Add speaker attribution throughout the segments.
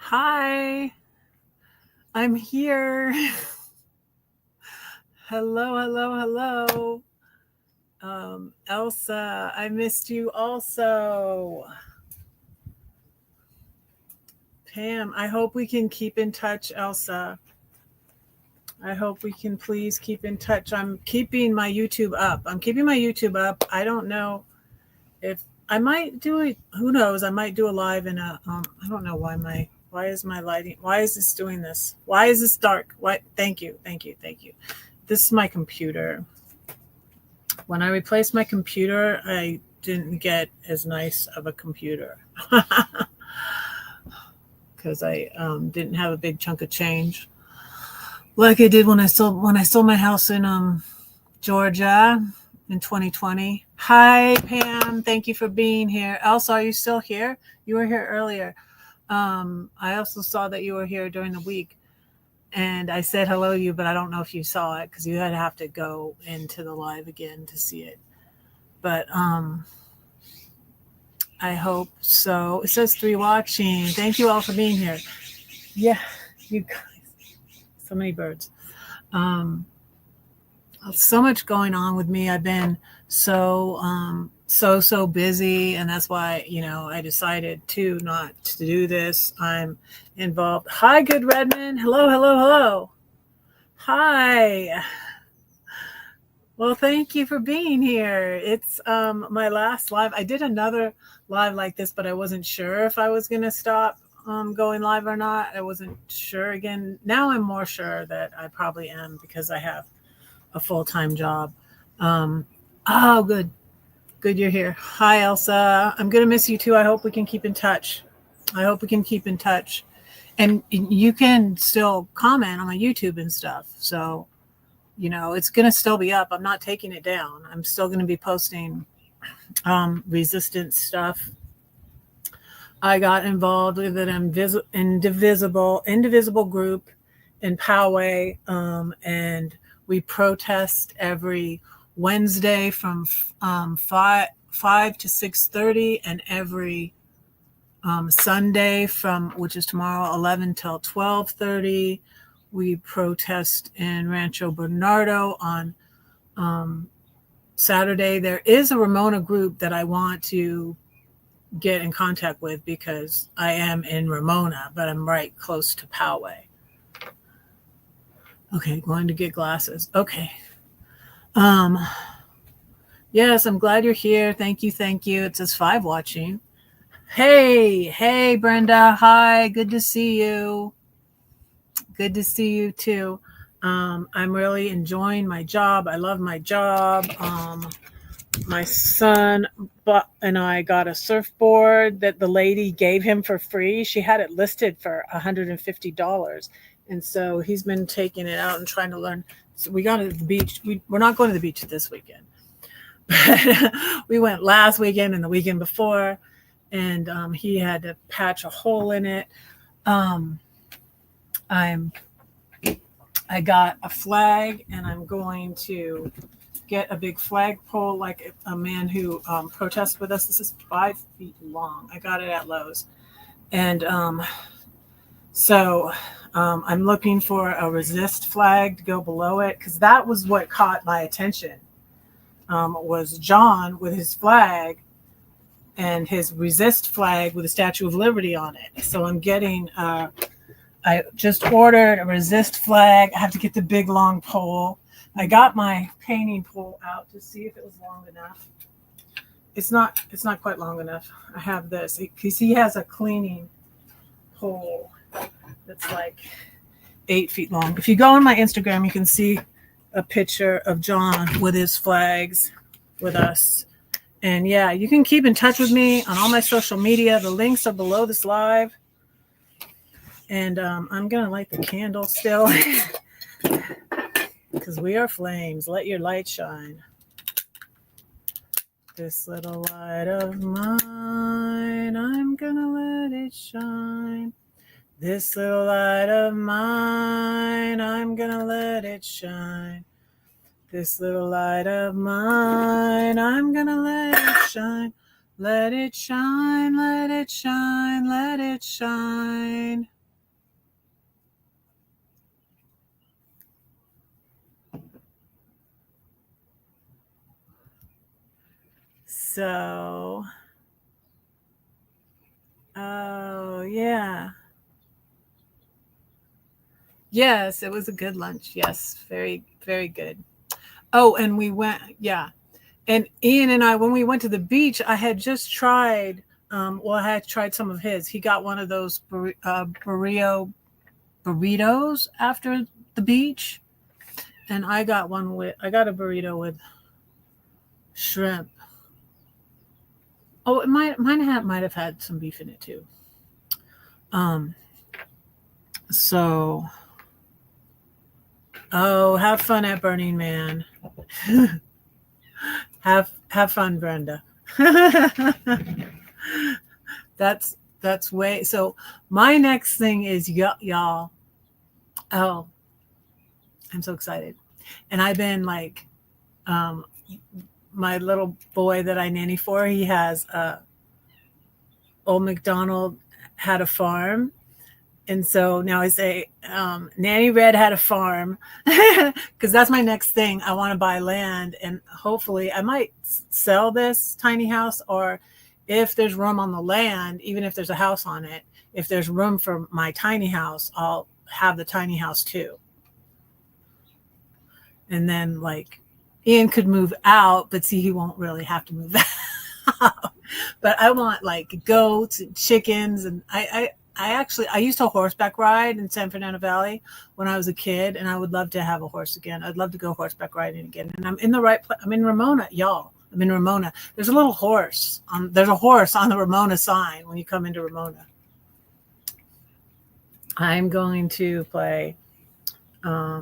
Speaker 1: Hi, I'm here. Hello, hello, hello. Elsa, I missed you also. Pam, I hope we can keep in touch, Elsa. I hope we can please keep in touch. I'm keeping my YouTube up. I don't know if I might do it. Who knows? I might do a live in a. I don't know why is my lighting? Why is this doing this? Why is this dark? What? Thank you, thank you, thank you. This is my computer. When I replaced my computer, I didn't get as nice of a computer because I didn't have a big chunk of change like I did when I sold my house in Georgia in 2020. Hi Pam, thank you for being here. Elsa, are you still here? You were here earlier. I also saw that you were here during the week, and I said hello to you, but I don't know if you saw it because you had to have to go into the live again to see it. But I hope so. It says 3 watching. Thank you all for being here. Yeah, you guys, so many birds. Um, so much going on with me. I've been so busy, and that's why I decided to not to do this. I'm involved. Hi, good Redmond. Hello, hello, hello. Hi. Well, thank you for being here. It's my last live. I did another live like this, but I wasn't sure if I was going to stop going live or not. I wasn't sure again. Now I'm more sure that I probably am because I have a full-time job. Um, oh, good. Good you're here. Hi, Elsa. I'm going to miss you too. I hope we can keep in touch. I hope we can keep in touch. And you can still comment on my YouTube and stuff. So it's going to still be up. I'm not taking it down. I'm still going to be posting resistance stuff. I got involved with an indivisible group in Poway, and we protest every Wednesday from 5 to 6:30, and every Sunday which is tomorrow, 11 till 12:30. We protest in Rancho Bernardo on Saturday. There is a Ramona group that I want to get in contact with because I am in Ramona, but I'm right close to Poway. Okay, going to get glasses. Okay. Yes, I'm glad you're here. Thank you, thank you. It says 5 watching. Hey, Brenda. Hi, good to see you. Good to see you too. I'm really enjoying my job. I love my job. My son and I got a surfboard that the lady gave him for free. She had it listed for $150. And so he's been taking it out and trying to learn. So we got to the beach. We're not going to the beach this weekend. But we went last weekend and the weekend before, and he had to patch a hole in it. I got a flag, and I'm going to get a big flagpole like a man who protests with us. This is 5 feet long. I got it at Lowe's. And so I'm looking for a resist flag to go below it, because that was what caught my attention, was John with his flag and his resist flag with the Statue of Liberty on it. So I'm getting I just ordered a resist flag. I have to get the big long pole. I got my painting pole out to see if it was long enough. It's not quite long enough. I have this because he has a cleaning pole that's like 8 feet long. If you go on my Instagram, you can see a picture of John with his flags with us. And yeah, you can keep in touch with me on all my social media. The links are below this live. And I'm going to light the candle still because we are flames. Let your light shine. This little light of mine, I'm going to let it shine. This little light of mine, I'm going to let it shine. This little light of mine, I'm going to let it shine. Let it shine, let it shine, let it shine. So, oh, yeah. Yes, it was a good lunch. Yes, very, very good. Oh, and we went, yeah. And Ian and I, when we went to the beach, I had just tried, I had tried some of his. He got one of those burritos after the beach. And I got a burrito with shrimp. Oh, might have had some beef in it too. Um, so, oh, have fun at Burning Man. have fun, Brenda. that's way. So my next thing is y'all. Oh, I'm so excited, and I've been like, my little boy that I nanny for. He has Old MacDonald had a farm. And so now I say, Nanny Red had a farm, because that's my next thing. I want to buy land, and hopefully I might sell this tiny house, or if there's room on the land, even if there's a house on it, if there's room for my tiny house, I'll have the tiny house too. And then like Ian could move out, but see, he won't really have to move out. But I want like goats and chickens, and I used to horseback ride in San Fernando Valley when I was a kid, and I would love to have a horse again. I'd love to go horseback riding again. And I'm in the right place. I'm in Ramona, y'all. I'm in Ramona. There's a little horse. There's a horse on the Ramona sign when you come into Ramona. I'm going to play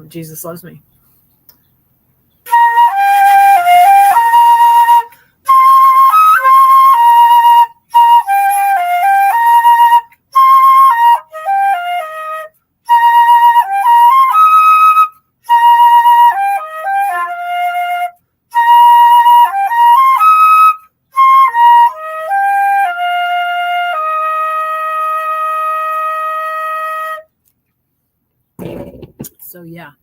Speaker 1: Jesus Loves Me. So yeah.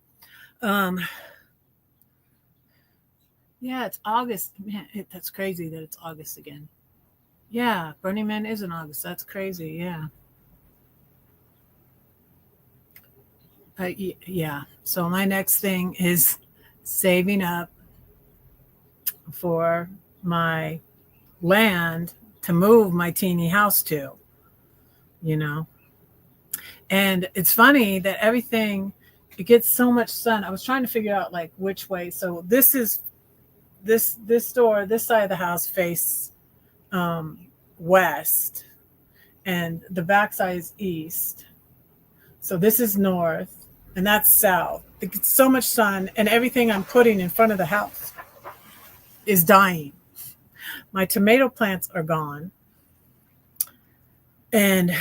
Speaker 1: Yeah, it's August. Man, that's crazy that it's August again. Yeah, Burning Man is in August. That's crazy. Yeah. Yeah. So my next thing is saving up for my land to move my teeny house to, you know. And it's funny that it gets so much sun. I was trying to figure out like which way. So this door, this side of the house face west, and the back side is east. So this is north, and that's south. It gets so much sun, and everything I'm putting in front of the house is dying. My tomato plants are gone, and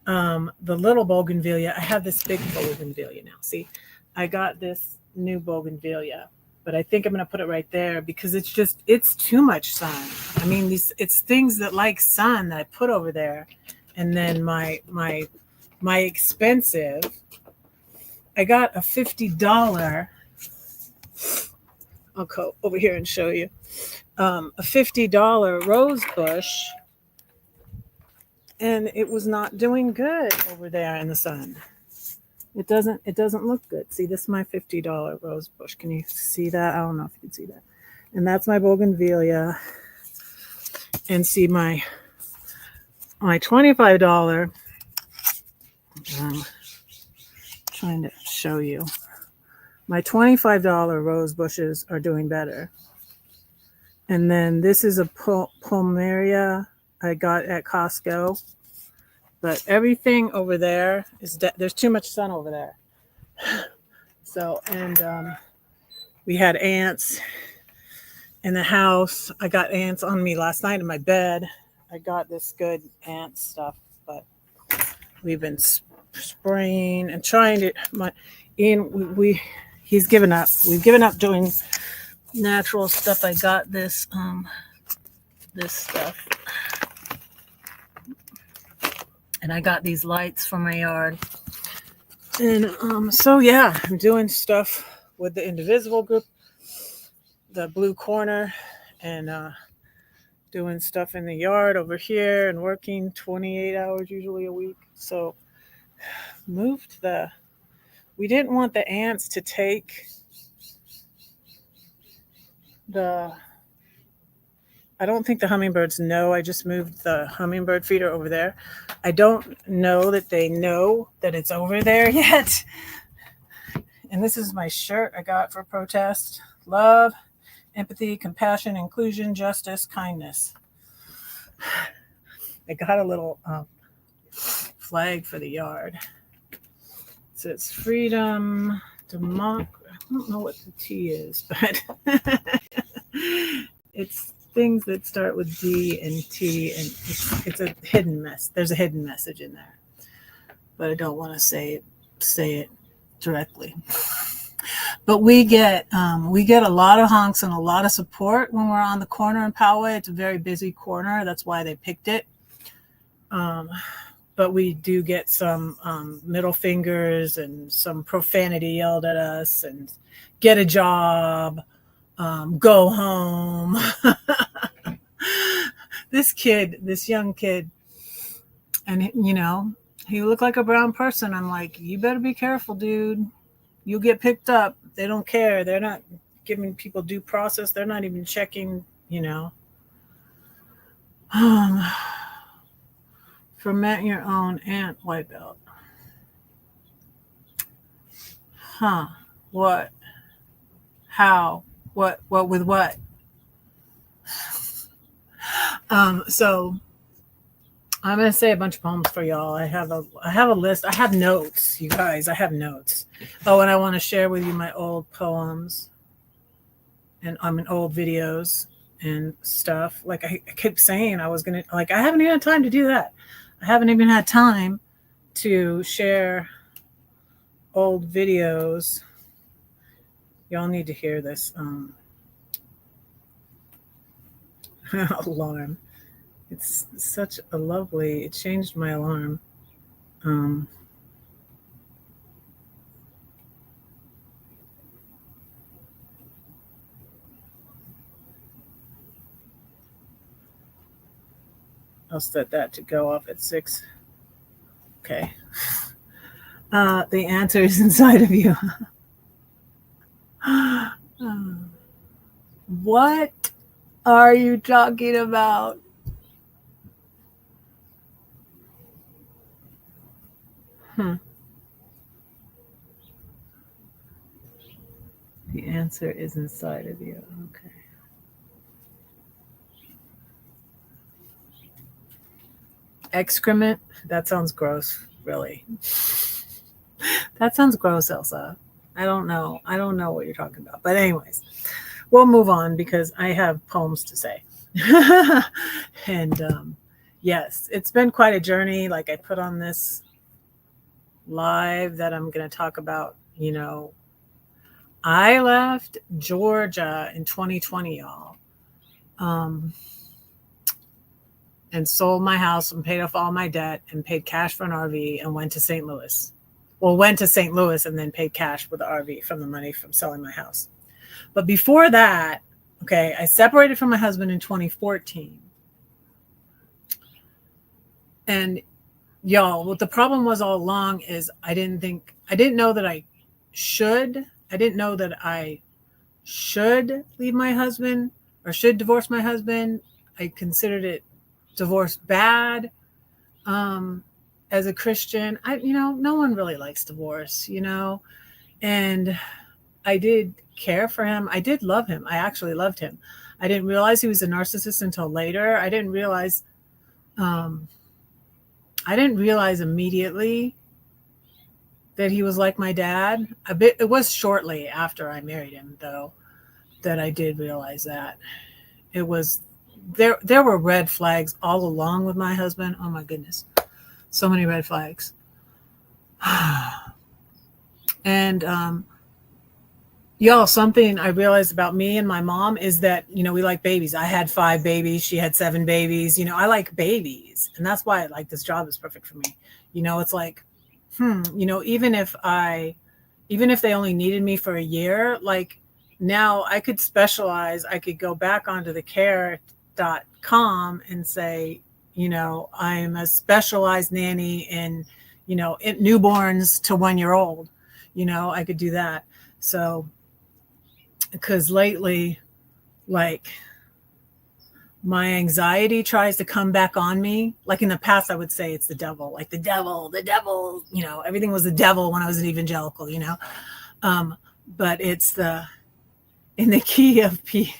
Speaker 1: the little bougainvillea. I have this big bougainvillea now. See, I got this new bougainvillea, but I think I'm going to put it right there because it's too much sun. I mean, it's things that like sun that I put over there, and then my expensive. I got a $50. I'll go over here and show you a $50 rose bush, and it was not doing good over there in the sun. It doesn't look good. See, this is my $50 rose bush. Can you see that? I don't know if you can see that. And that's my bougainvillea. And see my $25. Trying to show you. My $25 rose bushes are doing better. And then this is a Palmeria I got at Costco. But everything over there is there's too much sun over there. So, and we had ants in the house. I got ants on me last night in my bed. I got this good ant stuff, but we've been spraying and trying to. He's given up. We've given up doing natural stuff. I got this stuff. And I got these lights from my yard. And so yeah, I'm doing stuff with the Indivisible group, the Blue Corner, and doing stuff in the yard over here and working 28 hours usually a week. So moved we didn't want the ants to take I don't think the hummingbirds know. I just moved the hummingbird feeder over there. I don't know that they know that it's over there yet. And this is my shirt I got for protest. Love, empathy, compassion, inclusion, justice, kindness. I got a little flag for the yard. It says freedom, democracy. I don't know what the T is, but it's things that start with D and T, and it's a hidden mess. There's a hidden message in there, but I don't want to say it directly. But we get a lot of honks and a lot of support when we're on the corner in Poway. It's a very busy corner. That's why they picked it. But we do get some middle fingers and some profanity yelled at us, and get a job, go home. This young kid, and he looked like a brown person. I'm like, you better be careful, dude. You'll get picked up. They don't care. They're not giving people due process. They're not even checking, Ferment your own ant wipeout. Huh. What? How? What with what? So I'm going to say a bunch of poems for y'all. I have a list. I have notes, you guys. I have notes. Oh, and I want to share with you my old poems and old videos and stuff. Like I kept saying I was going to, I haven't even had time to do that. I haven't even had time to share old videos. Y'all need to hear this alarm. It's such a lovely, it changed my alarm. I'll set that to go off at 6. Okay. The answer is inside of you. What are you talking about? The answer is inside of you. Okay. Excrement? That sounds gross, really. That sounds gross, Elsa. I don't know what you're talking about. But anyways, we'll move on because I have poems to say. And yes, it's been quite a journey. Like I put on this live that I'm going to talk about, I left Georgia in 2020, y'all. And sold my house and paid off all my debt and paid cash for an RV and went to St. Louis. Well, went to St. Louis and then paid cash with the RV from the money from selling my house. But before that, okay, I separated from my husband in 2014. And y'all, what the problem was all along is I didn't know that I should leave my husband or should divorce my husband. I considered it divorce bad. As a Christian, no one really likes divorce, and I did care for him. I did love him. I actually loved him. I didn't realize he was a narcissist until later. I didn't realize immediately that he was like my dad. It was shortly after I married him, though, that I did realize that. It was there were red flags all along with my husband. Oh my goodness. So many red flags. And y'all, something I realized about me and my mom is that, we like babies. I had 5 babies. She had 7 babies. I like babies. And that's why this job is perfect for me. It's like, even if they only needed me for a year, now I could specialize. I could go back onto the care and say, I'm a specialized nanny in, in newborns to 1 year old. I could do that. So, because lately, like, my anxiety tries to come back on me. Like in the past, I would say it's the devil, like the devil, everything was the devil when I was an evangelical, but it's in the key of P.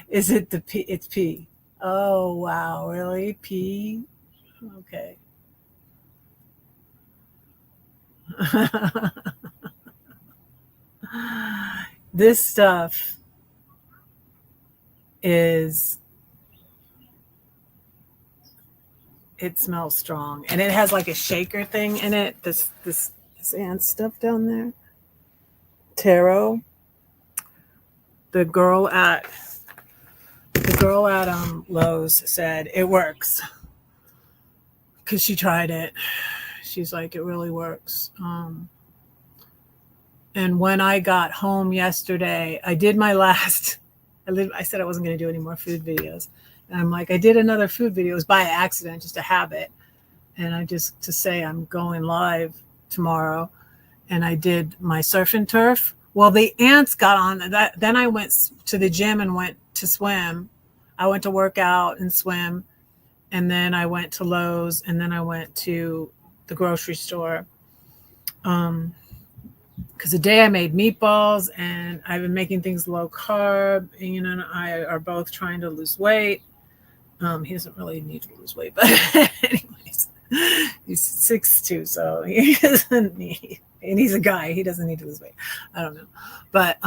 Speaker 1: Is it the P? It's P. Oh, wow. Really? P? Okay. This stuff it smells strong, and it has like a shaker thing in it. This ant stuff down there. Taro. The girl at Lowe's said it works because she tried it. She's like, it really works. And when I got home yesterday, I did my last. I said I wasn't going to do any more food videos, and I'm like, I did another food video. It was by accident, just a habit, and to say I'm going live tomorrow, and I did my surf and turf. Well, the ants got on that. Then I went to the gym and went to swim. I went to work out and swim. And then I went to Lowe's, and then I went to the grocery store. Because today I made meatballs, and I've been making things low carb. And, and I are both trying to lose weight. He doesn't really need to lose weight, but anyways, he's 6'2", so he doesn't need. And he's a guy. He doesn't need to lose weight. I don't know. But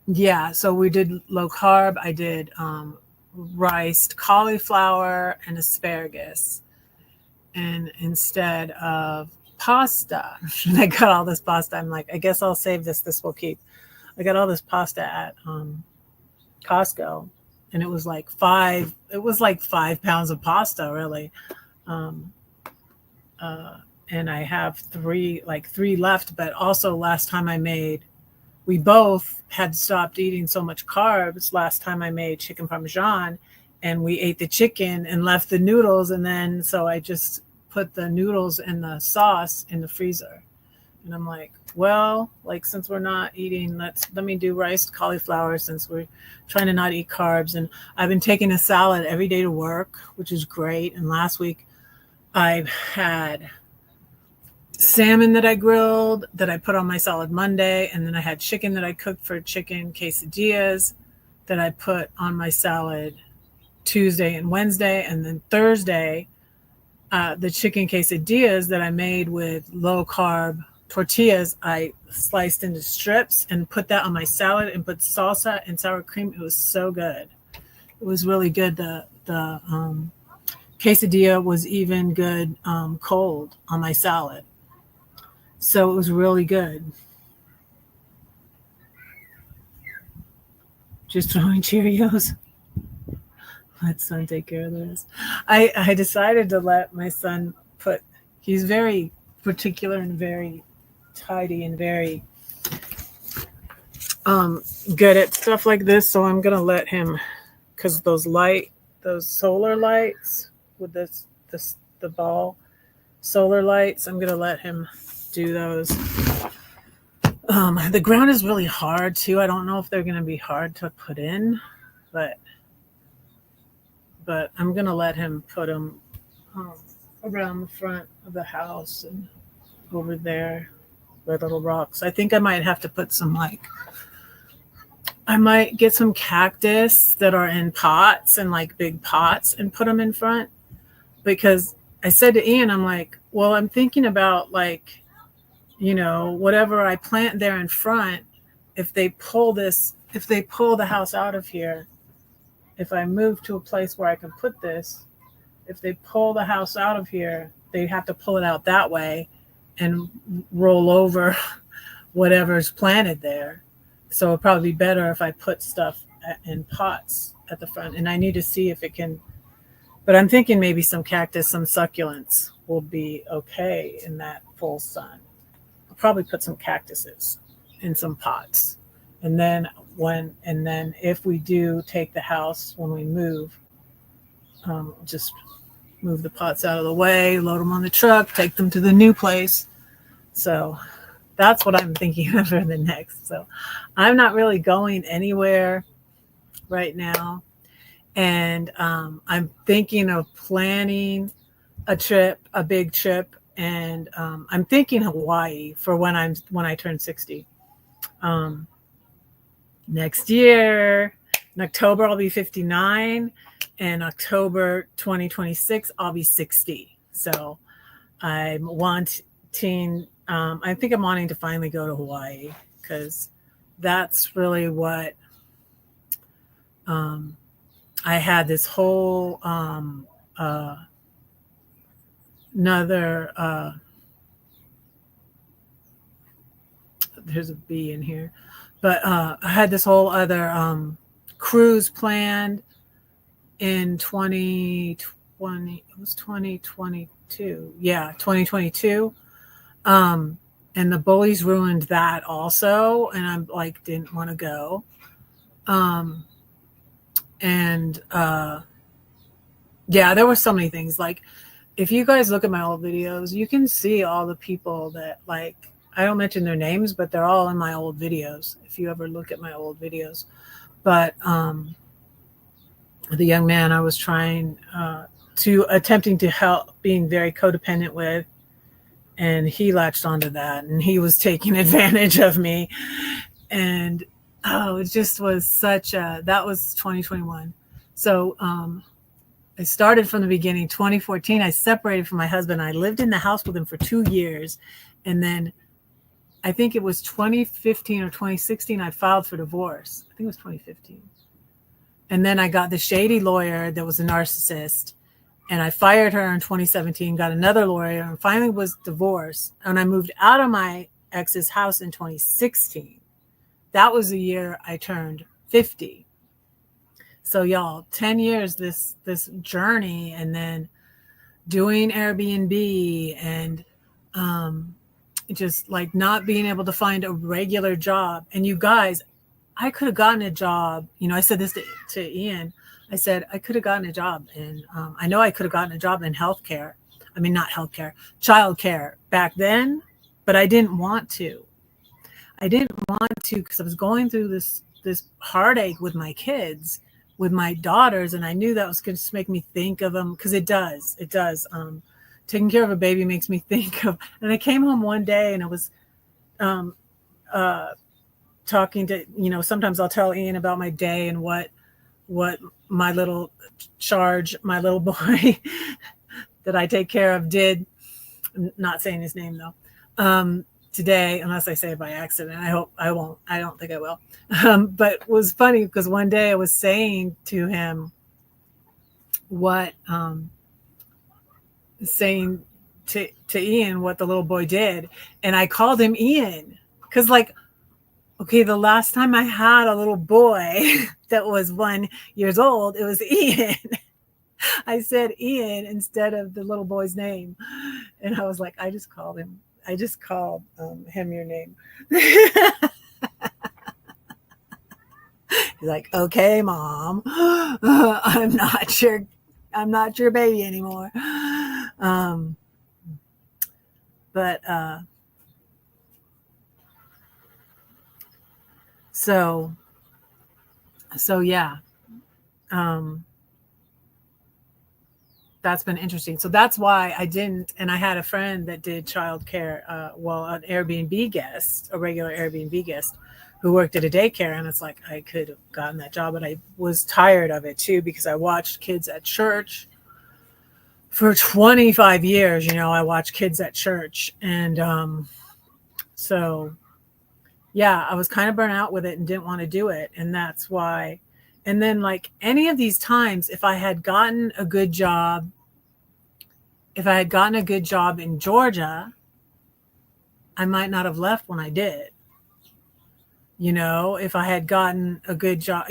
Speaker 1: yeah, so we did low carb. I did riced cauliflower and asparagus. And instead of pasta, and I got all this pasta. I'm like, I guess I'll save this. This will keep. I got all this pasta at Costco. And it was like 5 pounds of pasta, really. And I have three left, but also last time we both had stopped eating so much carbs last time I made chicken parmesan, and we ate the chicken and left the noodles. And then, so I just put the noodles and the sauce in the freezer. And I'm like, well, like, since we're not eating, let me do riced cauliflower, since we're trying to not eat carbs. And I've been taking a salad every day to work, which is great. And last week I had salmon that I grilled that I put on my salad Monday. And then I had chicken that I cooked for chicken quesadillas that I put on my salad Tuesday and Wednesday. And then Thursday, the chicken quesadillas that I made with low carb tortillas, I sliced into strips and put that on my salad and put salsa and sour cream. It was so good. It was really good. The quesadilla was even good cold on my salad. So it was really good. Just throwing Cheerios. Let son take care of this. I decided to let my son he's very particular and very tidy and very good at stuff like this. So I'm going to let him, because those solar lights with the ball solar lights, I'm going to let him do those. The ground is really hard too. I don't know if they're going to be hard to put in, but I'm going to let him put them around the front of the house and over there where little rocks. I think I might have to put I might get some cactus that are in pots and like big pots and put them in front, because I said to Ian, I'm like, well, I'm thinking about whatever I plant there in front, if they pull the house out of here, if I move to a place where I can put this, if they pull the house out of here, they have to pull it out that way and roll over whatever's planted there. So it'd probably be better if I put stuff in pots at the front. And I need to see if it can, but I'm thinking maybe some cactus, some succulents will be okay in that full sun. I'll probably put some cactuses in some pots. And then if we do take the house when we move, just move the pots out of the way, load them on the truck, take them to the new place. So that's what I'm thinking of for the next. So I'm not really going anywhere right now. And I'm thinking of planning a trip, a big trip. And I'm thinking Hawaii for when I turn 60. Next year, in October, I'll be 59. And October 2026, I'll be 60. So I'm wanting, I think I'm wanting to finally go to Hawaii, because that's really what I had this whole there's a bee in here, but I had this whole other cruise planned in 2020. It was 2022. Yeah, 2022. And the bullies ruined that also, and I'm like, didn't want to go. Yeah, there were so many things. Like, if you guys look at my old videos, you can see all the people that, like, I don't mention their names, but they're all in my old videos, if you ever look at my old videos. But the young man I was attempting to help, being very codependent with, and he latched onto that, and he was taking advantage of me. And it just was that was 2021. So I started from the beginning. 2014, I separated from my husband. I lived in the house with him for 2 years. And then I think it was 2015 or 2016, I filed for divorce. I think it was 2015. And then I got the shady lawyer that was a narcissist. And I fired her in 2017, got another lawyer, and finally was divorced. And I moved out of my ex's house in 2016. That was the year I turned 50. So y'all, 10 years, this journey, and then doing Airbnb, and just like not being able to find a regular job. And you guys, I could have gotten a job. I said this to Ian. I said, I could have gotten a job. And I know I could have gotten a job in healthcare. I mean, not healthcare, childcare back then, but I didn't want to. I didn't want to, because I was going through this heartache with my kids, with my daughters. And I knew that was going to make me think of them, because it does. Taking care of a baby makes me think of, and I came home one day and I was talking to, sometimes I'll tell Ian about my day and what my little boy that I take care of did. I'm not saying his name though. Today, unless I say it by accident. I hope I won't. I don't think I will. But it was funny because one day I was saying to him saying to Ian what the little boy did. And I called him Ian because, like, okay, the last time I had a little boy that was 1 year old, it was Ian. I said Ian instead of the little boy's name. And I was like, I just called him your name. He's like, okay, Mom, I'm not your baby anymore. So yeah. That's been interesting. So that's why I didn't. And I had a friend that did childcare, an Airbnb guest, a regular Airbnb guest who worked at a daycare. And it's like, I could have gotten that job, but I was tired of it too, because I watched kids at church for 25 years. I watched kids at church. And so, yeah, I was kind of burnt out with it and didn't want to do it. And that's why. And then, like, any of these times, if I had gotten a good job in Georgia, I might not have left when I did. If I had gotten a good job,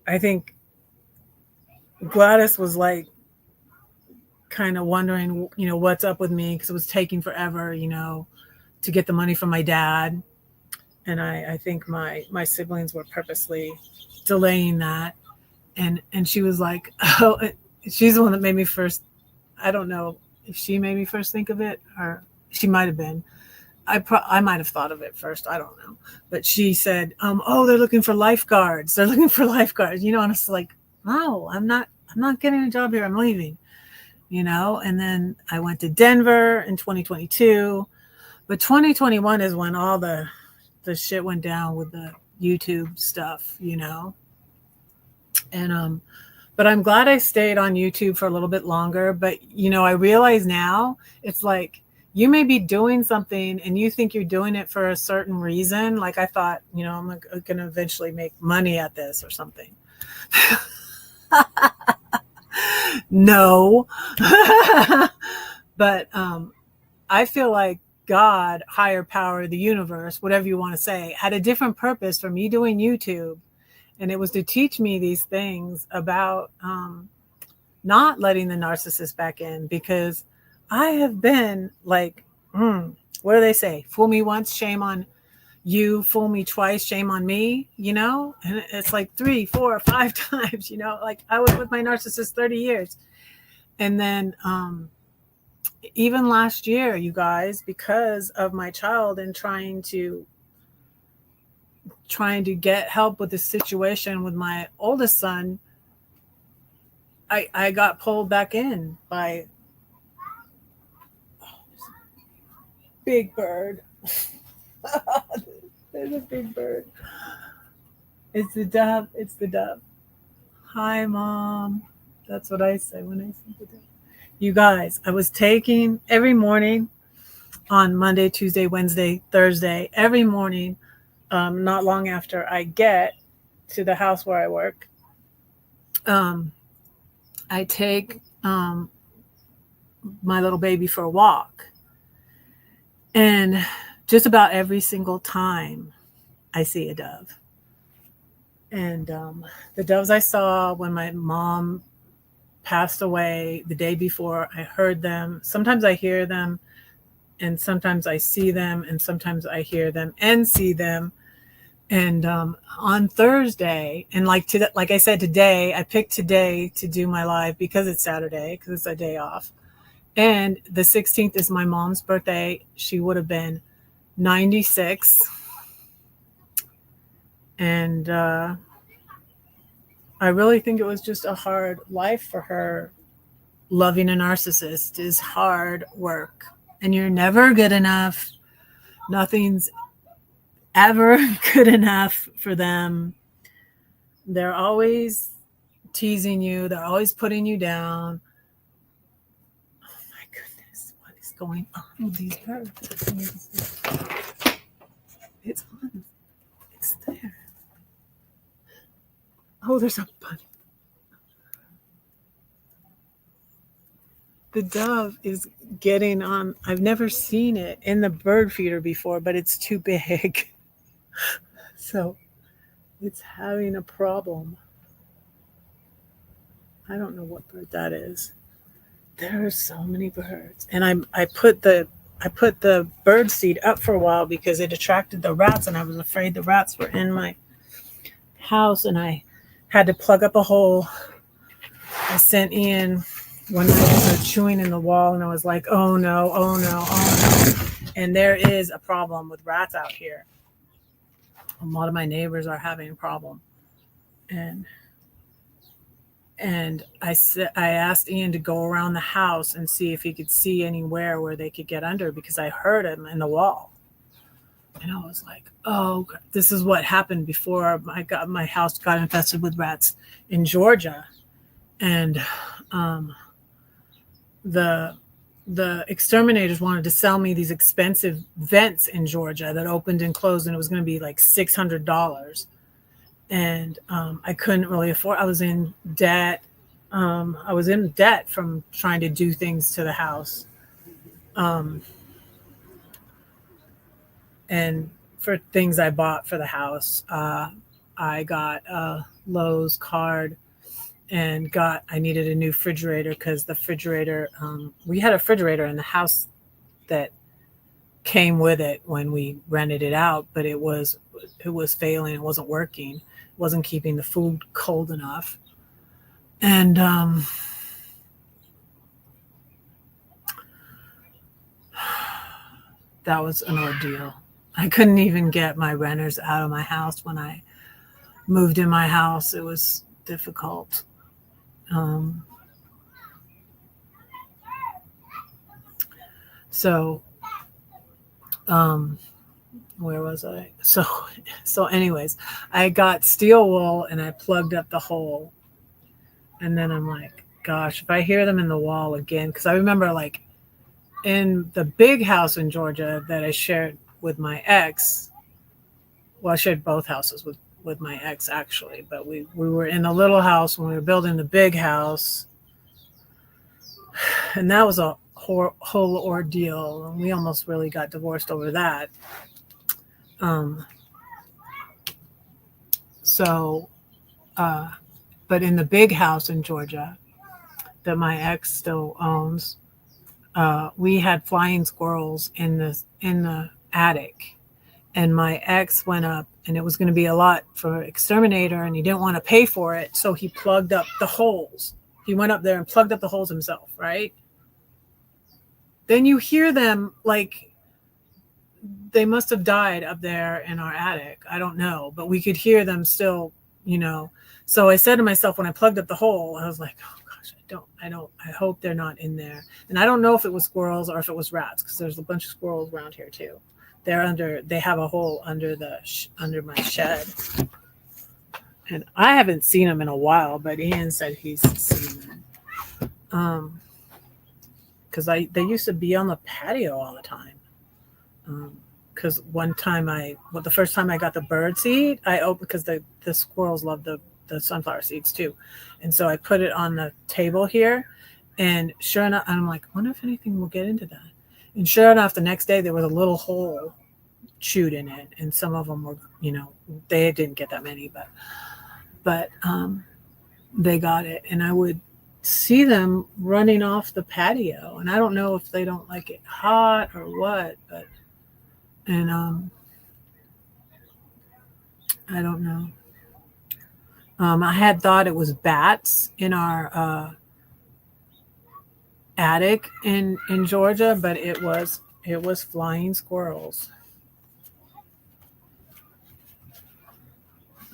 Speaker 1: I think Gladys was like, kind of wondering, what's up with me, because it was taking forever, to get the money from my dad. And I think my siblings were purposely delaying that. And she was like, oh, she's the one that made me first. I don't know if she made me first think of it, or she might have been. I might have thought of it first. I don't know. But she said, oh, they're looking for lifeguards. They're looking for lifeguards. And I was like, no, I'm not getting a job here. I'm leaving, And then I went to Denver in 2022. But 2021 is when all the shit went down with the YouTube stuff, And but I'm glad I stayed on YouTube for a little bit longer. But I realize now it's like you may be doing something and you think you're doing it for a certain reason. Like I thought, I'm going to eventually make money at this or something. No. But I feel like God, higher power, the universe, whatever you want to say, had a different purpose for me doing YouTube. And it was to teach me these things about not letting the narcissist back in, because I have been like, what do they say? Fool me once, shame on you. Fool me twice, shame on me, And it's like 3, 4, 5 times, like I was with my narcissist 30 years. And then even last year, you guys, because of my child and trying to get help with the situation with my oldest son, I got pulled back in by big bird. There's a big bird. It's the dove. It's the dove. Hi, Mom. That's what I say when I see the dove. You guys, I was taking every morning on Monday, Tuesday, Wednesday, Thursday, every morning, not long after I get to the house where I work, I take my little baby for a walk. And just about every single time I see a dove. And the doves I saw when my mom passed away the day before, I heard them. Sometimes I hear them, and sometimes I see them, and sometimes I hear them and see them. And on Thursday, and like I said, today, I picked today to do my live because it's Saturday, because it's a day off. And the 16th is my mom's birthday. She would have been 96. And I really think it was just a hard life for her. Loving a narcissist is hard work. And you're never good enough. Nothing's ever good enough for them. They're always teasing you. They're always putting you down. Oh my goodness, what is going on with these birds? It's on. It's there. Oh, there's a bunny. The dove is getting on. I've never seen it in the bird feeder before, but it's too big. So it's having a problem. I don't know what bird that is. There are so many birds. And I put the bird seed up for a while because it attracted the rats, and I was afraid the rats were in my house, and I had to plug up a hole. I sent Ian one night, they were chewing in the wall, and I was like, oh no, oh no, oh no. And there is a problem with rats out here. A lot of my neighbors are having a problem. And I asked Ian to go around the house and see if he could see anywhere where they could get under, because I heard him in the wall. And I was like, oh, this is what happened before my house got infested with rats in Georgia. And the exterminators wanted to sell me these expensive vents in Georgia that opened and closed, and it was going to be like $600. And I couldn't really afford. I was in debt. I was in debt from trying to do things to the house. And for things I bought for the house, I got a Lowe's card, and I needed a new refrigerator because the refrigerator, we had a refrigerator in the house that came with it when we rented it out, but it was failing. It wasn't working. It wasn't keeping the food cold enough. And that was an ordeal. I couldn't even get my renters out of my house when I moved in my house. It was difficult. So where was I? So anyways, I got steel wool and I plugged up the hole. And then I'm like, gosh, if I hear them in the wall again, because I remember like in the big house in Georgia that I shared with my ex. Well, I shared both houses with my ex actually, but we were in the little house when we were building the big house. And that was a whole ordeal. And we almost really got divorced over that. But in the big house in Georgia that my ex still owns, we had flying squirrels in the attic, and my ex went up, and it was going to be a lot for exterminator, and he didn't want to pay for it, so he plugged up the holes. He went up there and plugged up the holes himself, right? Then you hear them like they must have died up there in our attic. I don't know, but we could hear them still, So I said to myself when I plugged up the hole, I was like, oh gosh, I hope they're not in there. And I don't know if it was squirrels or if it was rats, because there's a bunch of squirrels around here too. They have a hole under my shed. And I haven't seen them in a while, but Ian said he's seen them. Because they used to be on the patio all the time. Because one time the first time I got the bird seed, I opened, because the squirrels love the sunflower seeds too. And so I put it on the table here, and sure enough, I'm like, I wonder if anything will get into that. And sure enough, the next day there was a little hole chewed in it, and some of them were, they didn't get that many, but they got it. And I would see them running off the patio, and I don't know if they don't like it hot or what, but I don't know. I had thought it was bats in our attic in Georgia, but it was flying squirrels.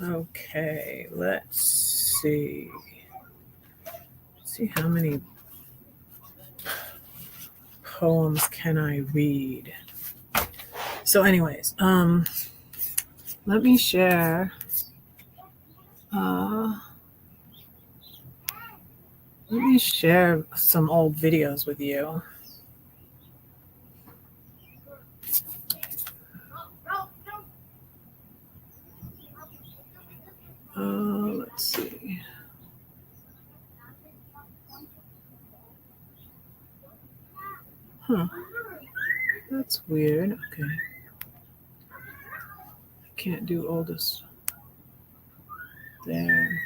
Speaker 1: Okay, let's see. See how many poems can I read. So anyways, let me share some old videos with you. Let's see. That's weird. Okay. I can't do oldest. There.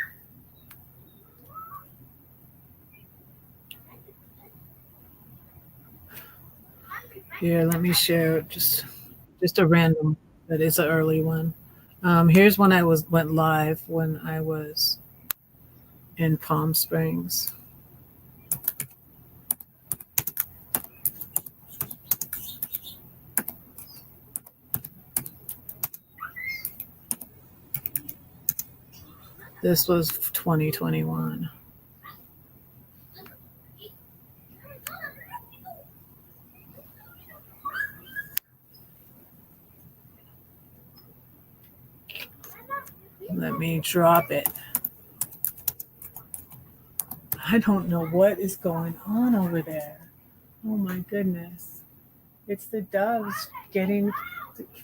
Speaker 1: Here, let me share just a random, but it's an early one. Here's when I went live when I was in Palm Springs. This was 2021. Let me drop it. I don't know what is going on over there. Oh my goodness. It's the doves getting.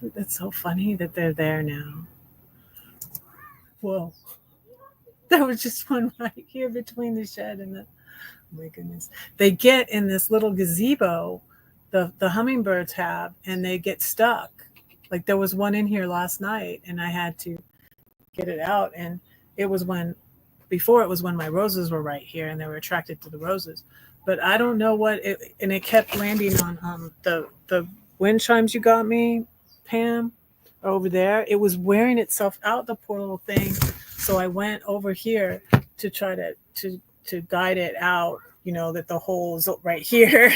Speaker 1: That's so funny that they're there now. Whoa. That was just one right here between the shed and the. Oh my goodness. They get in this little gazebo, the hummingbirds have, and they get stuck. Like there was one in here last night, and I had to get it out. And it was when before it was when my roses were right here and they were attracted to the roses. But I don't know what it, and it kept landing on the wind chimes you got me, Pam, over there. It was wearing itself out, the poor little thing. So I went over here to try to guide it out, you know, that the hole's right here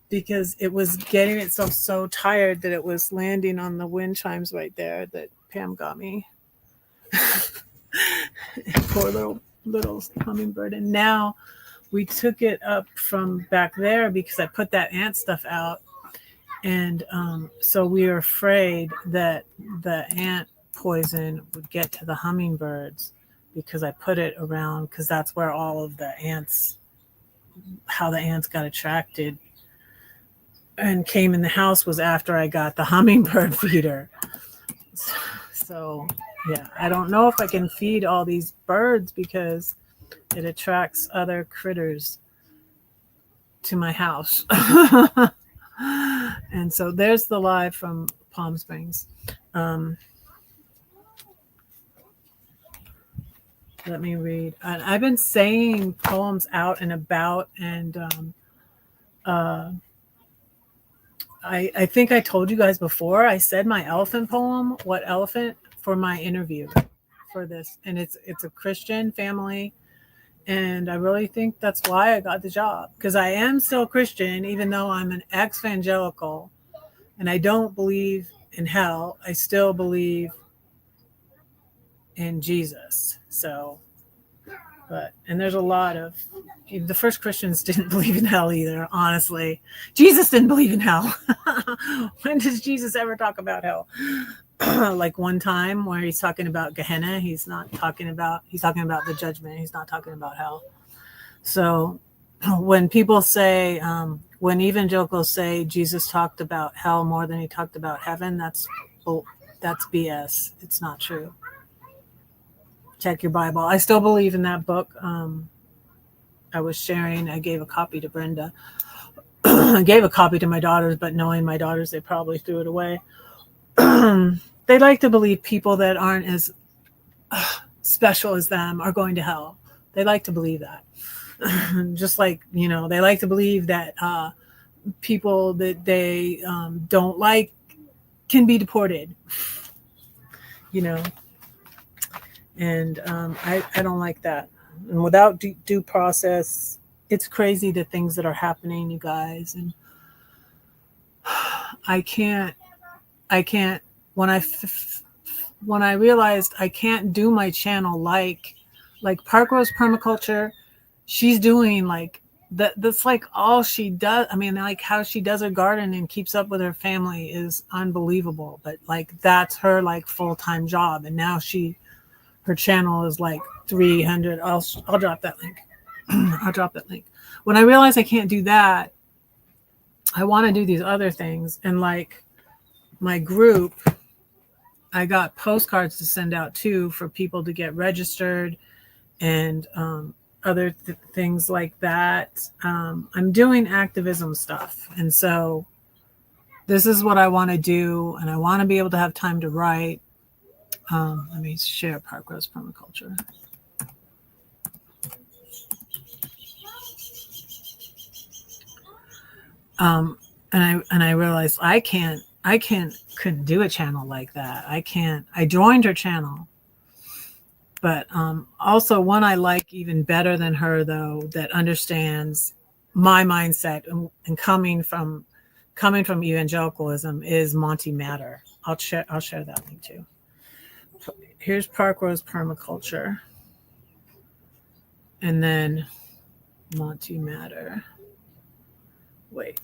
Speaker 1: because it was getting itself so tired that it was landing on the wind chimes right there that Pam got me. Poor little hummingbird. And now we took it up from back there because I put that ant stuff out. And so we were afraid that the ant poison would get to the hummingbirds because I put it around, because that's where all of the ants, how the ants got attracted and came in the house was after I got the hummingbird feeder. So yeah, I don't know if I can feed all these birds because it attracts other critters to my house. And so there's the live from Palm Springs. Let me read. I've been saying poems out and about, and I think I told you guys before, I said my elephant poem, What Elephant, for my interview for this. And it's a Christian family. And I really think that's why I got the job, because I am still Christian, even though I'm an ex-evangelical and I don't believe in hell. I still believe in Jesus. So, and there's a lot of, the first Christians didn't believe in hell either, honestly. Jesus didn't believe in hell. When does Jesus ever talk about hell? Like one time where he's talking about Gehenna, he's talking about the judgment. He's not talking about hell. So when people say, when evangelicals say Jesus talked about hell more than he talked about heaven, that's BS. It's not true. Check your Bible. I still believe in that book. I was sharing, I gave a copy to Brenda. I gave a copy to my daughters, but knowing my daughters, they probably threw it away. They like to believe people that aren't as special as them are going to hell. They like to believe that. Just like, you know, they like to believe that people that they don't like can be deported, you know. And I don't like that. And without due process, it's crazy the things that are happening, you guys. And I can't, when I realized I can't do my channel like Park Rose Permaculture, she's doing like that's like all she does. I mean, like how she does her garden and keeps up with her family is unbelievable. But like that's her like full-time job. And now her channel is like 300. I'll drop that link. I'll drop that link. When I realized I can't do that, I want to do these other things. And like my group, I got postcards to send out too for people to get registered and other things like that. I'm doing activism stuff. And so this is what I want to do. And I want to be able to have time to write. Let me share Park Rose Permaculture. And I realized I couldn't do a channel like that. I joined her channel, but also one I like even better than her though, that understands my mindset and coming from evangelicalism is Monty Matter. I'll share that link too. Here's Park Rose Permaculture, and then Monty Matter. Wait.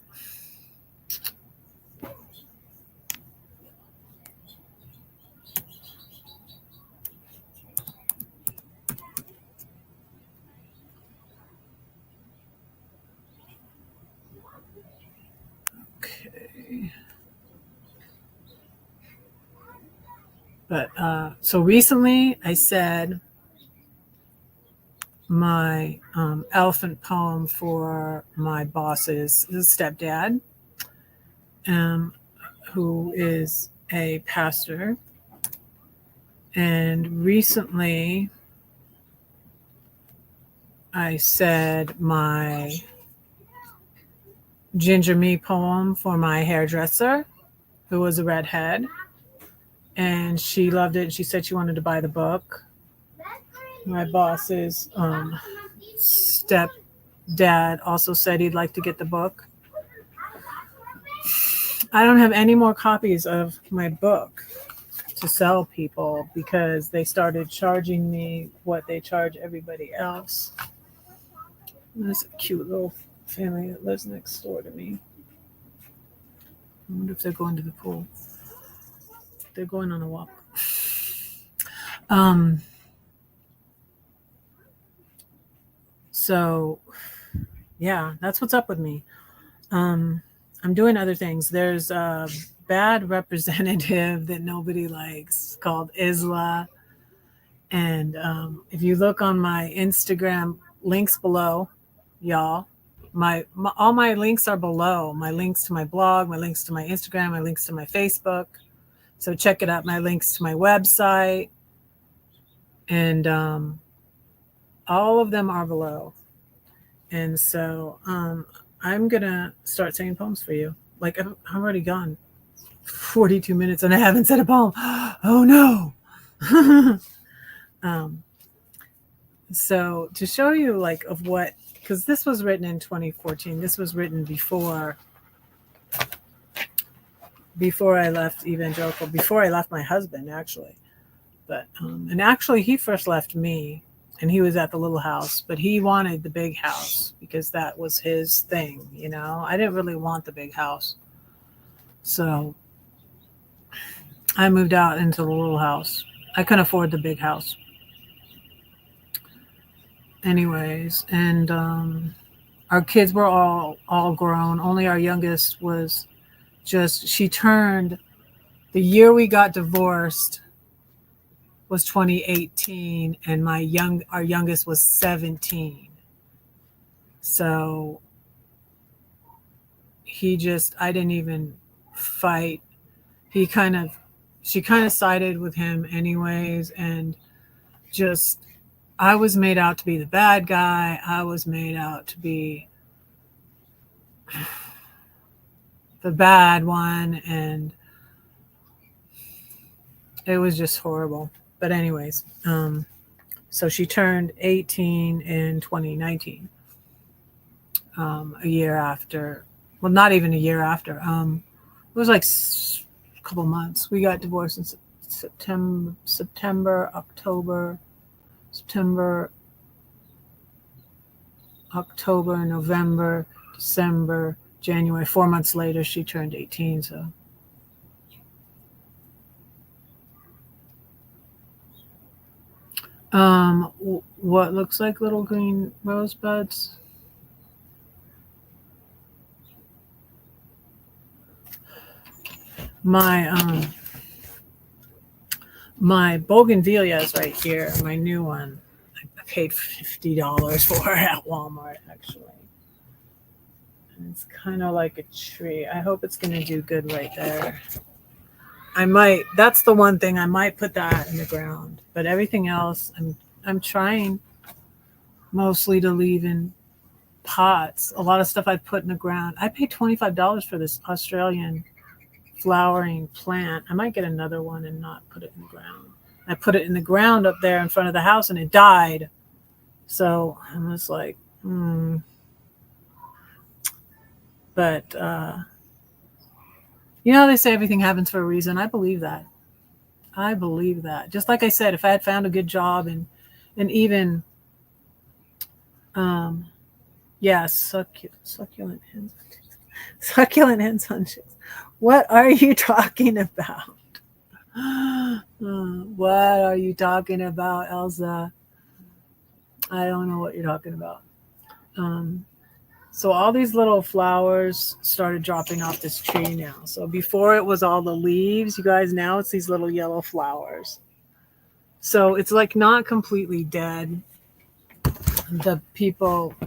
Speaker 1: Okay. But so recently I said my elephant poem for my boss's stepdad, who is a pastor. And recently I said my Ginger Me poem for my hairdresser, who was a redhead, and she loved it. She said she wanted to buy the book. My boss's stepdad also said he'd like to get the book. I don't have any more copies of my book to sell people because they started charging me what they charge everybody else. There's a cute little family that lives next door to me. I wonder if they're going to the pool. They're going on a walk. So yeah, that's what's up with me. I'm doing other things. There's a bad representative that nobody likes called Isla. And if you look on my Instagram links below, y'all, all my links are below. My links to my blog, my links to my Instagram, my links to my Facebook. So check it out. My links to my website. And all of them are below. And so I'm going to start saying poems for you. Like, I'm already gone 42 minutes and I haven't said a poem. Oh, no. So to show you, like, of what, because this was written in 2014. This was written before I left Evangelical, before I left my husband, actually. But, and actually, he first left me. And he was at the little house, but he wanted the big house because that was his thing, you know. I didn't really want the big house. So I moved out into the little house. I couldn't afford the big house. Anyways, and our kids were all grown. Only our youngest was she turned, the year we got divorced was 2018, and our youngest was 17. So I didn't even fight. She kind of sided with him anyways, and I was made out to be the bad guy. I was made out to be the bad one, and it was just horrible. But anyways, so she turned 18 in 2019, a year after. Well, not even a year after. It was like a couple months. We got divorced in September, October, November, December, January. 4 months later, she turned 18. So. What looks like little green rosebuds? My bougainvillea is right here, my new one. I paid $50 for it at Walmart, actually. And it's kind of like a tree. I hope it's going to do good right there. That's the one thing, I might put that in the ground, but everything else I'm trying mostly to leave in pots. A lot of stuff I put in the ground. I paid $25 for this Australian flowering plant. I might get another one and not put it in the ground. I put it in the ground up there in front of the house and it died. So I'm just like, But, you know, they say everything happens for a reason. I believe that. Just like I said, if I had found a good job and even, succulent hens on chips. What are you talking about? What are you talking about, Elsa? I don't know what you're talking about. So all these little flowers started dropping off this tree now. So before it was all the leaves, you guys, now it's these little yellow flowers. So it's like not completely dead. The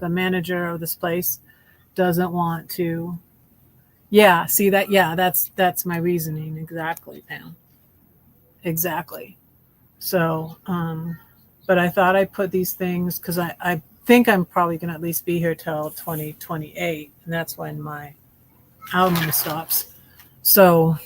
Speaker 1: manager of this place doesn't want to. Yeah, see that? Yeah, that's my reasoning. Exactly, Pam. Exactly. So, but I thought I put these things because I think I'm probably going to at least be here till 2028, and that's when my album stops. So,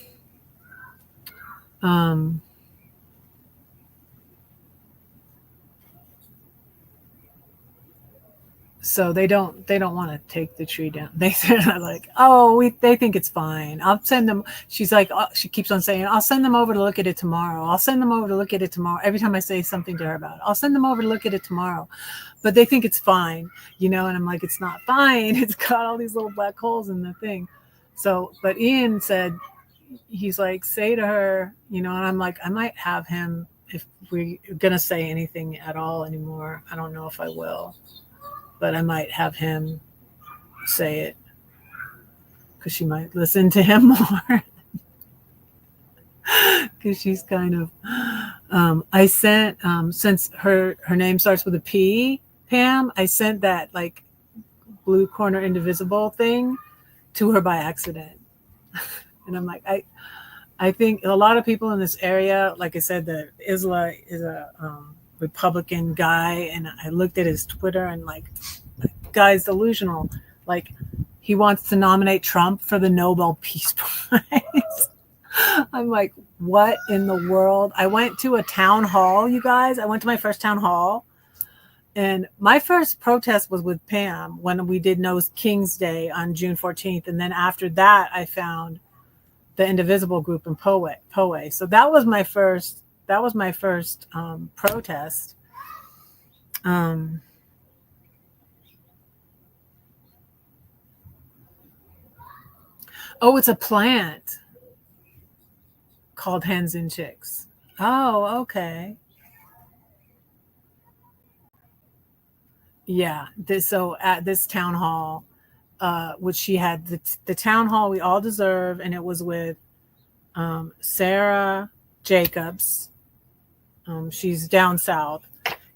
Speaker 1: so they don't want to take the tree down. They're like, oh, they think it's fine. I'll send them. She's like, she keeps on saying, I'll send them over to look at it tomorrow. I'll send them over to look at it tomorrow. Every time I say something to her about it, I'll send them over to look at it tomorrow. But they think it's fine, and I'm like, it's not fine. It's got all these little black holes in the thing. So, but Ian said, he's like, say to her, and I'm like, I might have him, if we're going to say anything at all anymore. I don't know if I will, but I might have him say it because she might listen to him more. Because she's kind of, I sent, since her name starts with a P, Pam, I sent that like Blue Corner Indivisible thing to her by accident. And I'm like, I think a lot of people in this area, like I said, that Isla is a Republican guy, and I looked at his Twitter and like, guy's delusional. Like, he wants to nominate Trump for the Nobel Peace Prize. I'm like, what in the world? I went to a town hall, you guys. I went to my first town hall, and my first protest was with Pam when we did No King's Day on June 14th. And then after that, I found the Indivisible group in Poe. So that was my first protest. Oh, it's a plant called Hens and Chicks. Oh, okay. Yeah. So at this town hall, which she had the town hall we all deserve, and it was with Sarah Jacobs. She's down south,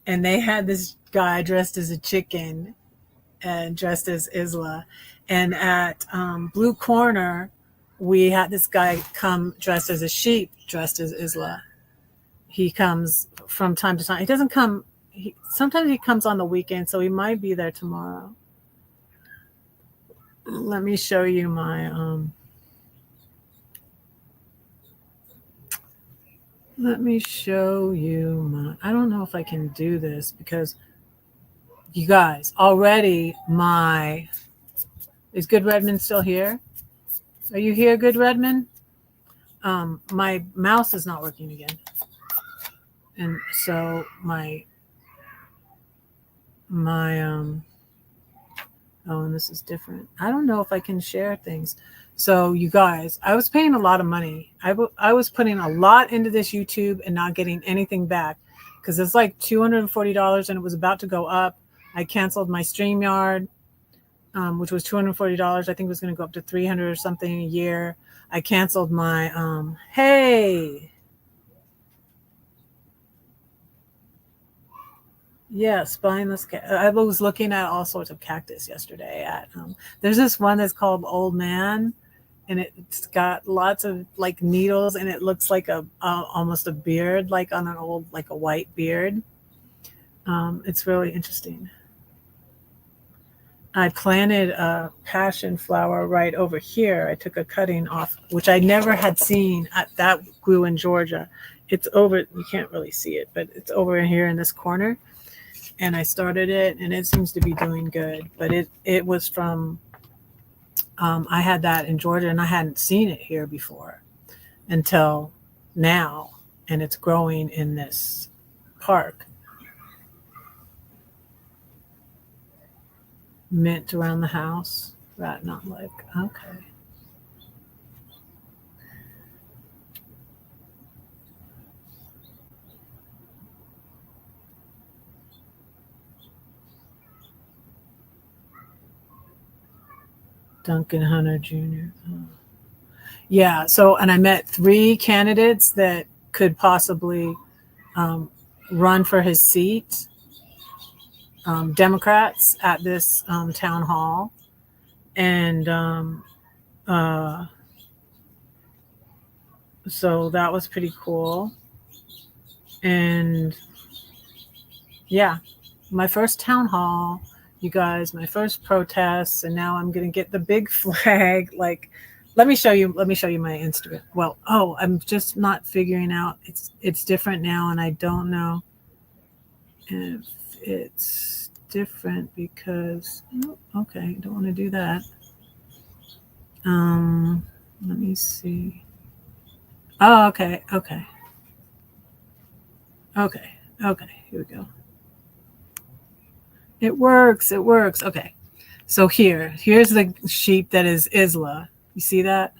Speaker 1: and they had this guy dressed as a chicken and dressed as Isla. And at Blue Corner, we had this guy come dressed as a sheep, dressed as Isla. He comes from time to time. He doesn't come. Sometimes he comes on the weekend, so he might be there tomorrow. Let me show you my I don't know if I can do this because you guys already is Good Redmond still here? Are you here, Good Redmond? My mouse is not working again. And so my and this is different. I don't know if I can share things. So you guys, I was paying a lot of money. I was putting a lot into this YouTube and not getting anything back because it's like $240 and it was about to go up. I canceled my StreamYard, which was $240. I think it was going to go up to $300 or something a year. I canceled my, hey. Yeah, spineless cat. I was looking at all sorts of cactus yesterday. There's this one that's called Old Man, and it's got lots of like needles, and it looks like almost a beard, like on a white beard. It's really interesting. I planted a passion flower right over here. I took a cutting off, which I never had seen. That grew in Georgia. It's over. You can't really see it, but it's over here in this corner. And I started it, and it seems to be doing good. But it was from, I had that in Georgia, and I hadn't seen it here before until now. And it's growing in this park. Mint around the house. Rat not like, okay. Duncan Hunter Jr. Oh. Yeah. So, and I met 3 candidates that could possibly run for his seat, Democrats at this town hall. And so that was pretty cool. And yeah, my first town hall, you guys, my first protests, and now I'm gonna get the big flag. Like, let me show you my Instagram. Well, oh, I'm just not figuring out. It's different now, and I don't know if it's different because okay, don't want to do that. Let me see. Oh, okay. Okay, here we go. It works. Okay, so here's the sheep that is Isla. You see that?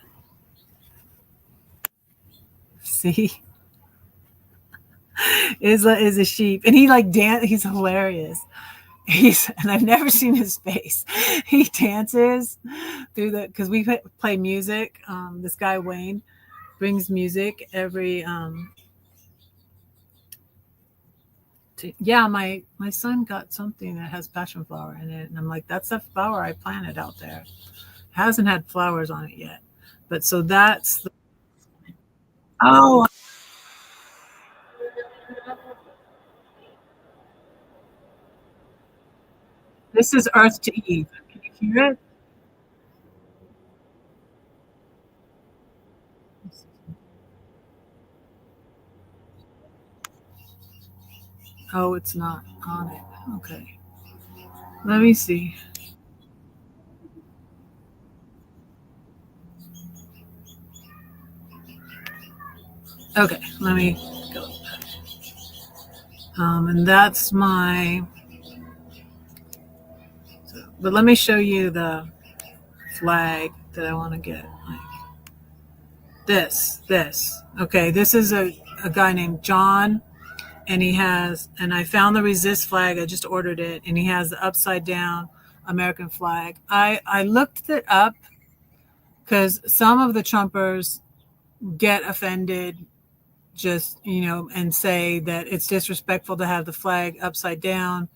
Speaker 1: See, Isla is a sheep, and he like dance. He's hilarious. And I've never seen his face. He dances through because we play music. This guy Wayne brings music every. My son got something that has passion flower in it, and I'm like, that's a flower I planted out there. Hasn't had flowers on it yet, but so that's. Oh. This is Earth to Eve. Can you hear it? Oh, it's not on it. Okay. Let me see. Okay, let me go. And that's my. But let me show you the flag that I want to get. Like this. Okay, this is a guy named John, and and I found the resist flag. I just ordered it, and he has the upside down American flag. I looked it up because some of the Trumpers get offended just, and say that it's disrespectful to have the flag upside down.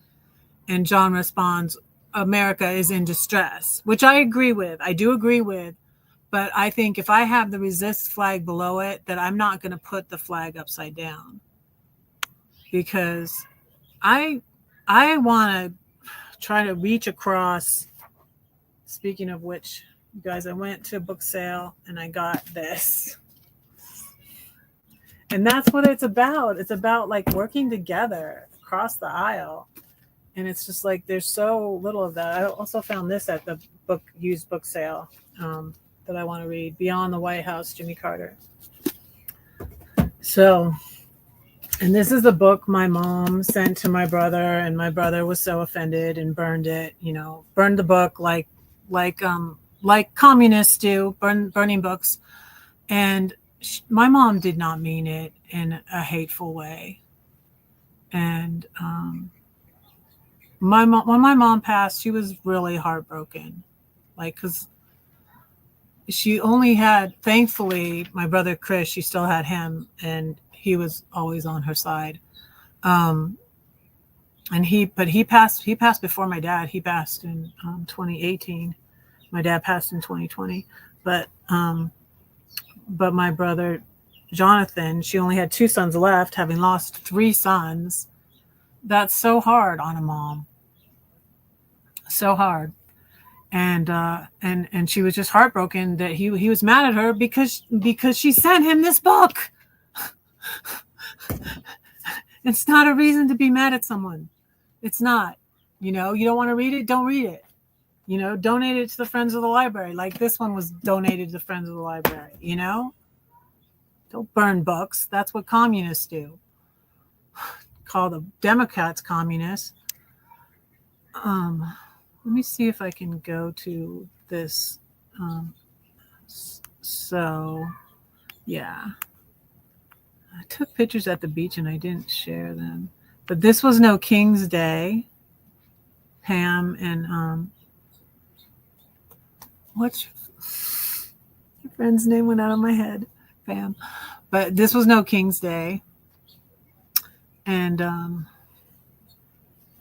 Speaker 1: And John responds, America is in distress, which I agree with. I do agree with. But I think if I have the resist flag below it, that I'm not going to put the flag upside down because I want to try to reach across. Speaking of which, you guys, I went to a book sale and I got this. And that's what it's about. It's about like working together across the aisle. And it's just like there's so little of that. I also found this at the used book sale that I want to read, Beyond the White House, Jimmy Carter. So, and this is the book my mom sent to my brother, and my brother was so offended and burned it. Burned the book like communists do, burning books. And my mom did not mean it in a hateful way. And when my mom passed, she was really heartbroken, like, because she only had, thankfully, my brother Chris, she still had him, and he was always on her side. And he passed before my dad. He passed in 2018. My dad passed in 2020. But my brother Jonathan, she only had 2 sons left, having lost 3 sons. That's so hard on a mom. So hard. And she was just heartbroken that he was mad at her because she sent him this book. It's not a reason to be mad at someone. It's not. You don't want to read it, don't read it. Donate it to the Friends of the Library. Like this one was donated to the Friends of the Library. Don't burn books. That's what communists do. Call the Democrats communists. Let me see if I can go to this. So, yeah. I took pictures at the beach and I didn't share them. But this was no King's Day. Pam and what's your friend's name went out of my head? Pam. But this was no King's Day. And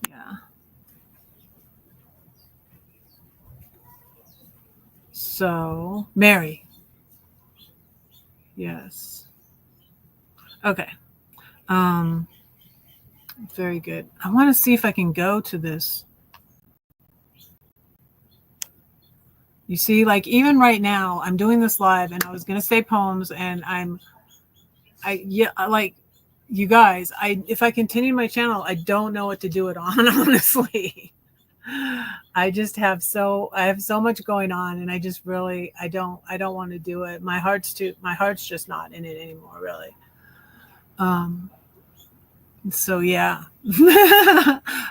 Speaker 1: yeah. So, Mary. Yes. Okay. Very good. I want to see if I can go to this. You see, like even right now, I'm doing this live, and I was gonna say poems, and like you guys, if I continue my channel, I don't know what to do it on, honestly. I have so much going on, and I just really I don't want to do it. My heart's just not in it anymore, really. So yeah.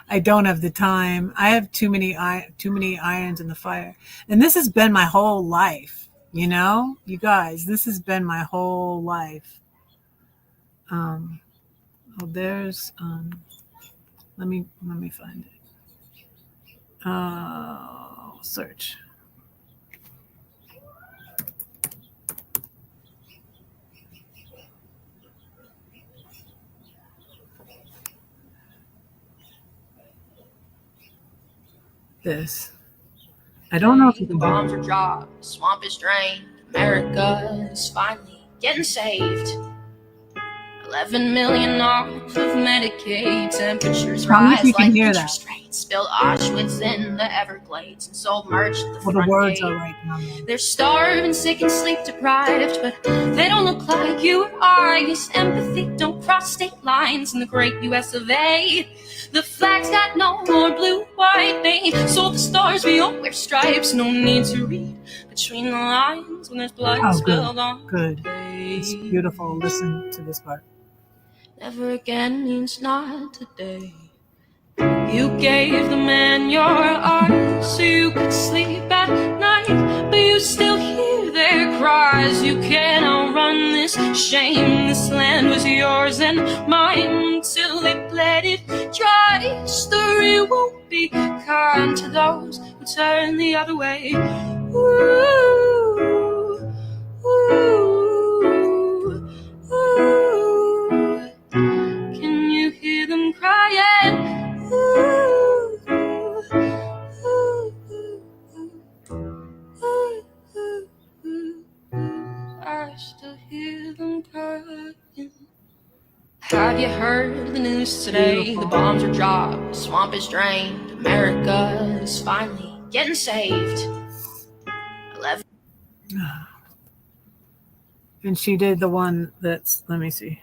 Speaker 1: I don't have the time. I have too many irons in the fire. And this has been my whole life, you know? You guys, this has been my whole life. There's let me find it. Search. This. I don't know if you can.
Speaker 2: The bombs are dropped, the swamp is drained, America is finally getting saved. 11 million off of Medicaid, temperatures rise like interest rates. Built Auschwitz in the Everglades and sold merch at the front
Speaker 1: words
Speaker 2: gate.
Speaker 1: Are right now.
Speaker 2: They're starving, sick, and sleep deprived, but they don't look like you or I. Guess empathy don't cross state lines in the great U.S. of A. The flag's got no more blue, white, they sold the stars, we all wear stripes. No need to read between the lines when there's blood spilled on.
Speaker 1: Good. It's beautiful. Listen to this part.
Speaker 2: Never again means not today. You gave the man your arms so you could sleep at night, but you still hear their cries. You can't outrun this shame. This land was yours and mine till they bled it dry. Story won't be kind to those who turn the other way. Ooh, ooh, ooh. Can you hear them crying? Ooh, ooh, ooh, ooh, ooh. I still hear them crying. Have you heard the news today? The bombs are dropped, the swamp is drained, America is finally getting saved. 11.
Speaker 1: And she did the one that's, let me see.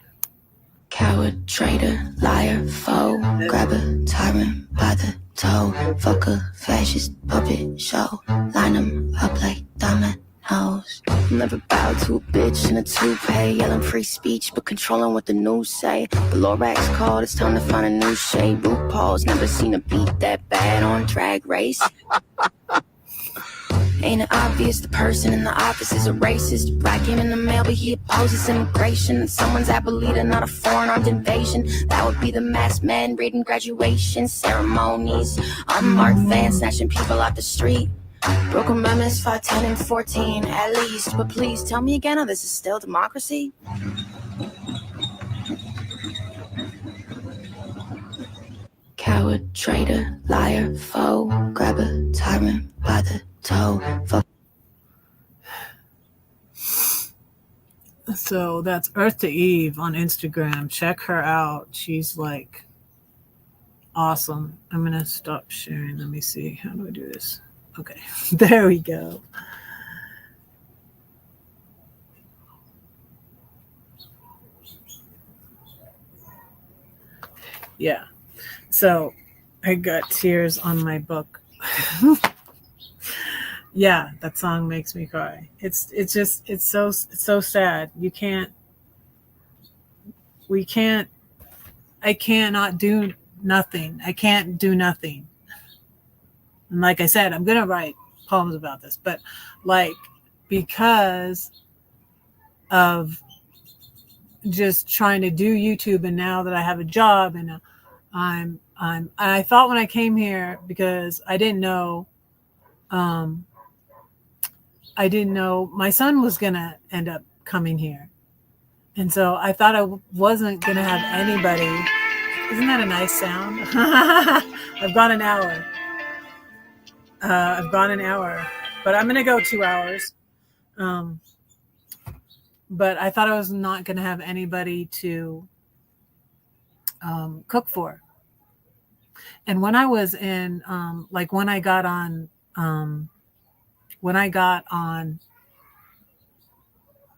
Speaker 2: Coward, traitor, liar, foe, grab a tyrant by the toe, fuck a fascist puppet show, line them up like dominoes. Never bow to a bitch in a toupee, yelling free speech but controlling what the news say. The Lorax called, it's time to find a new shade. RuPaul's never seen a beat that bad on Drag Race. Ain't it obvious the person in the office is a racist? Black came in the mail, but he opposes immigration. And someone's Abuelita, not a foreign armed invasion. That would be the masked man raiding graduation ceremonies. Unmarked vans snatching people off the street. Broken Amendments 5, 10, and 14 at least. But please tell me again how this is still democracy. Coward, traitor, liar, foe, grab a tyrant by the toe.
Speaker 1: So that's Earth to Eve on Instagram. Check her out. She's like awesome. I'm going to stop sharing. Let me see. How do I do this? Okay. There we go. Yeah. So I got tears on my book. Yeah, that song makes me cry. It's so sad. I cannot do nothing. I can't do nothing. And like I said, I'm going to write poems about this, but like, because of just trying to do YouTube, and now that I have a job, and I thought when I came here, because I didn't know my son was going to end up coming here. And so I thought I wasn't going to have anybody. Isn't that a nice sound? I've gone an hour. But I'm going to go 2 hours. But I thought I was not going to have anybody to cook for. And when I was in, like when I got on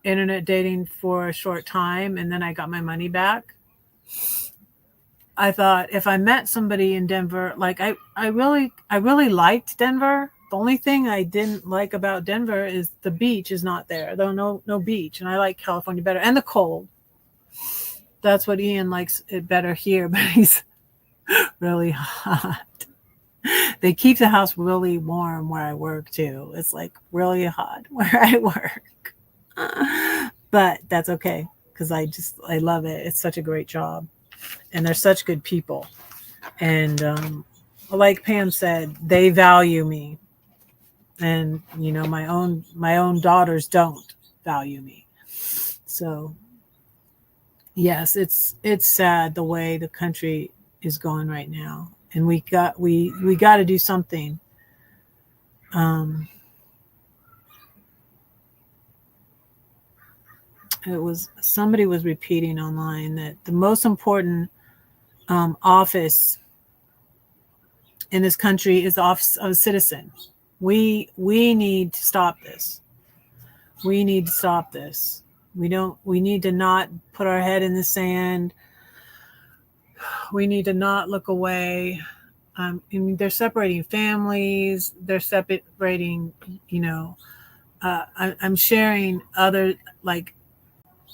Speaker 1: internet dating for a short time and then I got my money back, I thought if I met somebody in Denver, like I really liked Denver. The only thing I didn't like about Denver is the beach is not there. There no beach, and I like California better, and the cold. That's what Ian likes it better here, but he's really hot. They keep the house really warm where I work too. It's like really hot where I work. But that's okay because I love it. It's such a great job. And they're such good people. And like Pam said, they value me. And you know, my own daughters don't value me. So yes, it's sad the way the country is going right now. And we got to do something. Somebody was repeating online that the most important office in this country is the office of a citizen. We need to stop this. We need to stop this. We need to not put our head in the sand. We need to not look away. They're separating families. They're separating, you know, I'm sharing other, like,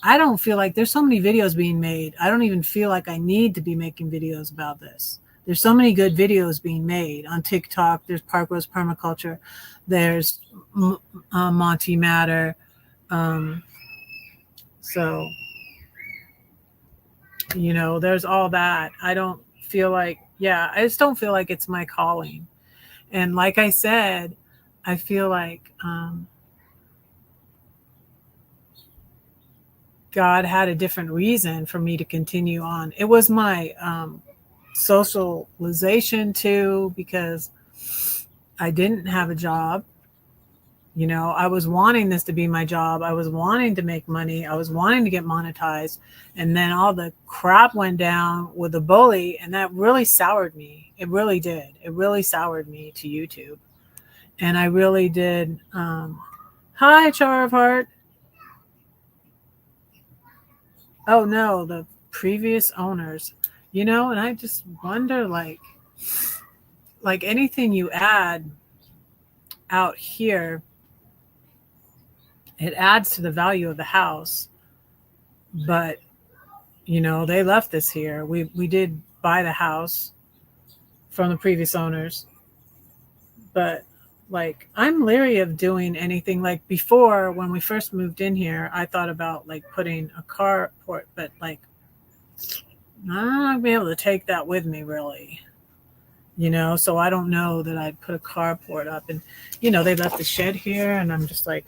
Speaker 1: I don't feel like there's so many videos being made. I don't even feel like I need to be making videos about this. There's so many good videos being made on TikTok. There's Park Rose Permaculture. There's Monty Matter. So, you know, there's all that. I just don't feel like it's my calling. And like I said, I feel like God had a different reason for me to continue on. It was my socialization too, because I didn't have a job. You know, I was wanting this to be my job. I was wanting to make money. I was wanting to get monetized. And then all the crap went down with the bully, and that really soured me. It really did. It really soured me to YouTube. And I really did. Hi, Char of Heart. Oh no, the previous owners, you know, and I just wonder, like anything you add out here, it adds to the value of the house. But, you know, they left this here. We did buy the house from the previous owners, but like, I'm leery of doing anything. Like before, when we first moved in here, I thought about like putting a carport, but like, I'm not gonna be able to take that with me really, you know? So I don't know that I'd put a carport up. And, you know, they left the shed here, and I'm just like,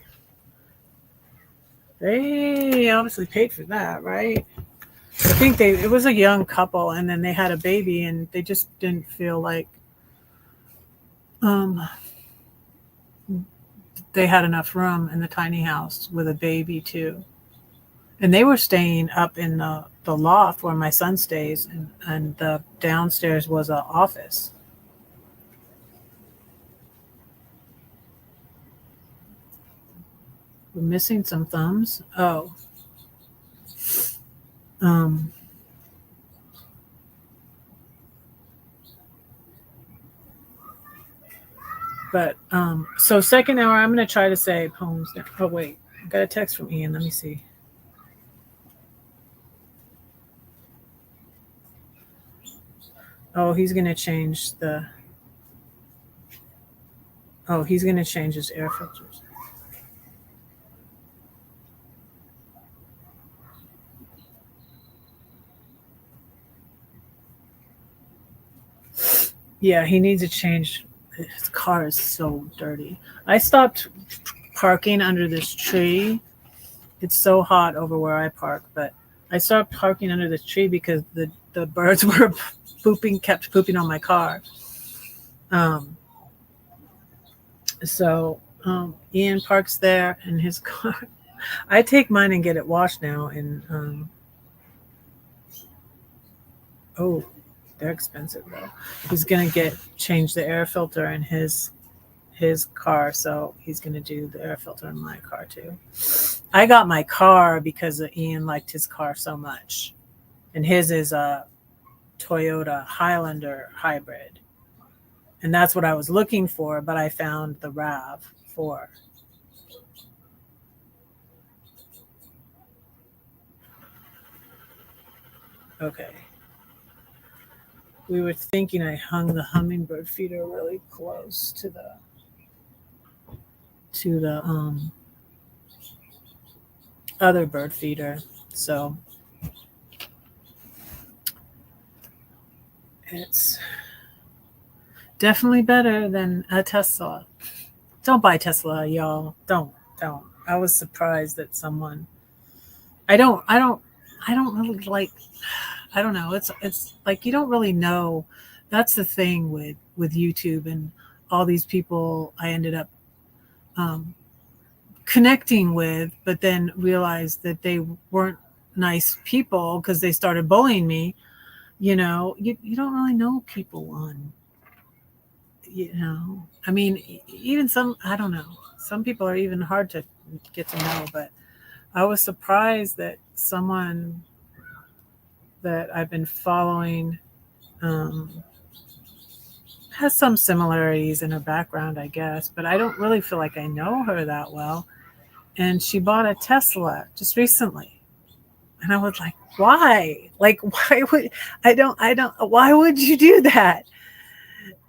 Speaker 1: they obviously paid for that, right? I think it was a young couple, and then they had a baby, and they just didn't feel like they had enough room in the tiny house with a baby too. And they were staying up in the loft where my son stays, and the downstairs was an office. We're missing some thumbs. Oh. But so second hour, I'm going to try to say poems now. Oh, wait. I got a text from Ian. Let me see. Oh, he's going to change his air filters. Yeah, he needs to change. His car is so dirty. I stopped parking under this tree. It's so hot over where I park, but I stopped parking under this tree because the birds were kept pooping on my car. So Ian parks there in his car. I take mine and get it washed now, and Oh, they're expensive though. He's gonna change the air filter in his car, so he's gonna do the air filter in my car too. I got my car because Ian liked his car so much, and his is a Toyota Highlander hybrid, and that's what I was looking for. But I found the RAV4. Okay. We were thinking I hung the hummingbird feeder really close to the other bird feeder, so it's definitely better than a Tesla. Don't buy Tesla, y'all. Don't. I was surprised that someone. I don't really like. I don't know. It's like you don't really know. That's the thing with YouTube and all these people I ended up connecting with, but then realized that they weren't nice people because they started bullying me. You don't really know people on. I mean, even I don't know. Some people are even hard to get to know, but I was surprised that someone that I've been following has some similarities in her background, I guess, but I don't really feel like I know her that well. And she bought a Tesla just recently. And I was like, why? Like, why would why would you do that?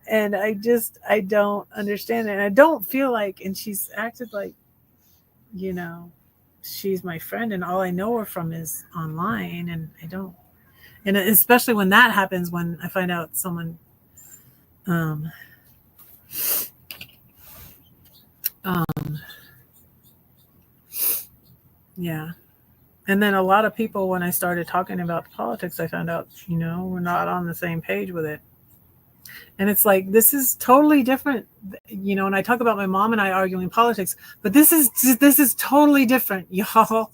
Speaker 1: And I don't understand it. And I don't feel like, and she's acted like, she's my friend and all I know her from is online. And I don't, and especially when that happens, when I find out someone, yeah. And then a lot of people, when I started talking about politics, I found out, we're not on the same page with it. And it's like, this is totally different, and I talk about my mom and I arguing politics, but this is totally different, y'all.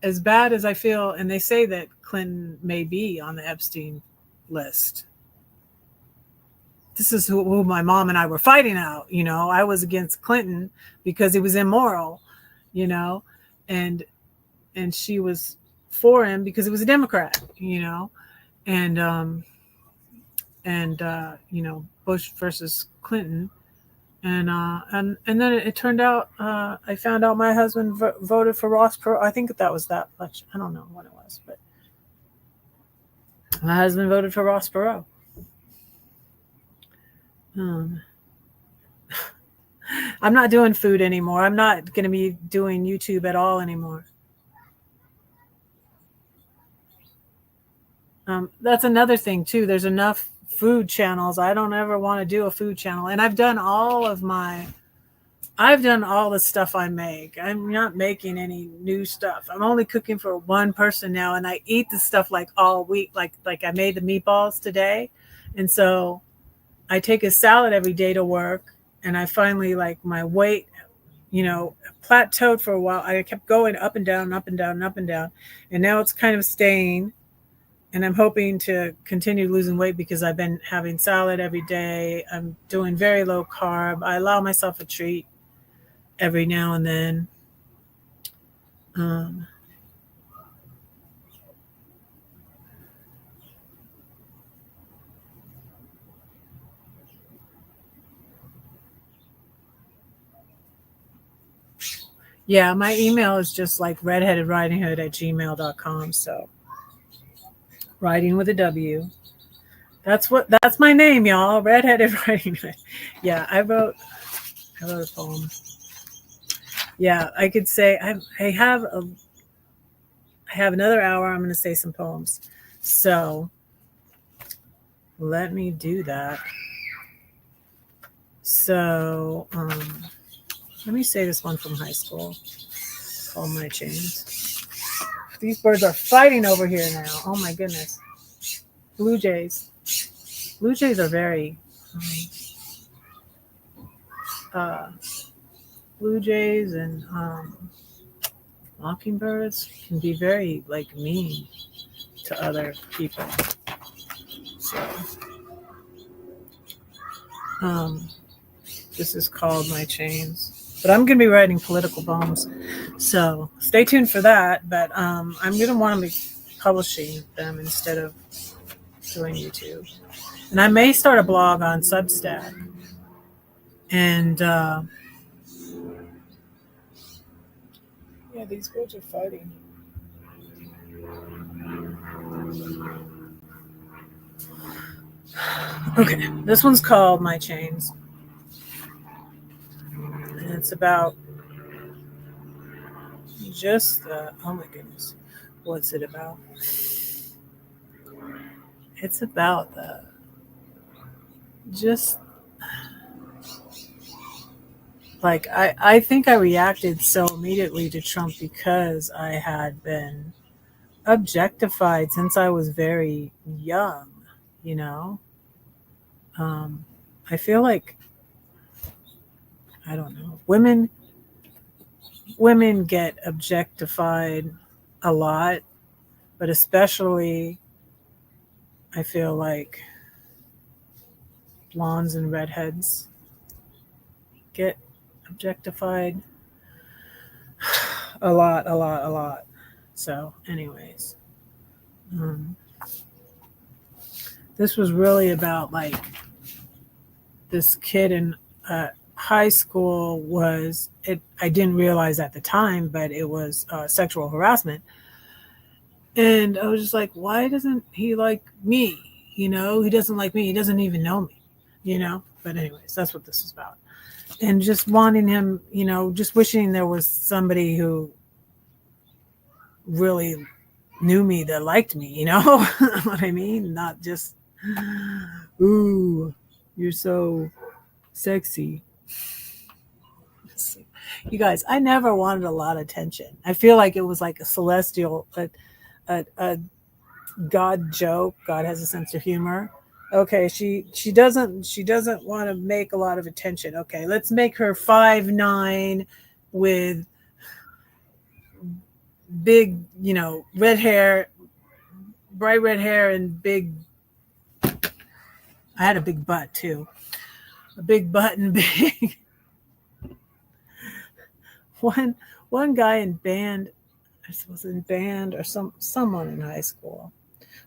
Speaker 1: As bad as I feel, and they say that Clinton may be on the Epstein list. This is who my mom and I were fighting out. I was against Clinton because he was immoral, and she was for him because he was a Democrat, and Bush versus Clinton. And then it turned out, I found out my husband voted for Ross Perot. I think that was that election. I don't know what it was, but my husband voted for Ross Perot. I'm not doing food anymore. I'm not going to be doing YouTube at all anymore. That's another thing too. There's enough food channels. I don't ever want to do a food channel. And I've done all the stuff I make. I'm not making any new stuff. I'm only cooking for one person now, and I eat the stuff like all week. Like I made the meatballs today. And so I take a salad every day to work, and I finally, like, my weight, plateaued for a while. I kept going up and down, up and down, up and down. And now it's kind of staying. And I'm hoping to continue losing weight because I've been having salad every day. I'm doing very low carb. I allow myself a treat every now and then. Yeah, my email is just like redheadedridinghood@gmail.com. So writing with a W. That's my name, y'all. Redheaded Riding Hood. Yeah, I wrote a poem. Yeah, I could say I have another hour. I'm going to say some poems. So let me do that. So let me say this one from high school called My Chains. These birds are fighting over here now. Oh my goodness. Blue jays. Blue jays are very blue jays and Mockingbirds can be very like mean to other people. So this is called My Chains. But I'm going to be writing political poems. So stay tuned for that. But I'm going to want to be publishing them instead of doing YouTube. And I may start a blog on Substack. And yeah, these birds are fighting. Okay, this one's called My Chains. And it's about just oh my goodness, what's it about? It's about the just like I think I reacted so immediately to Trump because I had been objectified since I was very young, you know. I feel like, I don't know, women get objectified a lot, but especially I feel like blondes and redheads get objectified a lot. So anyways, this was really about like this kid in high school was it. I didn't realize at the time, but it was sexual harassment. And I was just like, why doesn't he like me? You know, he doesn't like me. He doesn't even know me, you know? But anyways, that's what this is about. And just wanting him, you know, just wishing there was somebody who really knew me that liked me, you know what I mean? Not just, ooh, you're so sexy. You guys, I never wanted a lot of attention. I feel like it was like a celestial, a God joke. God has a sense of humor. Okay, she doesn't want to make a lot of attention. Okay, let's make her 5'9" with big, you know, red hair, bright red hair, and big. I had a big butt too, a big butt and big. One guy in band, was in band or someone in high school,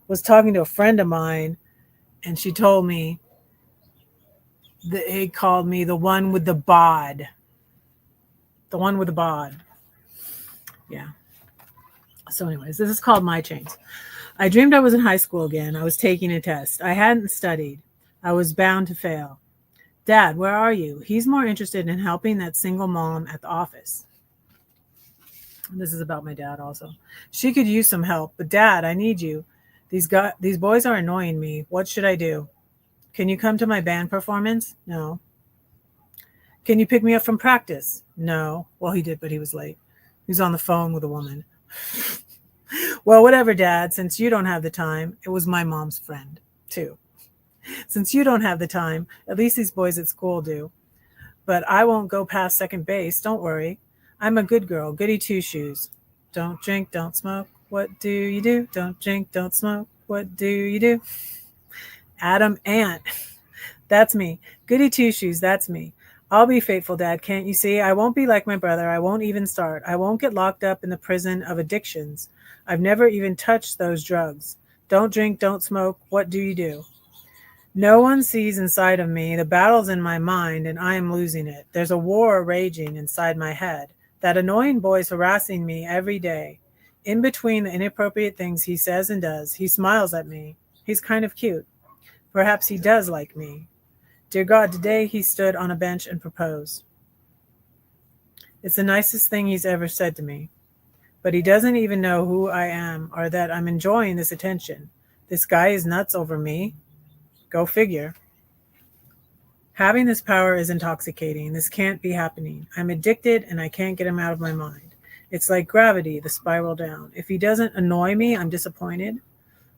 Speaker 1: was talking to a friend of mine, and she told me that he called me the one with the bod. The one with the bod. Yeah. So anyways, this is called My Chains. I dreamed I was in high school again. I was taking a test. I hadn't studied. I was bound to fail. Dad, where are you? He's more interested in helping that single mom at the office. This is about my dad also. She could use some help, but Dad, I need you. These boys are annoying me. What should I do? Can you come to my band performance? No. Can you pick me up from practice? No. Well, he did, but he was late. He was on the phone with a woman. Well, whatever, Dad. Since you don't have the time, it was my mom's friend, too. Since you don't have the time, at least these boys at school do. But I won't go past second base. Don't worry. I'm a good girl, goody two-shoes. Don't drink, don't smoke. What do you do? Don't drink, don't smoke. What do you do? Adam Ant. That's me. Goody two-shoes, that's me. I'll be faithful, Dad. Can't you see? I won't be like my brother. I won't even start. I won't get locked up in the prison of addictions. I've never even touched those drugs. Don't drink, don't smoke. What do you do? No one sees inside of me. The battle's in my mind, and I am losing it. There's a war raging inside my head. That annoying boy's harassing me every day. In between the inappropriate things he says and does, he smiles at me. He's kind of cute. Perhaps he does like me. Dear God, today he stood on a bench and proposed. It's the nicest thing he's ever said to me. But he doesn't even know who I am or that I'm enjoying this attention. This guy is nuts over me. Go figure. Having this power is intoxicating. This can't be happening. I'm addicted and I can't get him out of my mind. It's like gravity, the spiral down. If he doesn't annoy me, I'm disappointed.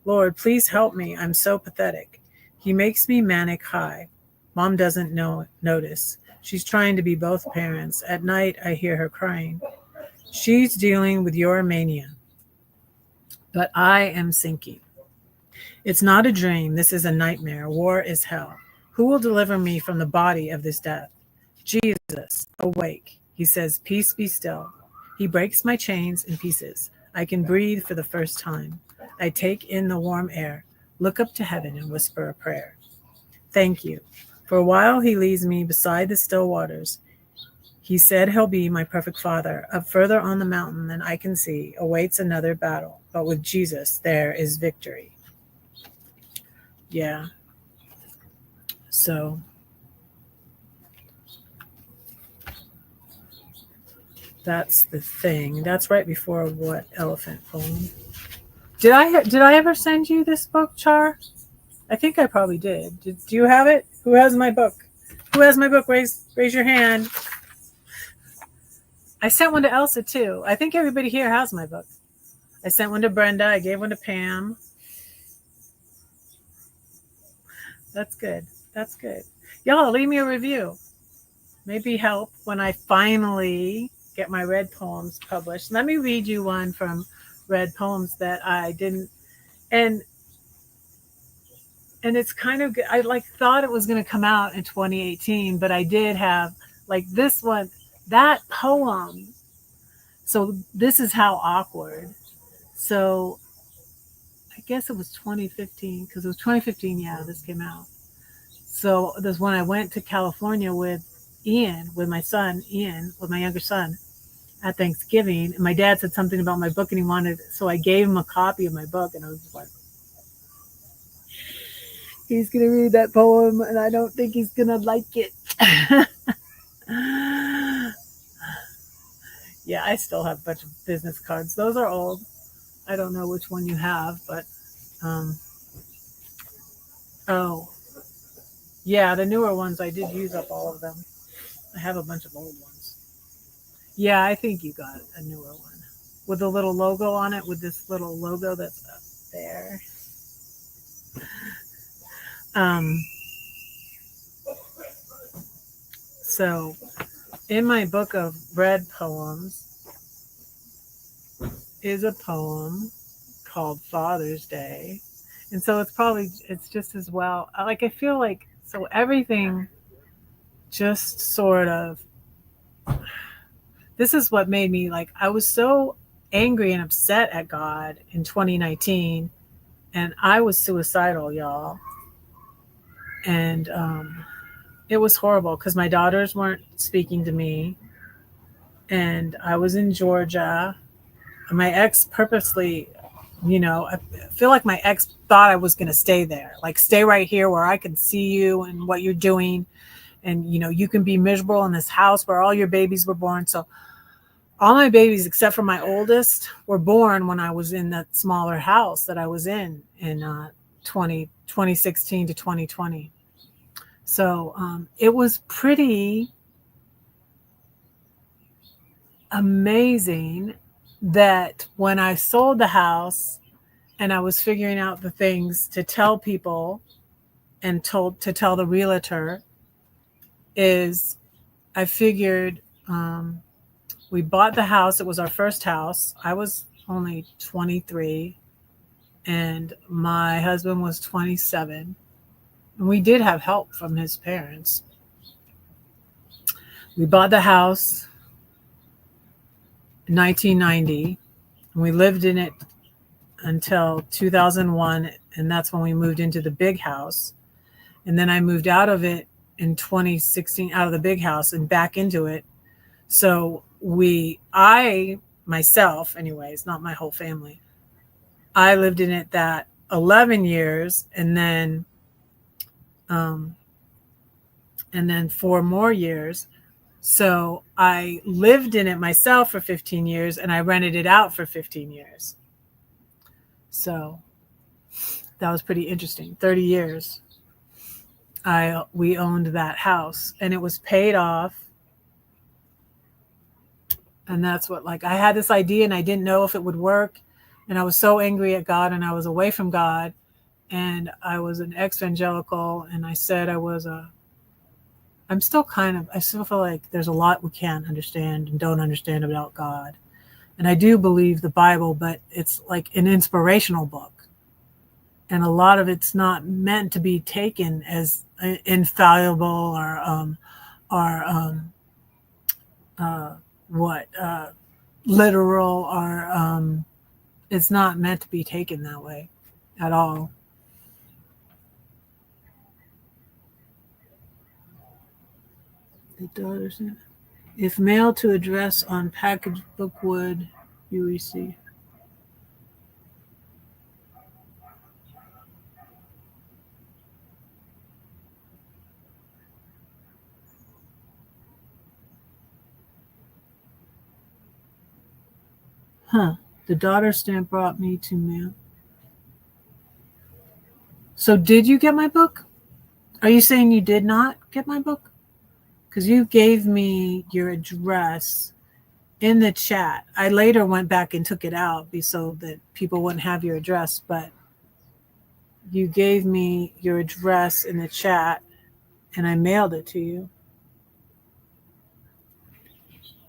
Speaker 1: Lord, please help me. I'm so pathetic. He makes me manic high. Mom doesn't notice. She's trying to be both parents. At night, I hear her crying. She's dealing with your mania, but I am sinking. It's not a dream. This is a nightmare. War is hell. Who will deliver me from the body of this death? Jesus, awake. He says, peace, be still. He breaks my chains in pieces. I can breathe for the first time. I take in the warm air, look up to heaven and whisper a prayer. Thank you. For a while he leads me beside the still waters. He said he'll be my perfect father. Up further on the mountain than I can see awaits another battle. But with Jesus, there is victory. Yeah. So that's the thing. That's right before what elephant poem? Did I ever send you this book, Char? I think I probably did. Do you have it? Who has my book? Who has my book? Raise your hand. I sent one to Elsa too. I think everybody here has my book. I sent one to Brenda. I gave one to Pam. That's good. That's good. Y'all, leave me a review. Maybe help when I finally get my Red Poems published. Let me read you one from Red Poems that I didn't, and it's kind of good. I thought it was going to come out in 2018, but I did have this one, that poem. So this is how awkward. So I guess it was 2015, because it was 2015. Yeah, this came out. So this when I went to California with Ian, with my son, Ian, with my younger son at Thanksgiving. And my dad said something about my book and he wanted, so I gave him a copy of my book and I was like, he's going to read that poem and I don't think he's going to like it. Yeah, I still have a bunch of business cards. Those are old. I don't know which one you have, but, oh, yeah, the newer ones, I did use up all of them. I have a bunch of old ones. Yeah, I think you got a newer one with a little logo on it, with this little logo that's up there. So in my book of Red Poems is a poem called Father's Day. And so it's just as well. I feel like, so everything just sort of, this is what made me I was so angry and upset at God in 2019 and I was suicidal, y'all. And it was horrible because my daughters weren't speaking to me and I was in Georgia. My ex purposely, I feel like my ex thought I was going to stay there, stay right here where I can see you and what you're doing. And, you can be miserable in this house where all your babies were born. So all my babies, except for my oldest, were born when I was in that smaller house that I was in 2016 to 2020. So it was pretty amazing that when I sold the house and I was figuring out the things to tell people and to tell the realtor, is I figured we bought the house. It was our first house. I was only 23 and my husband was 27. And we did have help from his parents. We bought the house in 1990 and we lived in it until 2001. And that's when we moved into the big house. And then I moved out of it in 2016, out of the big house and back into it. So I myself, anyways, not my whole family, I lived in it that 11 years and then 4 more years. So I lived in it myself for 15 years and I rented it out for 15 years. So that was pretty interesting. 30 years. We owned that house and it was paid off. And that's what, I had this idea and I didn't know if it would work. And I was so angry at God and I was away from God. And I was an ex-evangelical and I said I still feel like there's a lot we can't understand and don't understand about God. And I do believe the Bible, but it's like an inspirational book. And a lot of it's not meant to be taken as infallible or what literal, or it's not meant to be taken that way at all. The daughters, if mailed to address on packaged book would you receive? Huh. The daughter stamp brought me to mail. So did you get my book? Are you saying you did not get my book? Because you gave me your address in the chat. I later went back and took it out so that people wouldn't have your address, but you gave me your address in the chat and I mailed it to you.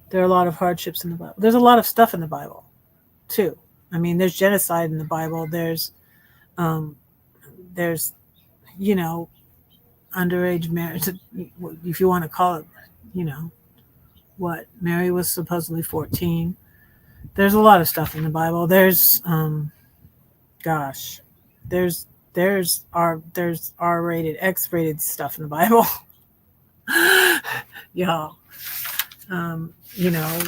Speaker 1: There are a lot of hardships in the Bible. There's a lot of stuff in the Bible too. I mean, there's genocide in the Bible. There's underage marriage, if you want to call it, what Mary was supposedly 14. There's a lot of stuff in the Bible. There's there's R-rated, X-rated stuff in the Bible. Y'all,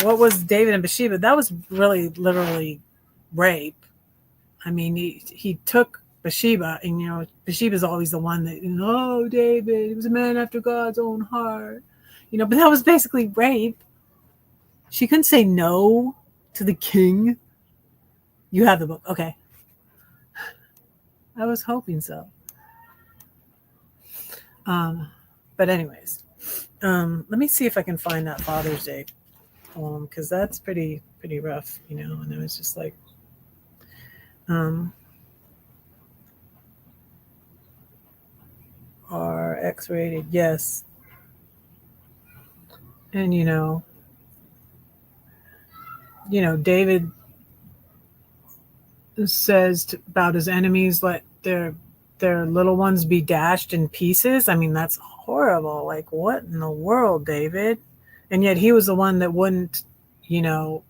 Speaker 1: what was David and Bathsheba? That was really literally rape. I mean, he took Bathsheba, and Bathsheba's always the one that, David, he was a man after God's own heart. But that was basically rape. She couldn't say no to the king. You have the book. Okay. I was hoping so. But anyways, let me see if I can find that Father's Day poem, because that's pretty rough, and it was just like, are X-rated, yes. And David says about his enemies, let their little ones be dashed in pieces. I mean, that's horrible. Like, what in the world, David? And yet he was the one that wouldn't,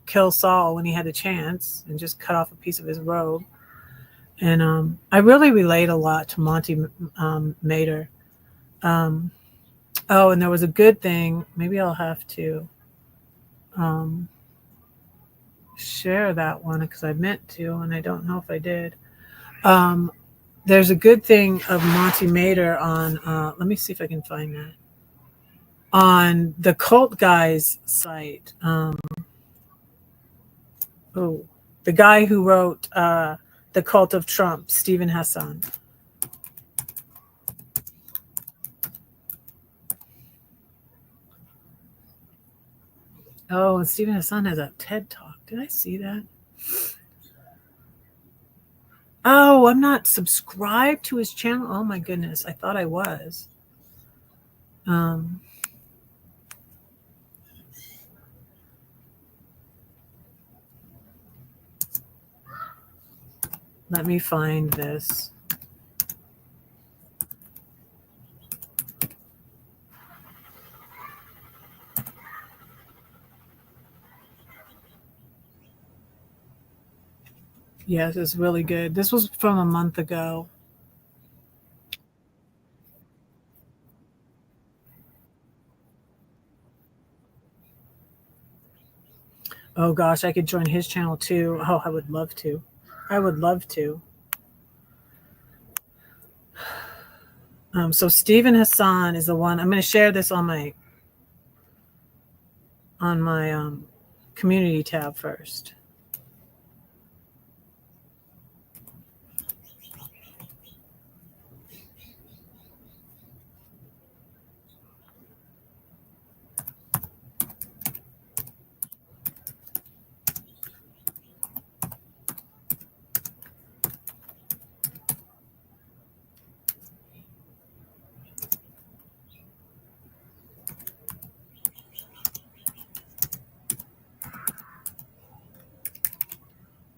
Speaker 1: kill Saul when he had a chance and just cut off a piece of his robe. And I really relate a lot to Monty Mader. And there was a good thing. Maybe I'll have to share that one, because I meant to, and I don't know if I did. There's a good thing of Monty Mader on, let me see if I can find that, on the Cult Guys site. The guy who wrote The Cult of Trump, Stephen Hassan. Oh, and Stephen Hassan has a TED Talk. Did I see that? Oh, I'm not subscribed to his channel. Oh my goodness, I thought I was. Let me find this. Yes, it's really good. This was from a month ago. Oh gosh, I could join his channel too. Oh, I would love to. I would love to. So Stephen Hassan is the one. I'm going to share this on my community tab first.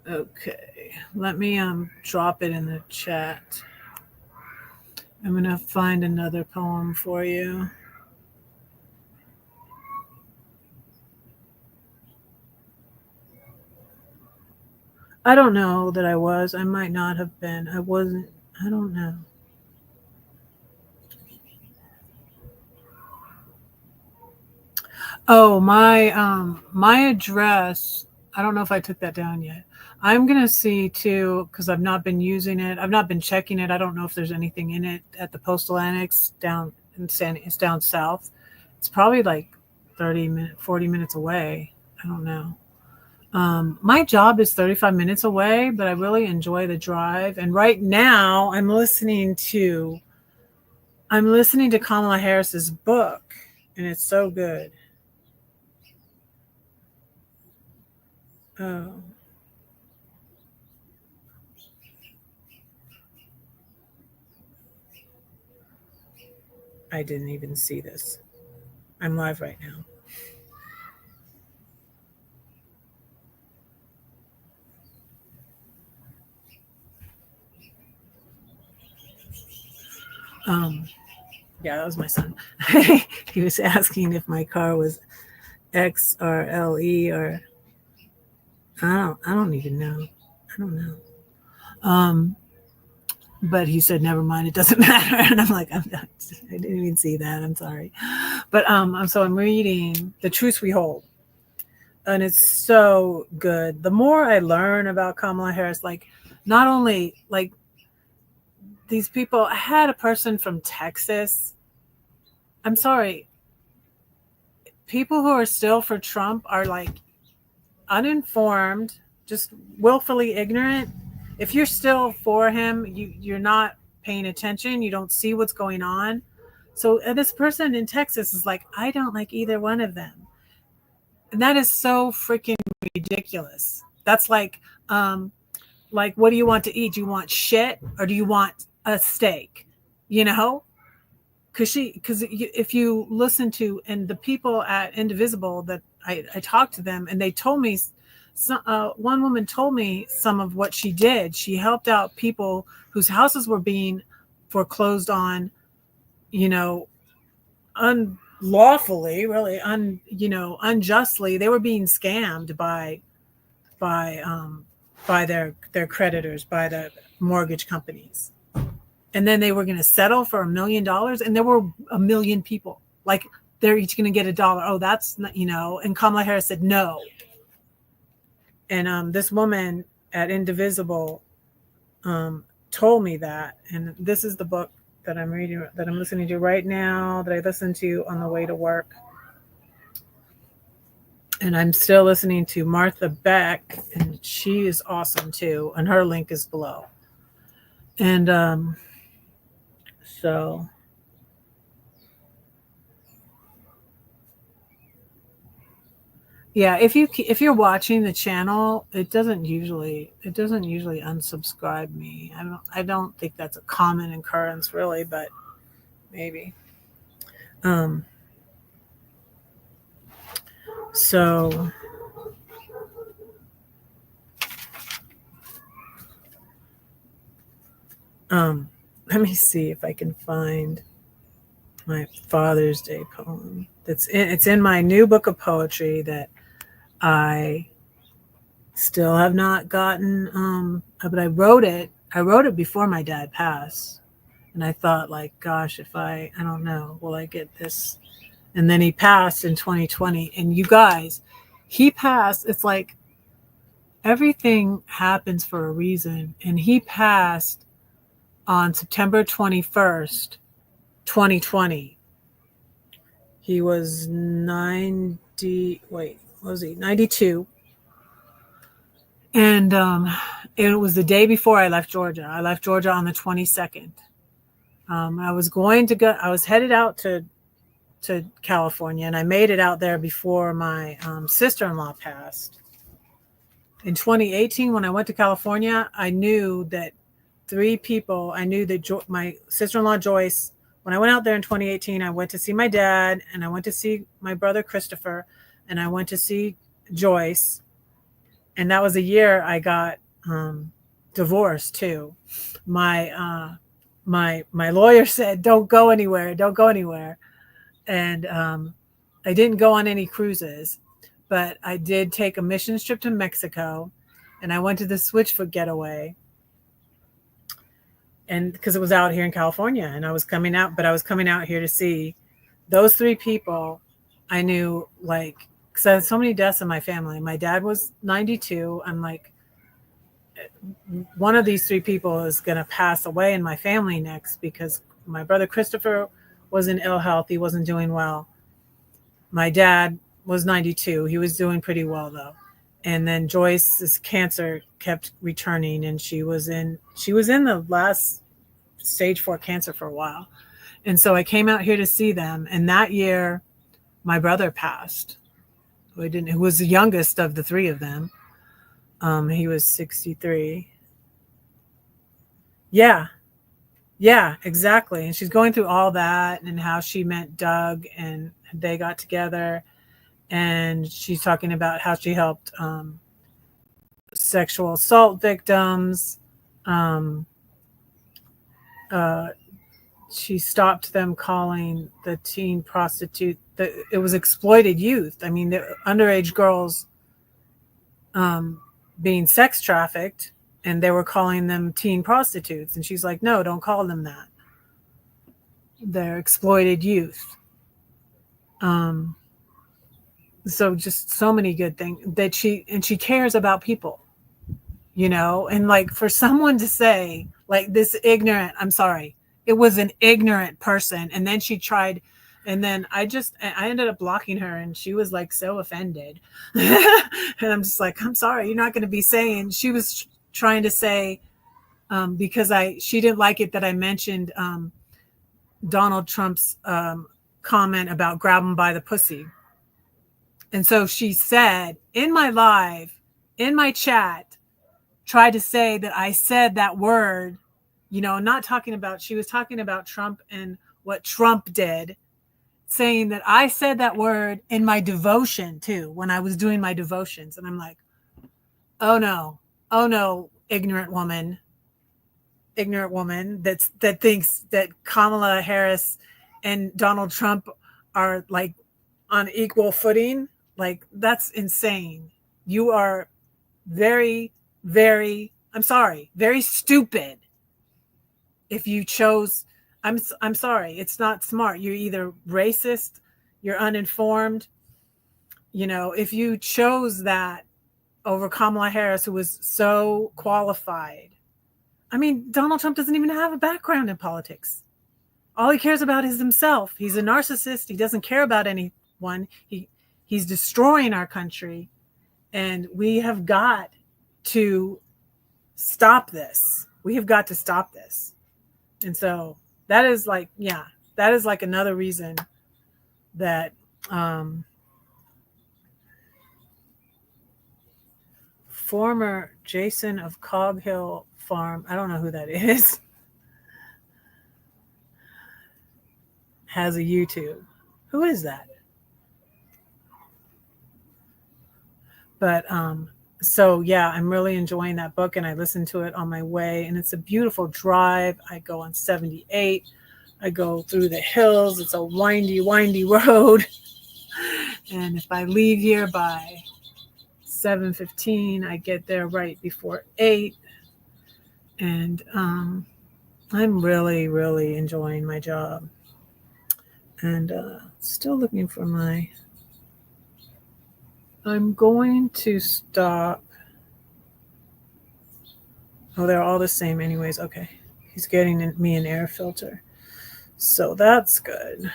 Speaker 1: Okay, let me drop it in the chat. I'm gonna find another poem for you. I don't know that I was. I might not have been. I wasn't. I don't know. Oh, my address. I don't know if I took that down yet. I'm gonna see too, because I've not been using it. I've not been checking it. I don't know if there's anything in it at the postal annex down in it's down south. It's probably like 40 minutes away. I don't know. My job is 35 minutes away, but I really enjoy the drive. And right now I'm listening to Kamala Harris's book, and it's so good. Oh. I didn't even see this. I'm live right now. Yeah, that was my son. He was asking if my car was XRLE or I don't even know. I don't know. But he said, never mind, it doesn't matter. And I'm like, I didn't even see that. I'm sorry. But so I'm reading The Truth We Hold. And it's so good. The more I learn about Kamala Harris, like not only like these people, I had a person from Texas. I'm sorry. People who are still for Trump are like uninformed, just willfully ignorant. If you're still for him, you're not paying attention. You don't see what's going on. So this person in Texas is like, I don't like either one of them. And that is so freaking ridiculous. That's like, what do you want to eat? Do you want shit or do you want a steak? You know? Because if you listen to, and the people at Indivisible that I talked to them, and they told me, one woman told me some of what she did. She helped out people whose houses were being foreclosed on, unlawfully, really, unjustly. They were being scammed by their creditors, by the mortgage companies. And then they were going to settle for $1 million, and there were 1 million people. Like, they're each going to get $1. Oh, that's not, and Kamala Harris said no. And this woman at Indivisible told me that. And this is the book that I'm reading, that I'm listening to right now, that I listened to on the way to work. And I'm still listening to Martha Beck, and she is awesome too. And her link is below. And so yeah, if you're watching the channel, it doesn't usually unsubscribe me. I don't think that's a common occurrence really, but maybe. So let me see if I can find my Father's Day poem. It's in my new book of poetry that I still have not gotten. But I wrote it before my dad passed, and I thought, like, gosh, if I don't know, will I get this? And then he passed in 2020, and you guys, he passed. It's like everything happens for a reason, and he passed on September 21st, 2020. He was 90. Wait, what was he? 92. And it was the day before I left Georgia. I left Georgia on the 22nd. I was headed out to California, and I made it out there before my sister-in-law passed. In 2018, when I went to California, I knew that 3 people. I knew that my sister-in-law Joyce. When I went out there in 2018, I went to see my dad, and I went to see my brother Christopher, and I went to see Joyce. And that was a year I got divorced too. My lawyer said, don't go anywhere, don't go anywhere. And I didn't go on any cruises, but I did take a missions trip to Mexico, and I went to the Switchfoot Getaway. And because it was out here in California, and I was coming out here to see those three people. I knew, like, because I had so many deaths in my family. My dad was 92. I'm like, one of these three people is going to pass away in my family next, because my brother Christopher was in ill health. He wasn't doing well. My dad was 92. He was doing pretty well though. And then Joyce's cancer kept returning, and she was in the last stage 4 cancer for a while. And so I came out here to see them. And that year, my brother passed, who was the youngest of the three of them. He was 63. Yeah, exactly. And she's going through all that, and how she met Doug and they got together. And she's talking about how she helped sexual assault victims. She stopped them calling the teen prostitute. It was exploited youth. I mean, the underage girls being sex trafficked, and they were calling them teen prostitutes. And she's like, no, don't call them that. They're exploited youth. So just so many good things that she cares about people, and like, for someone to say, like, this ignorant, I'm sorry, it was an ignorant person. And then she tried, and then I ended up blocking her, and she was like so offended. And I'm just like, I'm sorry, you're not going to be saying, she was trying to say, because she didn't like it that I mentioned Donald Trump's comment about grab him by the pussy. And so she said in my live, in my chat, tried to say that I said that word, not talking about, she was talking about Trump and what Trump did, saying that I said that word in my devotion too, when I was doing my devotions. And I'm like, oh no, ignorant woman that thinks that Kamala Harris and Donald Trump are like on equal footing. Like, that's insane. You are very, very, I'm sorry, very stupid. If you chose, I'm sorry, it's not smart. You're either racist, you're uninformed. If you chose that over Kamala Harris, who was so qualified. I mean, Donald Trump doesn't even have a background in politics. All he cares about is himself. He's a narcissist. He doesn't care about anyone. He's destroying our country, and we have got to stop this. We have got to stop this. And so that is like another reason that former Jason of Cog Hill Farm, I don't know who that is, has a YouTube. Who is that? But so yeah, I'm really enjoying that book, and I listened to it on my way, and it's a beautiful drive. I go on 78. I go through the hills. It's a windy road. And if I leave here by 7:15, I get there right before 8. And I'm really, really enjoying my job. And still looking for I'm going to stop. Oh, they're all the same anyways. Okay. He's getting me an air filter. So that's good.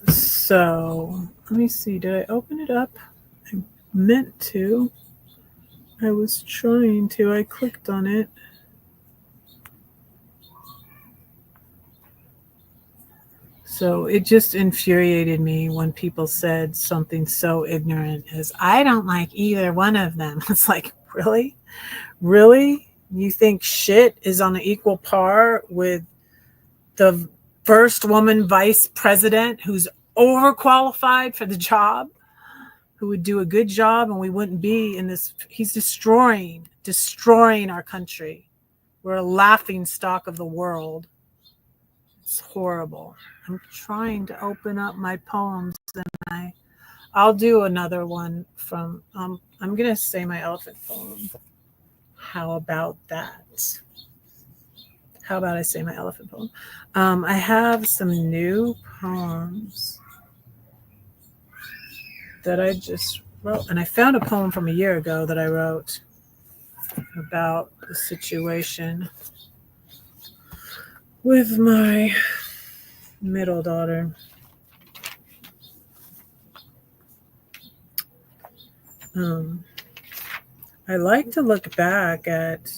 Speaker 1: So let me see. Did I open it up? I meant to. I was trying to. I clicked on it. So it just infuriated me when people said something so ignorant as, I don't like either one of them. It's like, really? Really? You think shit is on an equal par with the first woman vice president who's overqualified for the job, who would do a good job, and we wouldn't be in this. He's destroying our country. We're a laughing stock of the world. It's horrible. I'm trying to open up my poems, and I'll do another one from, I'm going to say my elephant poem. How about that? How about I say my elephant poem? I have some new poems that I just wrote. And I found a poem from a year ago that I wrote about the situation with my middle daughter. I like to look back at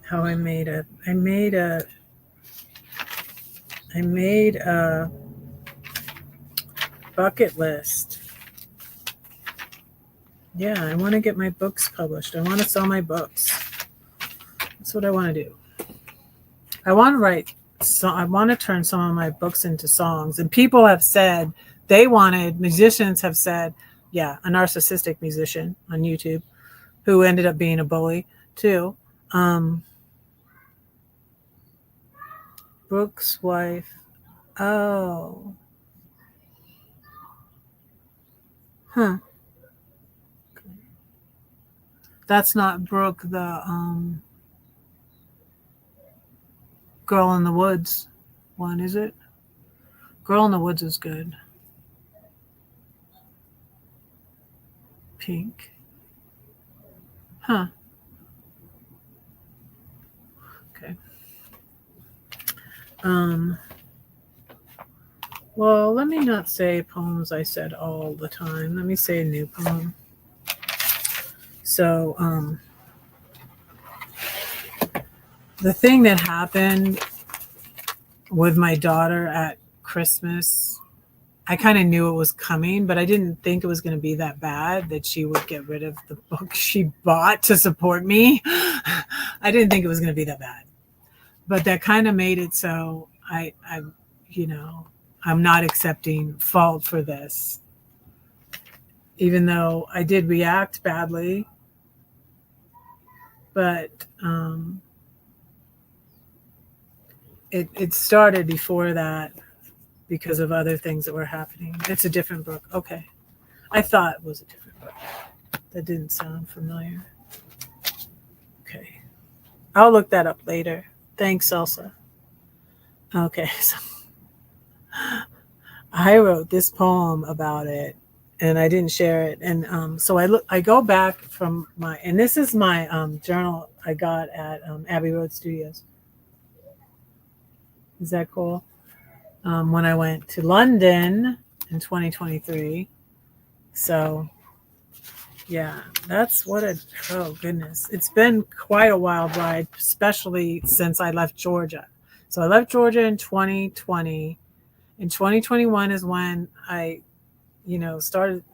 Speaker 1: how I made a bucket list. Yeah, I want to get my books published. I want to sell my books. That's what I want to do. I want to write. So I want to turn some of my books into songs. And people have said musicians have said, yeah, a narcissistic musician on YouTube who ended up being a bully too. Brooke's wife. Oh. Huh. That's not Brooke, the Girl in the Woods one, is it? Girl in the Woods is good. Pink. Huh. Okay. Well, let me not say poems I said all the time. Let me say a new poem. So, the thing that happened with my daughter at Christmas, I kind of knew it was coming, but I didn't think it was going to be that bad that she would get rid of the book she bought to support me. I didn't think it was going to be that bad, but that kind of made it so I'm not accepting fault for this, even though I did react badly. But it started before that because of other things that were happening. It's a different book. Okay. I thought it was a different book. That didn't sound familiar. Okay. I'll look that up later. Thanks, Elsa. Okay. So I wrote this poem about it and I didn't share it. And so I go back from and this is my journal I got at Abbey Road Studios. Is that cool? When I went to London in 2023. So yeah, that's oh goodness. It's been quite a wild ride, especially since I left Georgia. So I left Georgia in 2020. In 2021 is when I started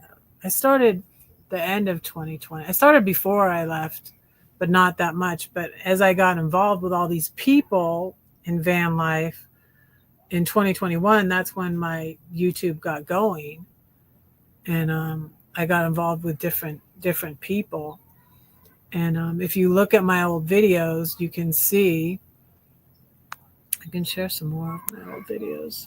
Speaker 1: the end of 2020. I started before I left, but not that much. But as I got involved with all these people in van life in 2021, that's when my YouTube got going. And I got involved with different people. And if you look at my old videos, you can see, I can share some more of my old videos.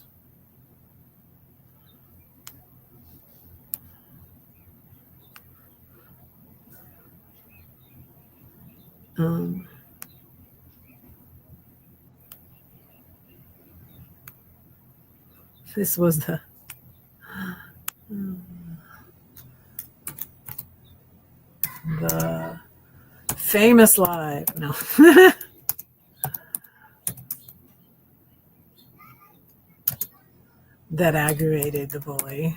Speaker 1: This was the famous live. No. That aggravated the bully.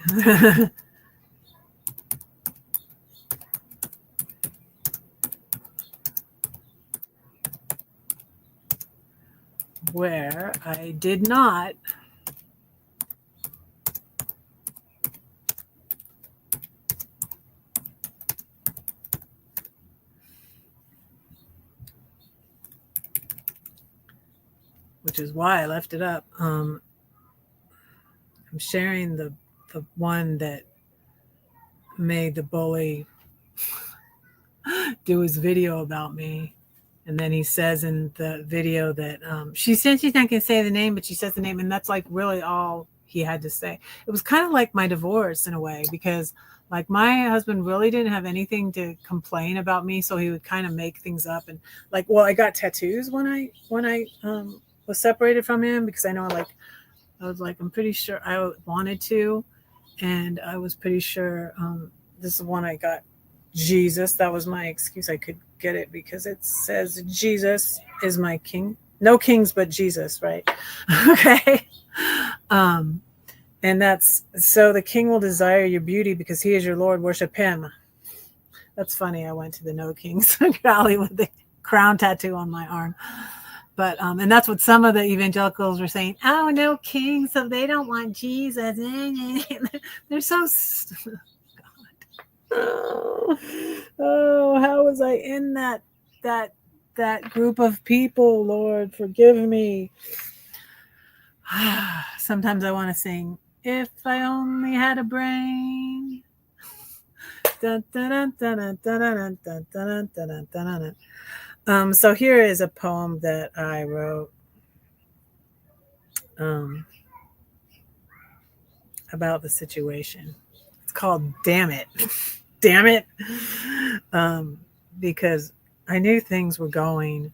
Speaker 1: Where I did not which is why I left it up. I'm sharing the one that made the bully do his video about me. And then he says in the video that she said she's not going to say the name, but she says the name. And that's like really all he had to say. It was kind of like my divorce in a way, because like my husband really didn't have anything to complain about me. So he would kind of make things up. And like, well, I got tattoos when I was separated from him, because I know I was like, I'm pretty sure I wanted to. And I was pretty sure this is one I got. Jesus, that was my excuse. I could get it because it says Jesus is my king. No kings but Jesus, right? Okay. And that's, so the king will desire your beauty because he is your Lord. Worship him. That's funny. I went to the No Kings rally with the crown tattoo on my arm. But and that's what some of the evangelicals were saying. Oh, no kings, so they don't want Jesus. They're so oh, how was I in that group of people? Lord, forgive me. Sometimes I want to sing, if I only had a brain. So here is a poem that I wrote about the situation. It's called Damn It. Damn it. Because I knew things were going.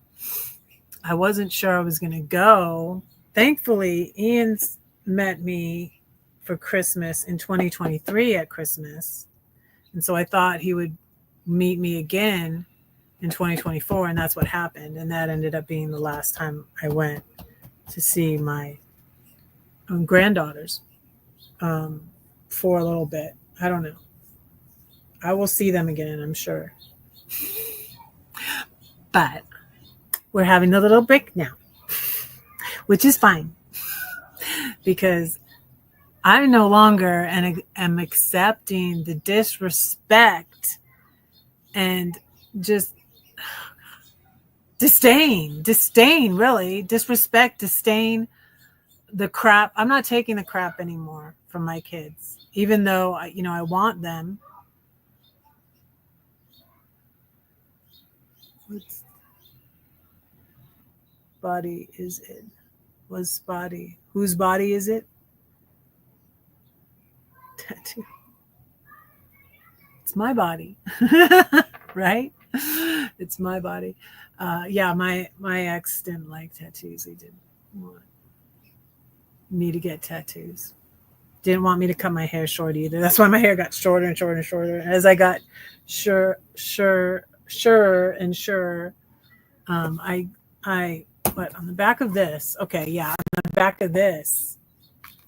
Speaker 1: I wasn't sure I was going to go. Thankfully, Ian met me for Christmas in 2023 at Christmas. And so I thought he would meet me again in 2024, and that's what happened. And that ended up being the last time I went to see my granddaughters for a little bit. I don't know. I will see them again, I'm sure. But we're having a little break now, which is fine, because I no longer am accepting the disrespect and just disdain, really, disrespect, disdain, the crap. I'm not taking the crap anymore from my kids, even though I want them. What's body is it? Was body? Whose body is it? Tattoo. It's my body, right? It's my body. Yeah, my ex didn't like tattoos. He didn't want me to get tattoos. Didn't want me to cut my hair short either. That's why my hair got shorter and shorter and shorter. As I got sure. But on the back of this, okay, yeah, on the back of this,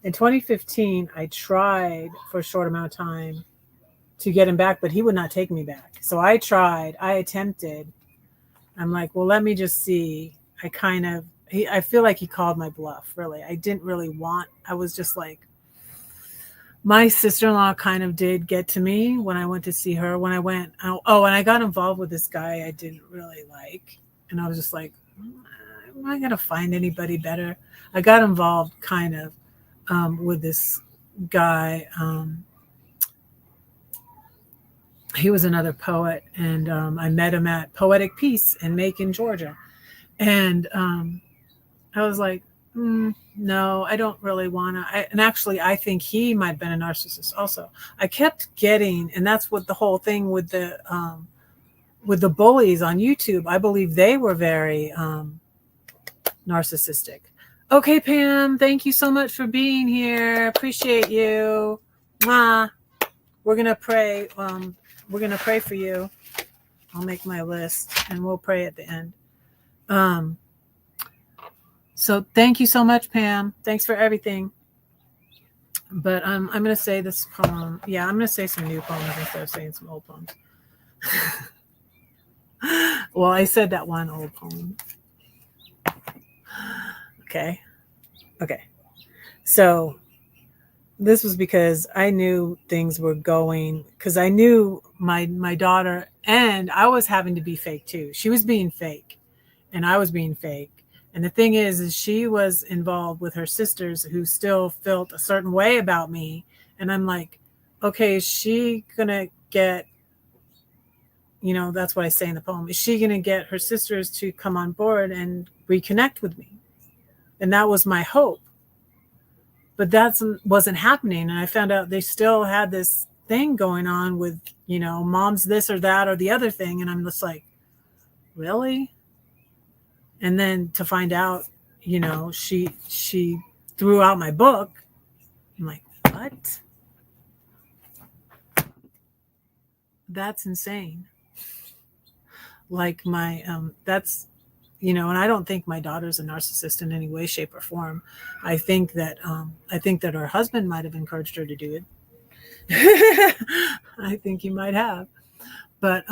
Speaker 1: in 2015, I tried for a short amount of time to get him back, but he would not take me back. So I attempted. I'm like, well, let me just see. I feel like he called my bluff, really. I didn't really want, I was just like, my sister-in-law kind of did get to me when I went to see her. When I went, and I got involved with this guy I didn't really like. And I was just like, am I going to find anybody better? I got involved kind of with this guy. He was another poet, and I met him at Poetic Peace in Macon, Georgia. And I was like, no, I don't really want to. And actually, I think he might have been a narcissist also. I kept getting, and that's what the whole thing with the bullies on YouTube, I believe they were very narcissistic. Okay, Pam, thank you so much for being here. Appreciate you. Mwah. We're going to pray. We're going to pray for you. I'll make my list and we'll pray at the end. So thank you so much, Pam. Thanks for everything. But I'm going to say this poem. Yeah, I'm going to say some new poems instead of saying some old poems. Well, I said that one old poem. Okay. So this was because I knew things were going, because I knew my daughter, and I was having to be fake too. She was being fake and I was being fake. And the thing is she was involved with her sisters who still felt a certain way about me. And I'm like, okay, is she going to get, that's what I say in the poem. Is she going to get her sisters to come on board and reconnect with me? And that was my hope. But that wasn't happening. And I found out they still had this thing going on with, mom's this or that or the other thing. And I'm just like, really? And then to find out, she threw out my book. I'm like, what? That's insane. Like that's, and I don't think my daughter's a narcissist in any way, shape, or form. I think that her husband might have encouraged her to do it. I think he might have, but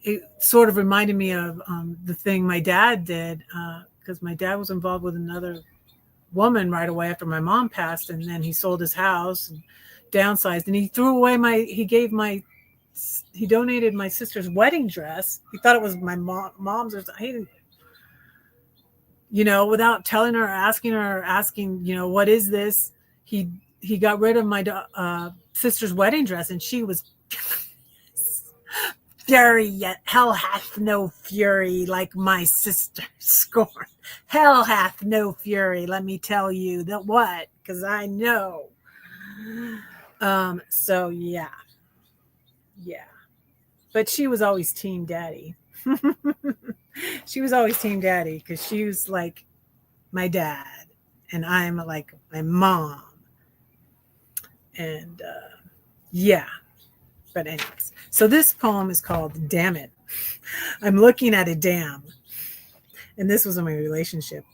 Speaker 1: it sort of reminded me of the thing my dad did, because my dad was involved with another woman right away after my mom passed, and then he sold his house and downsized, and he threw away he donated my sister's wedding dress. He thought it was my mom's, or he didn't, without telling her, asking, what is this? He got rid of my sister's wedding dress, and she was fury, yet hell hath no fury like my sister scorn. Hell hath no fury, let me tell you that what, because I know. So yeah. But she was always team daddy. She was always team daddy because she was like my dad and I'm like my mom. And yeah. But anyways, so this poem is called Damn It. I'm looking at a dam. And this was in my relationship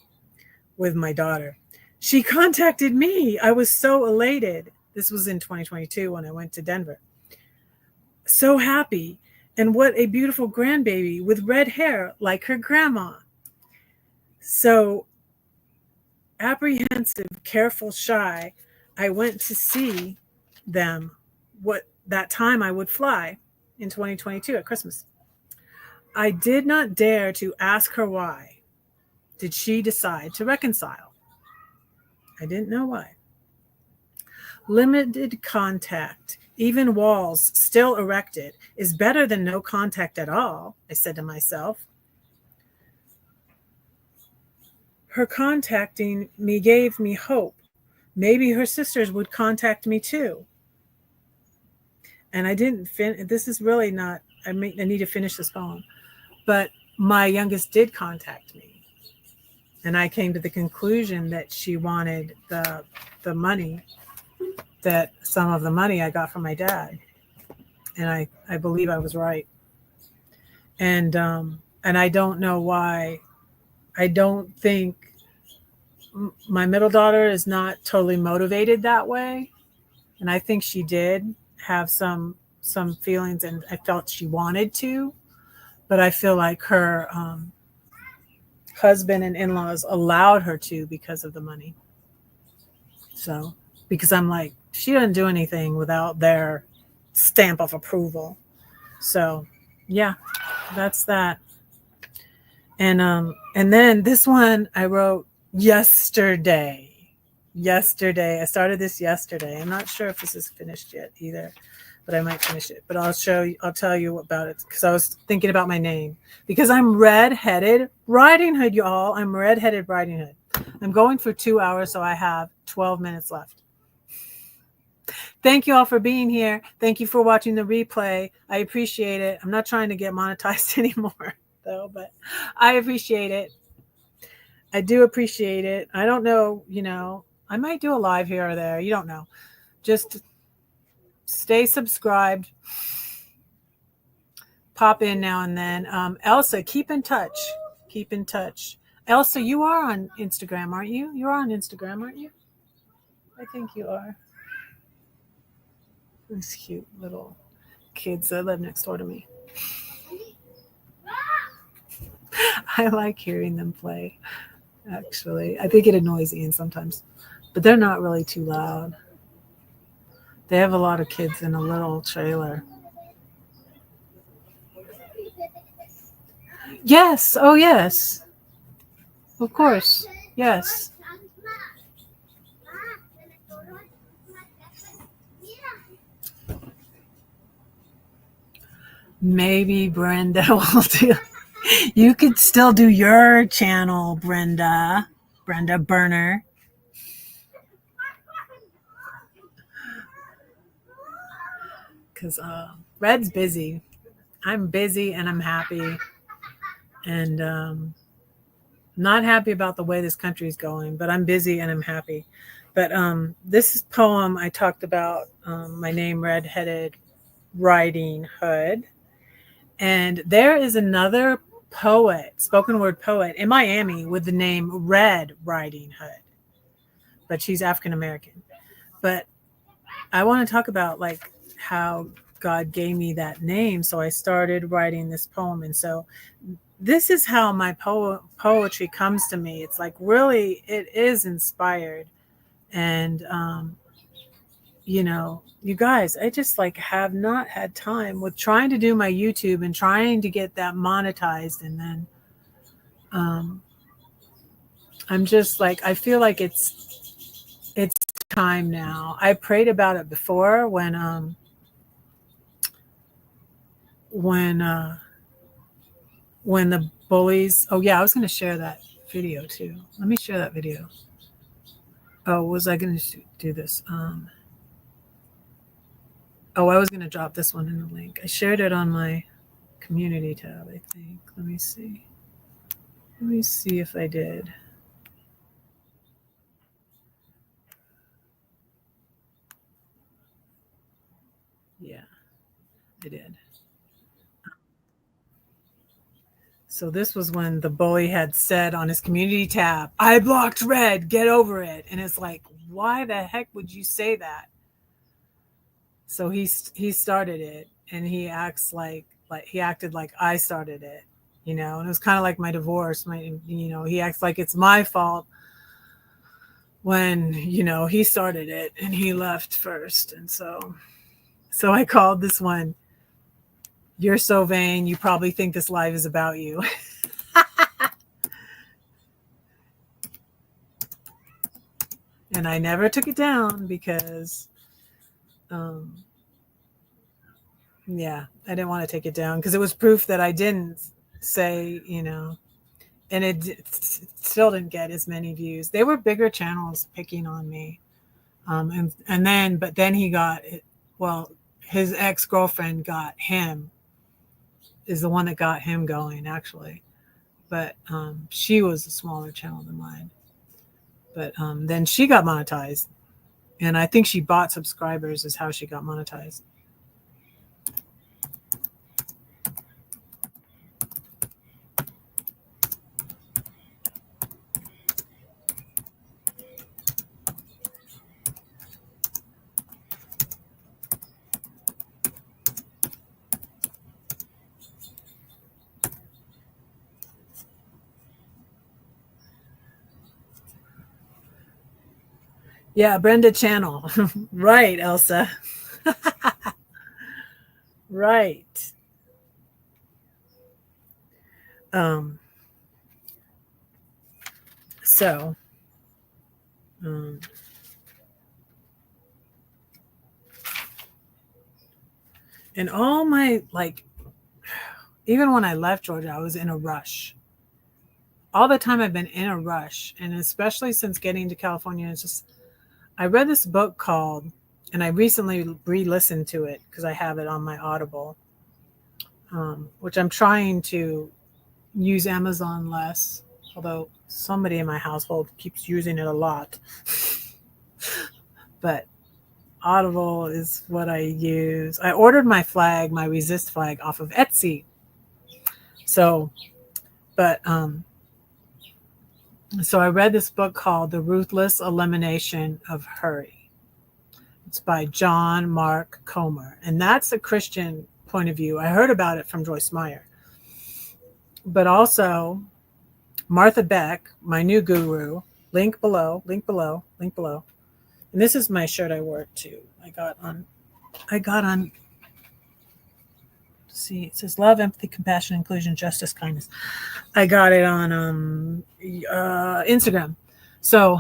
Speaker 1: with my daughter. She contacted me. I was so elated. This was in 2022 when I went to Denver. So happy. And what a beautiful grandbaby with red hair like her grandma. So apprehensive, careful, shy, I went to see them that time I would fly in 2022 at Christmas. I did not dare to ask her why. Did she decide to reconcile? I didn't know why. Limited contact, even walls still erected, is better than no contact at all, I said to myself. Her contacting me gave me hope. Maybe her sisters would contact me too. And I didn't this is really not, I need to finish this poem. But my youngest did contact me. And I came to the conclusion that she wanted the money, that some of the money I got from my dad. And I believe I was right. And I don't know why. I don't think my middle daughter is not totally motivated that way. And I think she did have some feelings, and I felt she wanted to, but I feel like her husband and in-laws allowed her to because of the money. So, because I'm like, she doesn't do anything without their stamp of approval. So yeah, that's that. And then this one I wrote yesterday. I started this yesterday. I'm not sure if this is finished yet either, but I might finish it. But I'll tell you about it because I was thinking about my name. Because I'm Red-Headed Riding Hood, y'all. I'm Red-Headed Riding Hood. I'm going for 2 hours, so I have 12 minutes left. Thank you all for being here. Thank you for watching the replay. I appreciate it. I'm not trying to get monetized anymore, though, but I appreciate it. I do appreciate it. I don't know, I might do a live here or there. You don't know. Just stay subscribed. Pop in now and then. Elsa, keep in touch. Keep in touch. Elsa, you are on Instagram, aren't you? You're on Instagram, aren't you? I think you are. These cute little kids that live next door to me. I like hearing them play, actually. I think it annoys Ian sometimes, but they're not really too loud. They have a lot of kids in a little trailer. Yes. Oh, yes. Of course. Yes. Maybe Brenda will do. You could still do your channel, Brenda. Brenda Burner. Because Red's busy. I'm busy and I'm happy. And not happy about the way this country is going, but I'm busy and I'm happy. But this poem I talked about, my name, Red-Headed Riding Hood. And there is another poet, spoken word poet in Miami with the name Red Riding Hood, but she's African American. But I want to talk about like how God gave me that name. So I started writing this poem. And so this is how my poetry comes to me. It's like really, it is inspired. And, you know, you guys, I just like have not had time with trying to do my YouTube and trying to get that monetized. And then I'm just like, I feel like it's time now. I prayed about it before when the bullies, oh yeah, I was going to share that video too. Let me share that video. Oh, was I going to do this? Oh, I was going to drop this one in the link. I shared it on my community tab, I think. Let me see. Let me see if I did. Yeah, I did. So this was when the bully had said on his community tab, I blocked Red, get over it. And it's like, why the heck would you say that? So he started it, and he acts like he acted like I started it, you know, and it was kind of like my divorce. He acts like it's my fault when, you know, he started it and he left first. And so I called this one, You're So Vain, You Probably Think This Life Is About You. And I never took it down because, yeah, I didn't want to take it down because it was proof that I didn't say, you know, and it still didn't get as many views. They were bigger channels picking on me. But then he got it. Well, his ex-girlfriend got him, is the one that got him going actually. But she was a smaller channel than mine. But then she got monetized. And I think she bought subscribers is how she got monetized. Yeah, Brenda Channel. Right, Elsa. Right. So and all my, like, even when I left Georgia, I was in a rush. All the time I've been in a rush, and especially since getting to California, it's just, I read this book called, and I recently re-listened to it because I have it on my Audible, which I'm trying to use Amazon less, although somebody in my household keeps using it a lot. But Audible is what I use. I ordered my resist flag off of Etsy. So I read this book called The Ruthless Elimination of Hurry. It's by John Mark Comer. And that's a Christian point of view. I heard about it from Joyce Meyer. But also Martha Beck, my new guru, link below. And this is my shirt I wore too. I got on see, it says love, empathy, compassion, inclusion, justice, kindness. I got it on Instagram. So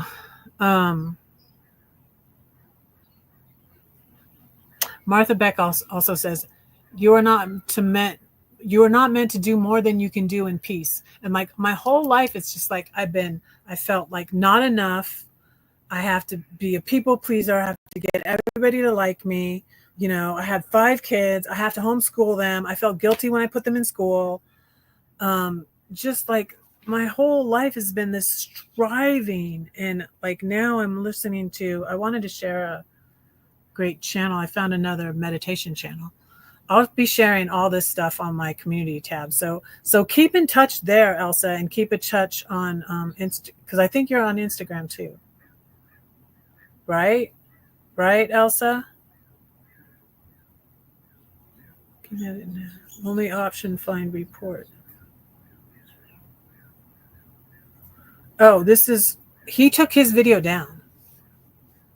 Speaker 1: Martha Beck also says, you are not meant to do more than you can do in peace. And like my whole life, it's just like I felt like not enough. I have to be a people pleaser. I have to get everybody to like me. You know, I had 5 kids. I have to homeschool them. I felt guilty when I put them in school. Just like my whole life has been this striving. And like now I'm listening to, I wanted to share a great channel. I found another meditation channel. I'll be sharing all this stuff on my community tab. So keep in touch there, Elsa, and keep in touch on because I think you're on Instagram too. Right, Elsa? Only option, find report. Oh, he took his video down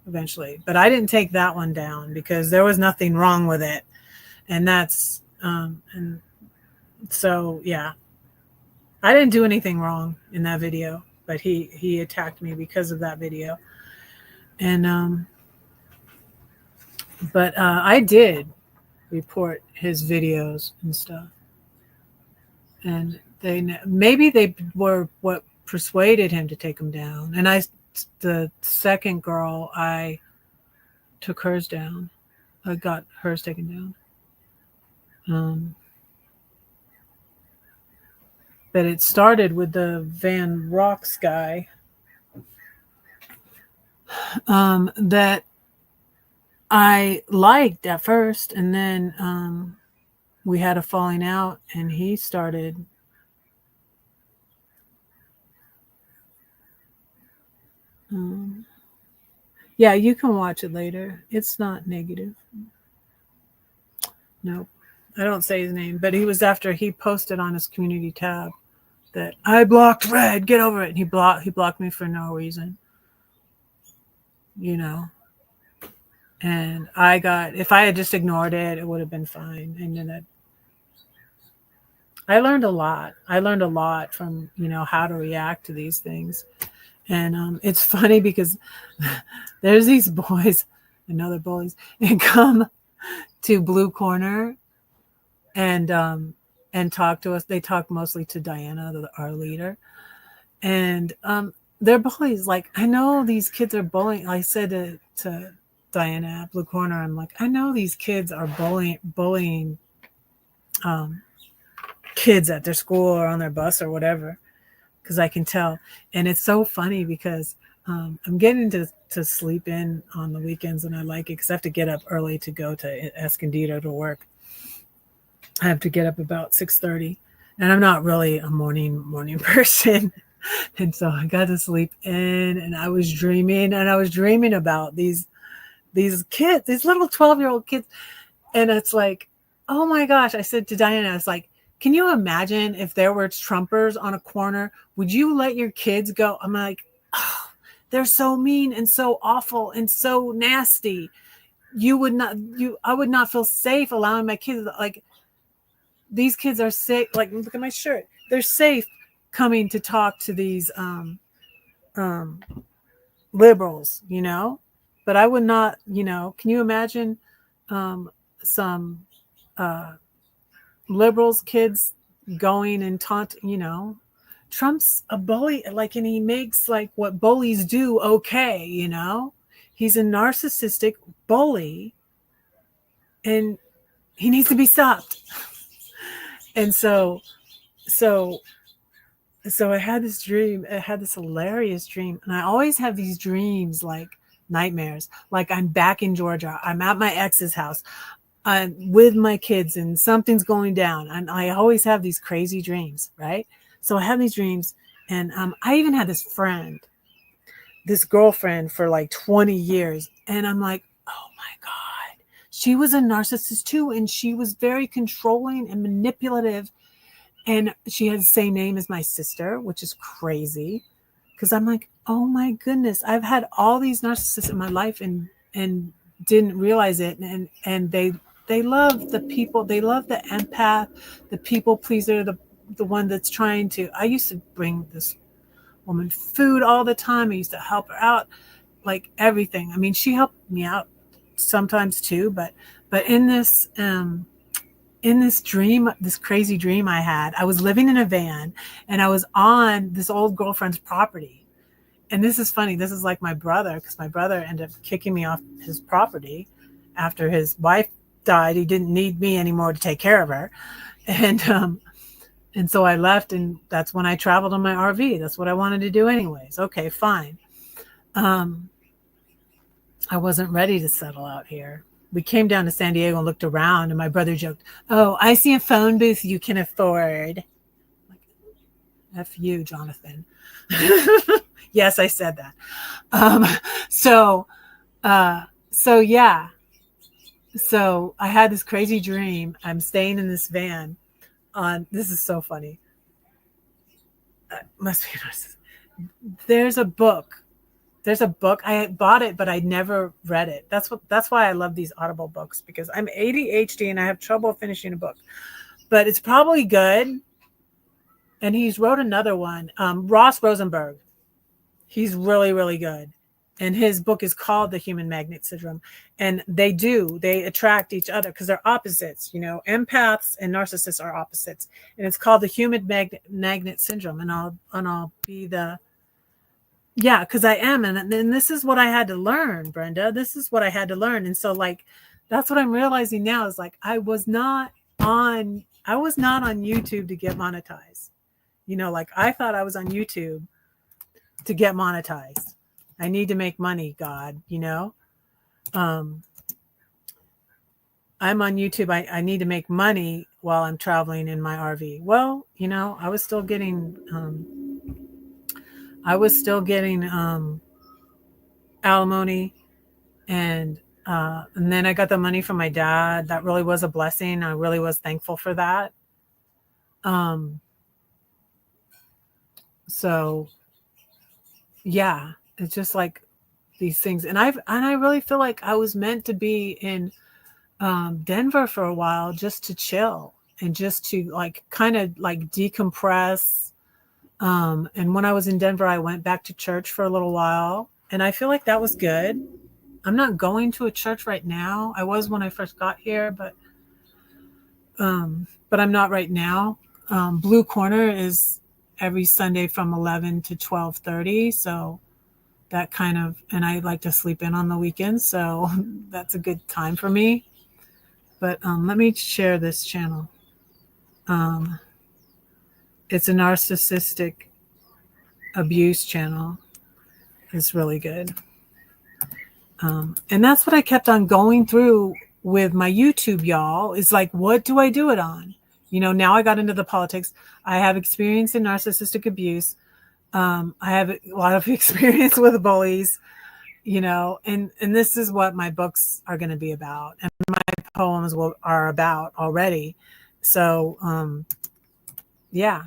Speaker 1: eventually, but I didn't take that one down because there was nothing wrong with it. And that's, and so, yeah, I didn't do anything wrong in that video, but he attacked me because of that video. And, but I did report his videos and stuff. And maybe they were what persuaded him to take them down. And the second girl, I took hers down. I got hers taken down. But it started with the Van Rocks guy that I liked at first, and then we had a falling out, and he started yeah, you can watch it later. It's not negative. Nope. I don't say his name, but he was after he posted on his community tab that I blocked Red, get over it. And he blocked me for no reason. You know. And if I had just ignored it, it would have been fine. And then I learned a lot. I learned a lot from, how to react to these things. And it's funny because there's these boys, another bullies, and come to Blue Corner and talk to us. They talk mostly to Diana, our leader. And they're bullies. Like, I know these kids are bullying. I said to Diana at Blue Corner, I'm like, I know these kids are bullying kids at their school or on their bus or whatever, because I can tell. And it's so funny because I'm getting to sleep in on the weekends, and I like it because I have to get up early to go to Escondido to work. I have to get up about 6:30, and I'm not really a morning person. And so I got to sleep in, and I was dreaming about these kids, these little 12-year-old kids. And it's like, oh my gosh, I said to Diana, I was like, can you imagine if there were Trumpers on a corner? Would you let your kids go? I'm like, oh, they're so mean and so awful and so nasty. I would not feel safe allowing my kids, like, these kids are safe. Like, look at my shirt. They're safe coming to talk to these liberals, but I would not, can you imagine some liberals kids going and taunt, Trump's a bully, like, and he makes like what bullies do okay, he's a narcissistic bully and he needs to be stopped. And so I had this dream. I had this hilarious dream. And I always have these dreams, like nightmares. Like I'm back in Georgia. I'm at my ex's house. I'm with my kids and something's going down. And I always have these crazy dreams, right? So I have these dreams. And I even had this girlfriend for like 20 years. And I'm like, oh my God, she was a narcissist too. And she was very controlling and manipulative. And she had the same name as my sister, which is crazy. Because I'm like, oh my goodness, I've had all these narcissists in my life and didn't realize it. And they they love the people. They love the empath, the people pleaser, the one that's trying to. I used to bring this woman food all the time. I used to help her out, like everything. I mean, she helped me out sometimes too, but in this dream, this crazy dream I had, I was living in a van and I was on this old girlfriend's property. And this is funny. This is like my brother, because my brother ended up kicking me off his property after his wife died. He didn't need me anymore to take care of her. And so I left, and that's when I traveled on my RV. That's what I wanted to do anyways. Okay, fine. I wasn't ready to settle out here. We came down to San Diego and looked around, and my brother joked, "Oh, I see a phone booth you can afford." Like, F you, Jonathan. Yes, I said that. So yeah. So I had this crazy dream. I'm staying in this van this is so funny. Must be there's a book. There's a book. I bought it, but I never read it. That's why I love these Audible books, because I'm ADHD and I have trouble finishing a book. But it's probably good. And he's wrote another one. Ross Rosenberg. He's really, really good. And his book is called The Human Magnet Syndrome. And they attract each other because they're opposites. You know, empaths and narcissists are opposites. And it's called The Human Magnet Syndrome. And I'll be yeah, because I am. And this is what I had to learn, Brenda. This is what I had to learn. And so, like, that's what I'm realizing now is, like, I was not on YouTube to get monetized. You know, like, I thought I was on YouTube to get monetized. I need to make money, God, you know. I'm on YouTube. I need to make money while I'm traveling in my RV. Well, you know, I was still getting alimony, and then I got the money from my dad. That really was a blessing. I really was thankful for that. So yeah, it's just like these things. And I really feel like I was meant to be in Denver for a while, just to chill and just to, like, kind of like decompress. And when I was in Denver, I went back to church for a little while, and I feel like that was good. I'm not going to a church right now. I was when I first got here, but I'm not right now. Blue Corner is every Sunday from 11 to 12:30. So that kind of, and I like to sleep in on the weekends. So that's a good time for me. But let me share this channel. It's a narcissistic abuse channel. It's really good. And that's what I kept on going through with my YouTube, y'all. Is like, what do I do it on? You know, now I got into the politics. I have experience in narcissistic abuse. I have a lot of experience with bullies, you know, and this is what my books are going to be about, and my poems are about already. So, yeah,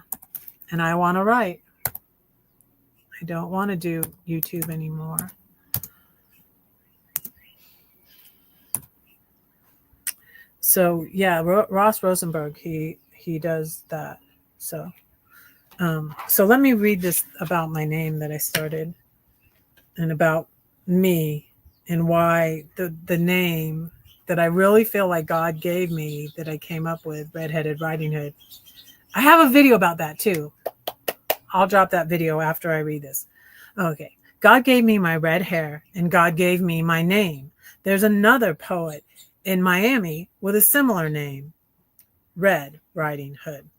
Speaker 1: and I want to write. I don't want to do YouTube anymore. So yeah, Ross Rosenberg, he does that. So let me read this about my name that I started, and about me, and why the name that I really feel like God gave me, that I came up with, Redheaded Riding Hood. I have a video about that too. I'll drop that video after I read this. Okay. God gave me my red hair, and God gave me my name. There's another poet in Miami with a similar name, Red Riding Hood.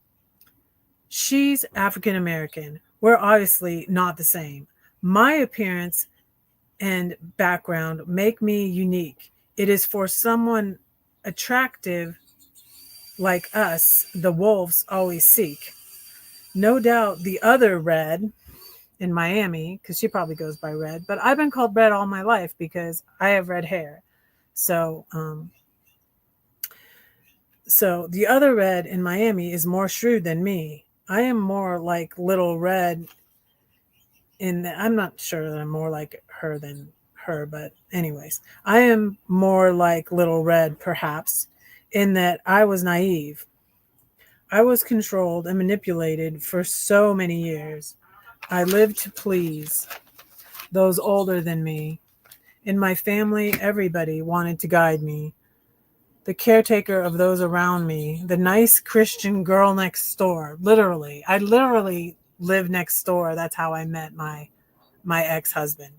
Speaker 1: She's African American. We're obviously not the same. My appearance and background make me unique. It is for someone attractive like us the wolves always seek. No doubt the other Red in Miami, because she probably goes by Red, but I've been called Red all my life because I have red hair. So the other Red in Miami is more shrewd than me. I am more like Little Red I'm not sure that I'm more like her than her, but anyways, I am more like Little Red, perhaps. in that I was naive. I was controlled and manipulated for so many years. I lived to please those older than me. In my family, everybody wanted to guide me. The caretaker of those around me, the nice Christian girl next door. Literally, I literally lived next door. That's how I met my ex-husband.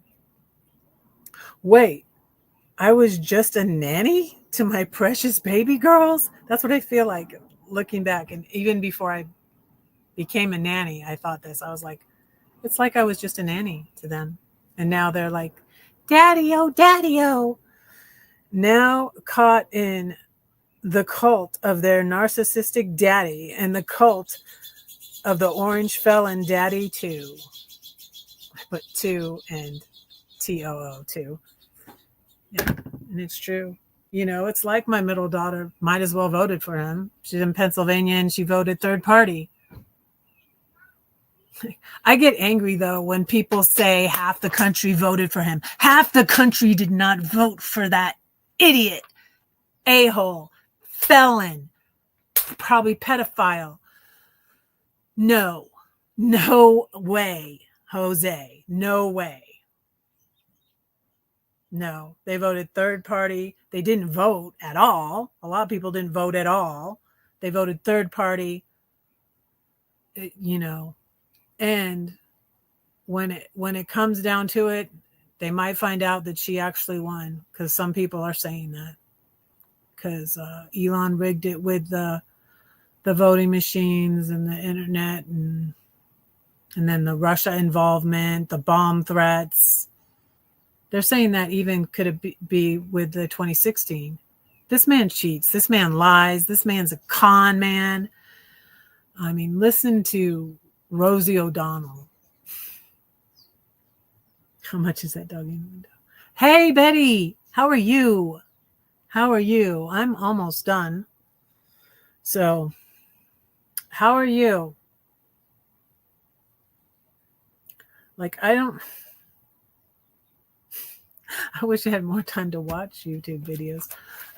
Speaker 1: Wait, I was just a nanny to my precious baby girls? That's what I feel like looking back. And even before I became a nanny, I thought this. I was like, it's like I was just a nanny to them. And now they're like, daddy-o, daddy-o. Now caught in the cult of their narcissistic daddy and the cult of the orange felon daddy too. I put 2 and TOO too. Yeah, and it's true. You know, it's like my middle daughter might as well voted for him. She's in Pennsylvania and she voted third party. I get angry, though, when people say half the country voted for him. Half the country did not vote for that idiot, a-hole, felon, probably pedophile. No way, Jose. No way. No, they voted third party. They didn't vote at all. A lot of people didn't vote at all. They voted third party, you know. And when it comes down to it, they might find out that she actually won, because some people are saying that, because Elon rigged it with the voting machines and the internet, and then the Russia involvement, the bomb threats. They're saying that even could it be with the 2016. This man cheats. This man lies. This man's a con man. I mean, listen to Rosie O'Donnell. How much is that dog in the window? Hey, Betty, how are you? How are you? I'm almost done. So, how are you? Like, I wish I had more time to watch YouTube videos,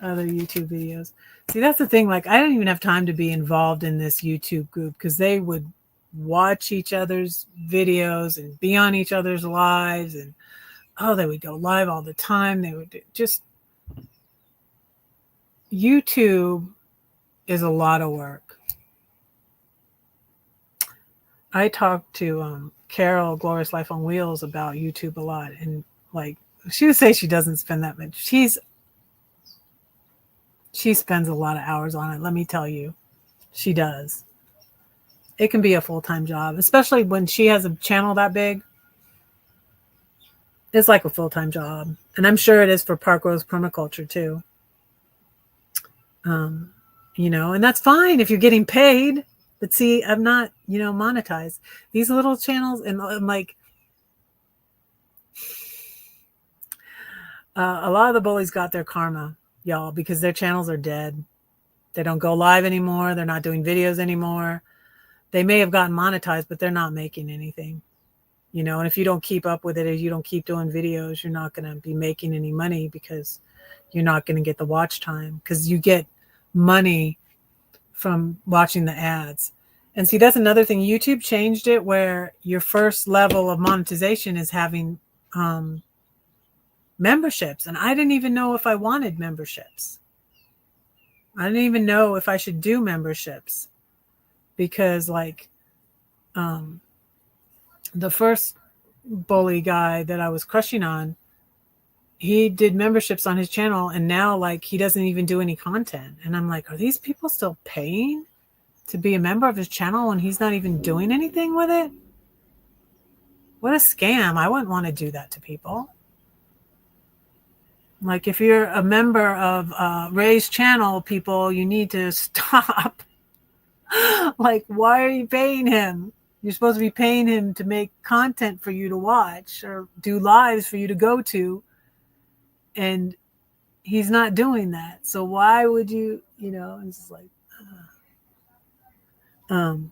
Speaker 1: other YouTube videos. See, that's the thing. Like, I don't even have time to be involved in this YouTube group, because they would watch each other's videos and be on each other's lives, and they would go live all the time. They would just, YouTube is a lot of work. I talked to Carol, Glorious Life on Wheels, about YouTube a lot, and like, she would say she doesn't spend that much. She spends a lot of hours on it. Let me tell you, she does. It can be a full-time job, especially when she has a channel that big. It's like a full-time job. And I'm sure it is for Park Rose Permaculture too. You know, and that's fine if you're getting paid. But see, I'm not, monetized. These little channels, and like, a lot of the bullies got their karma, y'all, because their channels are dead. They don't go live anymore. They're not doing videos anymore. They may have gotten monetized, but they're not making anything, and if you don't keep up with it, if you don't keep doing videos, you're not going to be making any money, because you're not going to get the watch time, because you get money from watching the ads. And see, that's another thing. YouTube changed it where your first level of monetization is having memberships. And I didn't even know if I wanted memberships. I didn't even know if I should do memberships, because like the first bully guy that I was crushing on, he did memberships on his channel, and now like he doesn't even do any content. And I'm like, are these people still paying to be a member of his channel when he's not even doing anything with it? What a scam. I wouldn't want to do that to people. Like, if you're a member of Ray's channel, people, you need to stop. Like, why are you paying him? You're supposed to be paying him to make content for you to watch or do lives for you to go to. And he's not doing that. So why would you, it's just like, I'm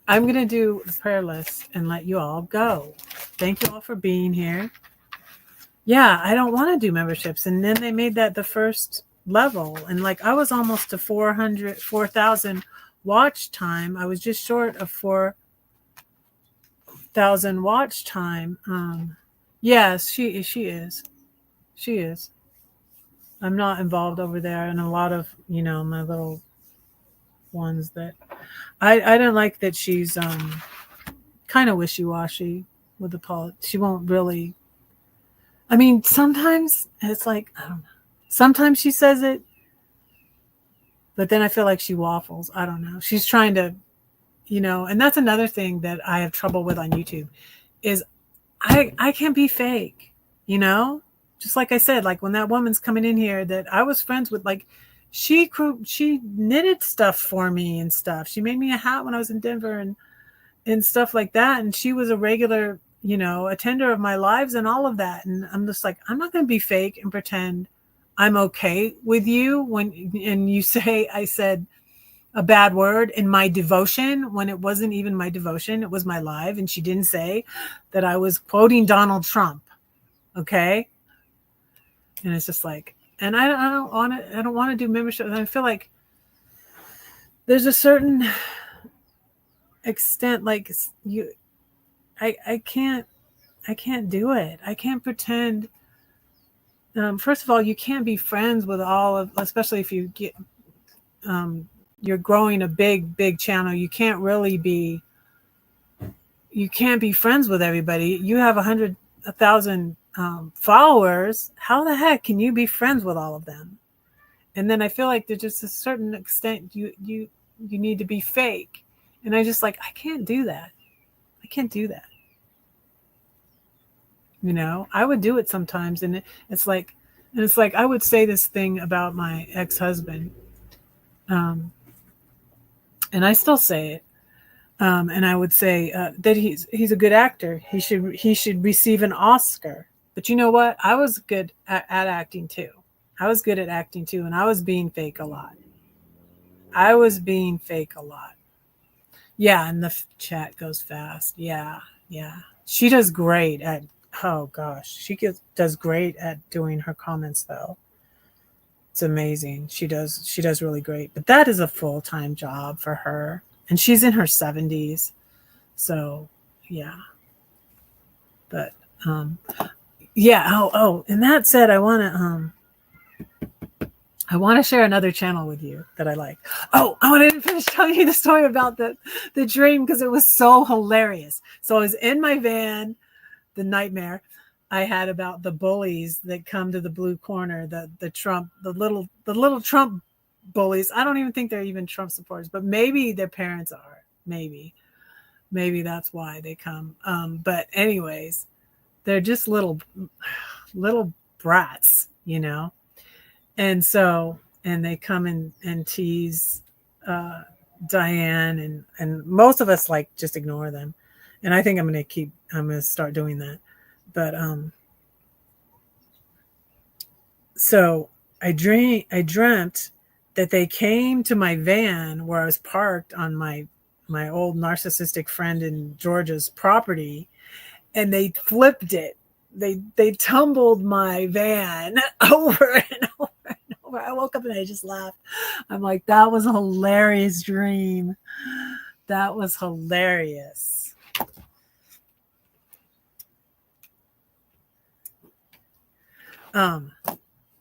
Speaker 1: going to do the prayer list and let you all go. Thank you all for being here. Yeah, I don't want to do memberships. And then they made that the first level. And like I was almost to 4,000 watch time. I was just short of 4,000 watch time. Yes, she is. She is. I'm not involved over there, and a lot of my little ones that I don't like that she's kind of wishy-washy with the politics. She won't really. I mean, sometimes it's like I don't know. Sometimes she says it, but then I feel like she waffles. I don't know. She's trying to, and that's another thing that I have trouble with on YouTube is I can't be fake, just like I said, like when that woman's coming in here that I was friends with, like she knitted stuff for me and stuff. She made me a hat when I was in Denver and stuff like that. And she was a regular, attender of my lives and all of that. And I'm just like, I'm not going to be fake and pretend I'm okay with you and you say I said a bad word in my devotion when it wasn't even my devotion. It was my live. And she didn't say that I was quoting Donald Trump. Okay. And it's just like, and I don't want to do membership. I feel like there's a certain extent, like I can't do it. I can't pretend. First of all, you can't be friends with all of, especially if you get, you're growing a big channel. You can't be friends with everybody. You have 1,000 followers. How the heck can you be friends with all of them? And then I feel like there's just a certain extent you need to be fake. And I just like, I can't do that. I can't do that. I would do it sometimes. And it's like I would say this thing about my ex-husband. And I still say it. And I would say that he's a good actor. He should receive an Oscar. But you know what? I was good at acting too. And I was being fake a lot. Yeah, and the chat goes fast. Yeah. She does great at. Oh gosh, she does great at doing her comments though. It's amazing. She does really great. But that is a full-time job for her. And she's in her 70s. So, yeah. But yeah, oh, and that said, I want to share another channel with you that I like. Oh, I wanted to finish telling you the story about the dream because it was so hilarious. So I was in my van, the nightmare I had about the bullies that come to the blue corner, the little Trump bullies. I don't even think they're even Trump supporters, but maybe their parents are. Maybe that's why they come. But anyways, they're just little brats, And so, and they come and tease Diane and most of us like just ignore them. And I think I'm going to start doing that. But so I dreamt that they came to my van where I was parked on my old narcissistic friend in Georgia's property, and they flipped it. They tumbled my van over and over and over. I woke up and I just laughed. I'm like, that was a hilarious dream. That was hilarious.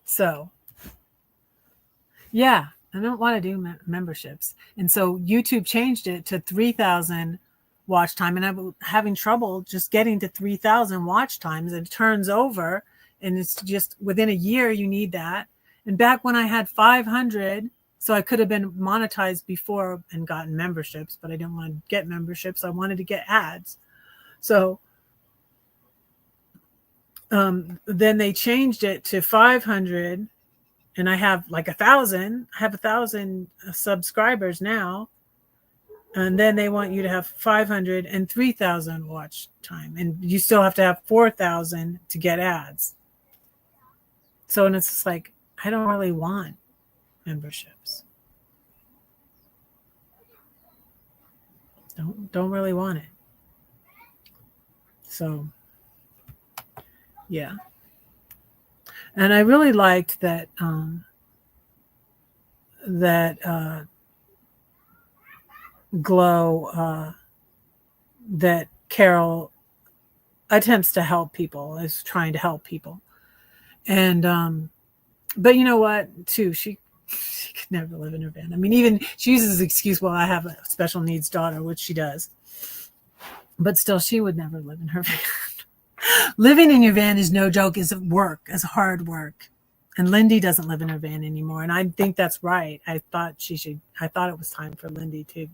Speaker 1: So yeah, I don't want to do memberships. And so YouTube changed it to 3,000 watch time. And I'm having trouble just getting to 3,000 watch times. It turns over and it's just within a year, you need that. And back when I had 500, so I could have been monetized before and gotten memberships, but I didn't want to get memberships. I wanted to get ads. So then they changed it to 500 and I have like 1,000. I have 1,000 subscribers now. And then they want you to have 500 and 3,000 watch time. And you still have to have 4,000 to get ads. So, and it's just like, I don't really want memberships. Don't really want it. So, yeah. And I really liked that glow that Carol attempts to help people, is trying to help people. And but you know what, too, she could never live in her van. I mean, even she uses the excuse, well, I have a special needs daughter, which she does, but still she would never live in her van. Living in your van is no joke, is work, is hard work. And Lindy doesn't live in her van anymore, and I think that's right. I thought it was time for Lindy to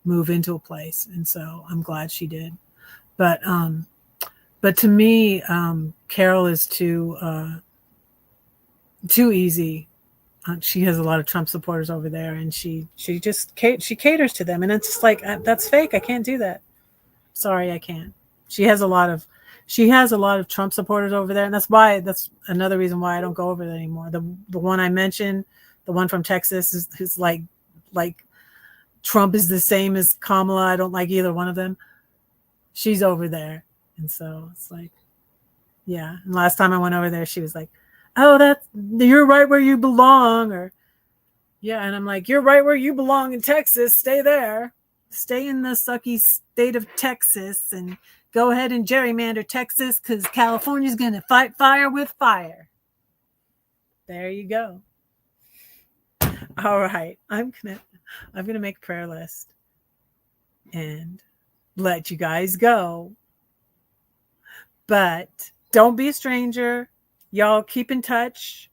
Speaker 1: move into a place, and so I'm glad she did. But to me, Carol is too easy. She has a lot of Trump supporters over there, and she caters to them, and it's just like, that's fake. I can't do that. Sorry, I can't. She has a lot of Trump supporters over there, and that's another reason why I don't go over there anymore. The one I mentioned, the one from Texas, is like Trump is the same as Kamala. I don't like either one of them. She's over there, and so it's like, yeah. And last time I went over there, she was like, "Oh, you're right where you belong," or yeah, and I'm like, "You're right where you belong in Texas. Stay there. Stay in the sucky state of Texas, and go ahead and gerrymander Texas, because California's going to fight fire with fire." There you go. All right. I'm gonna make a prayer list and let you guys go. But don't be a stranger. Y'all keep in touch.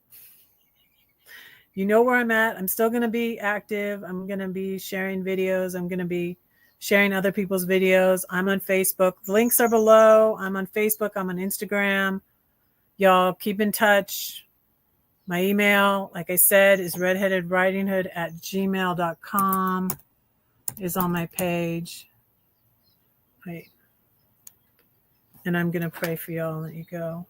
Speaker 1: You know where I'm at. I'm still going to be active. I'm going to be sharing videos. I'm going to be sharing other people's videos. I'm on Facebook. The links are below. I'm on Facebook. I'm on Instagram. Y'all keep in touch. My email, like I said, is redheadedwritinghood@gmail.com. is on my page. Wait. And I'm going to pray for y'all and let you go.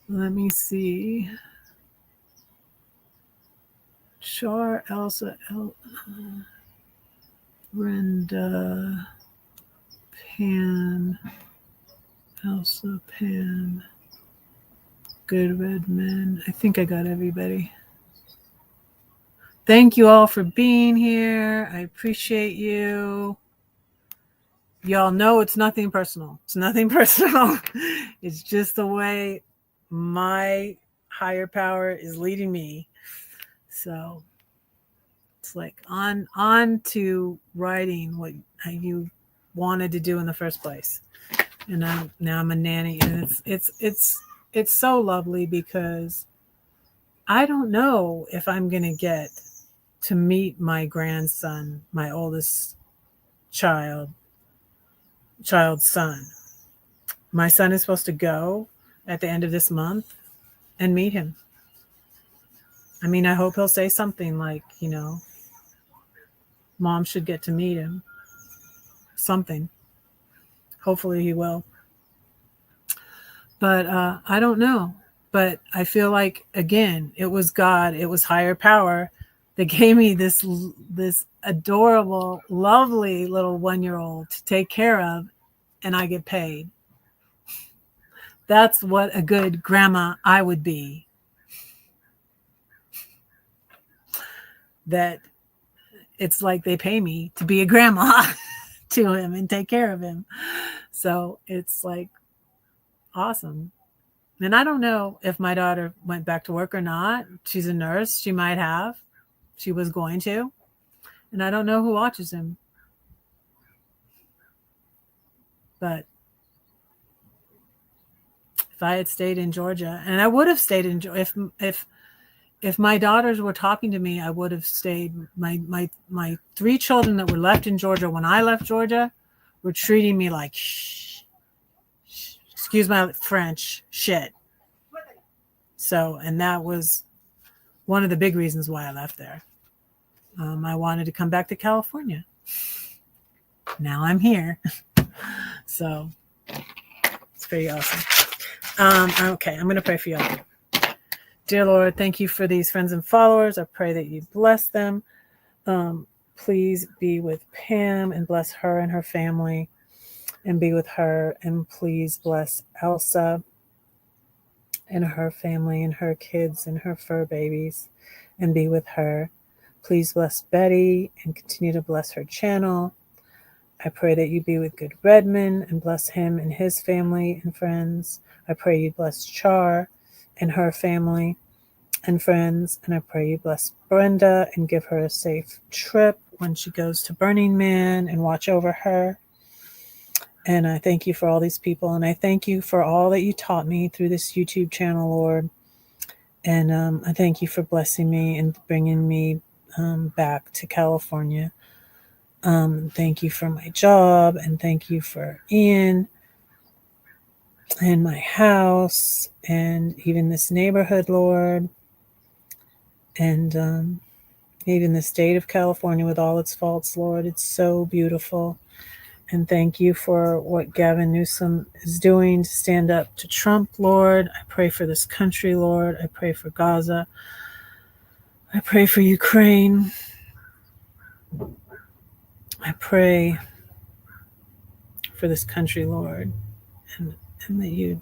Speaker 1: Let me see. Char, Elsa, Brenda, Pan, Elsa, Pan, Good Redman. I think I got everybody. Thank you all for being here. I appreciate you. Y'all know it's nothing personal. It's nothing personal. It's just the way my higher power is leading me. So it's like on to writing what you wanted to do in the first place. And now I'm a nanny, and it's so lovely, because I don't know if I'm going to get to meet my grandson, my oldest child's son. My son is supposed to go at the end of this month and meet him. I mean, I hope he'll say something like, Mom should get to meet him. Something. Hopefully he will. But I don't know. But I feel like, again, it was God, it was higher power that gave me this adorable, lovely little 1-year-old to take care of, and I get paid. That's what a good grandma I would be. That it's like they pay me to be a grandma to him and take care of him. So it's like awesome. And I don't know if my daughter went back to work or not. She's a nurse. She might have. She was going to. And I don't know who watches him. But if I had stayed in Georgia, and I would have stayed in Georgia, if my daughters were talking to me, I would have stayed. My 3 children that were left in Georgia when I left Georgia were treating me like excuse my French, shit. So, and that was one of the big reasons why I left there. I wanted to come back to California. now I'm here. So it's pretty awesome. Okay, I'm going to pray for y'all. Dear Lord, thank you for these friends and followers. I pray that you bless them. Please be with Pam and bless her and her family and be with her. And please bless Elsa and her family and her kids and her fur babies and be with her. Please bless Betty and continue to bless her channel. I pray that you be with Good Redman and bless him and his family and friends. I pray you bless Char and her family and friends. And I pray you bless Brenda and give her a safe trip when she goes to Burning Man and watch over her. And I thank you for all these people. And I thank you for all that you taught me through this YouTube channel, Lord. And I thank you for blessing me and bringing me back to California. Thank you for my job. And thank you for Ian and my house and even this neighborhood, Lord. And even the state of California with all its faults, Lord. It's so beautiful. And thank you for what Gavin Newsom is doing to stand up to Trump, Lord. I pray for this country, Lord. I pray for Gaza. I pray for Ukraine. I pray for this country, Lord. And that you...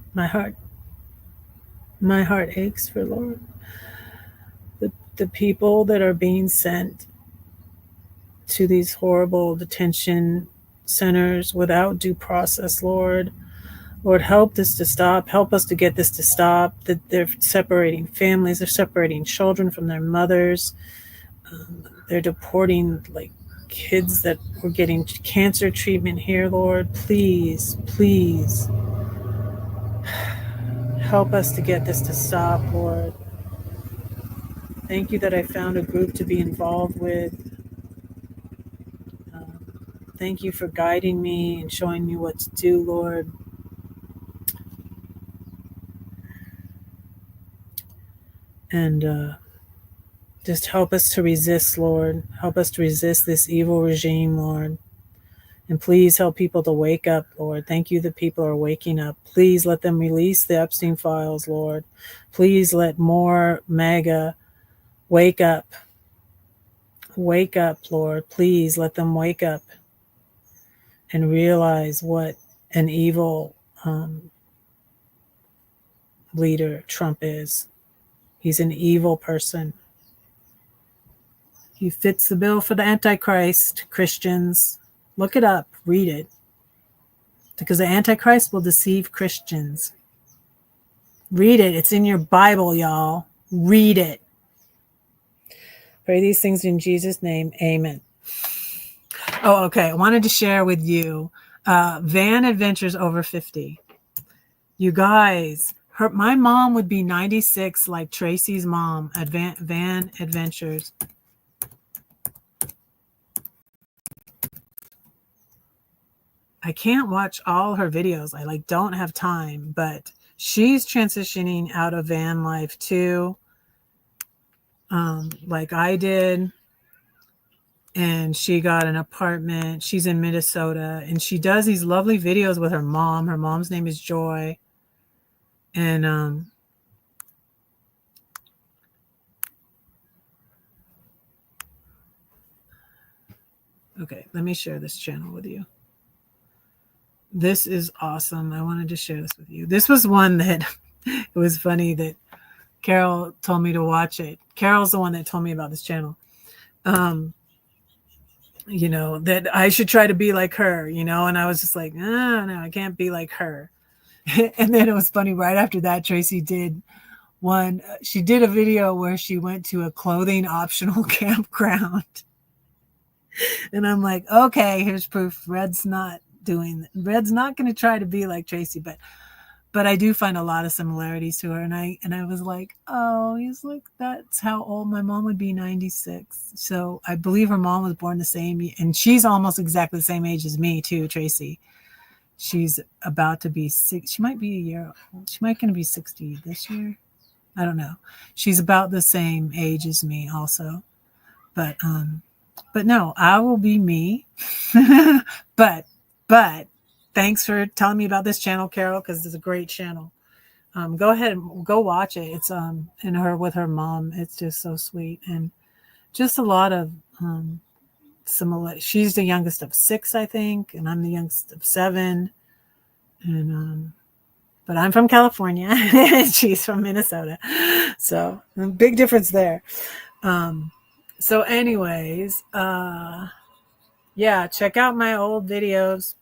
Speaker 1: My heart aches for, Lord, the people that are being sent to these horrible detention centers without due process, Lord. Lord, help this to stop. Help us to get this to stop. That they're separating families. They're separating children from their mothers. They're deporting like kids that were getting cancer treatment here, Lord. Please, please help us to get this to stop, Lord. Thank you that I found a group to be involved with. Thank you for guiding me and showing me what to do, Lord. And just help us to resist, Lord. Help us to resist this evil regime, Lord. And please help people to wake up, Lord. Thank you that people are waking up. Please let them release the Epstein files, Lord. Please let more MAGA wake up. Wake up, Lord. Please let them wake up and realize what an evil leader Trump is. He's an evil person. He fits the bill for the Antichrist, Christians. Look it up. Read it. Because the Antichrist will deceive Christians. Read it. It's in your Bible, y'all. Read it. Pray these things in Jesus' name. Amen. Oh, okay. I wanted to share with you Van Adventures Over 50. You guys, my mom would be 96 like Tracy's mom at Van Adventures. I can't watch all her videos. I don't have time, but she's transitioning out of van life too. Like I did. And she got an apartment. She's in Minnesota and she does these lovely videos with her mom. Her mom's name is Joy. And okay, let me share this channel with you. This is awesome. I wanted to share this with you. This was one that it was funny that Carol told me to watch it. Carol's the one that told me about this channel. That I should try to be like her, and I was just like, no, I can't be like her. And then it was funny. Right after that, Tracy did one. She did a video where she went to a clothing optional campground. And I'm like, okay, here's proof. Red's not going to try to be like Tracy, but I do find a lot of similarities to her. And I was like, oh, he's like, that's how old my mom would be, 96. So I believe her mom was born the same year, and she's almost exactly the same age as me too, Tracy. She's about to be 6. She might be a year old. She might going to be 60 this year. I don't know. She's about the same age as me also. But no, I will be me. but thanks for telling me about this channel, Carol, because it's a great channel. Go ahead and go watch it. It's in her with her mom. It's just so sweet, and just a lot of similar. She's the youngest of 6, I think, and I'm the youngest of 7. And but I'm from California and she's from Minnesota, so a big difference there. So anyways, yeah, check out my old videos.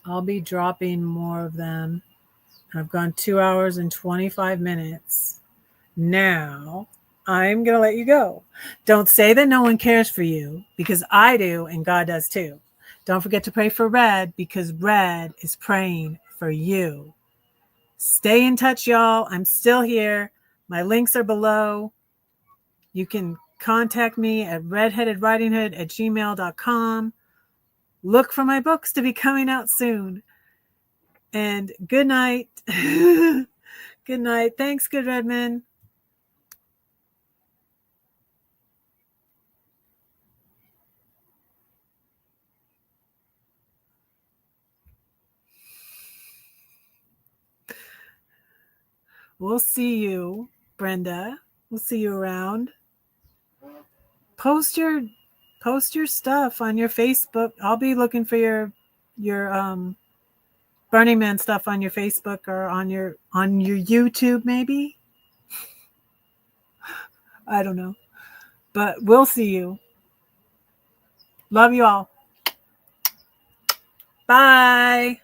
Speaker 1: I'll be dropping more of them. I've gone 2 hours and 25 minutes. Now I'm going to let you go. Don't say that no one cares for you, because I do, and God does too. Don't forget to pray for Red, because Red is praying for you. Stay in touch, y'all. I'm still here. My links are below. You can contact me at redheadedwritinghood@gmail.com. Look for my books to be coming out soon. And good night. Good night. Thanks, Good Redman. We'll see you, Brenda. We'll see you around. Post your stuff on your Facebook. I'll be looking for your Burning Man stuff on your Facebook or on your YouTube, maybe. I don't know. But we'll see you. Love you all. Bye.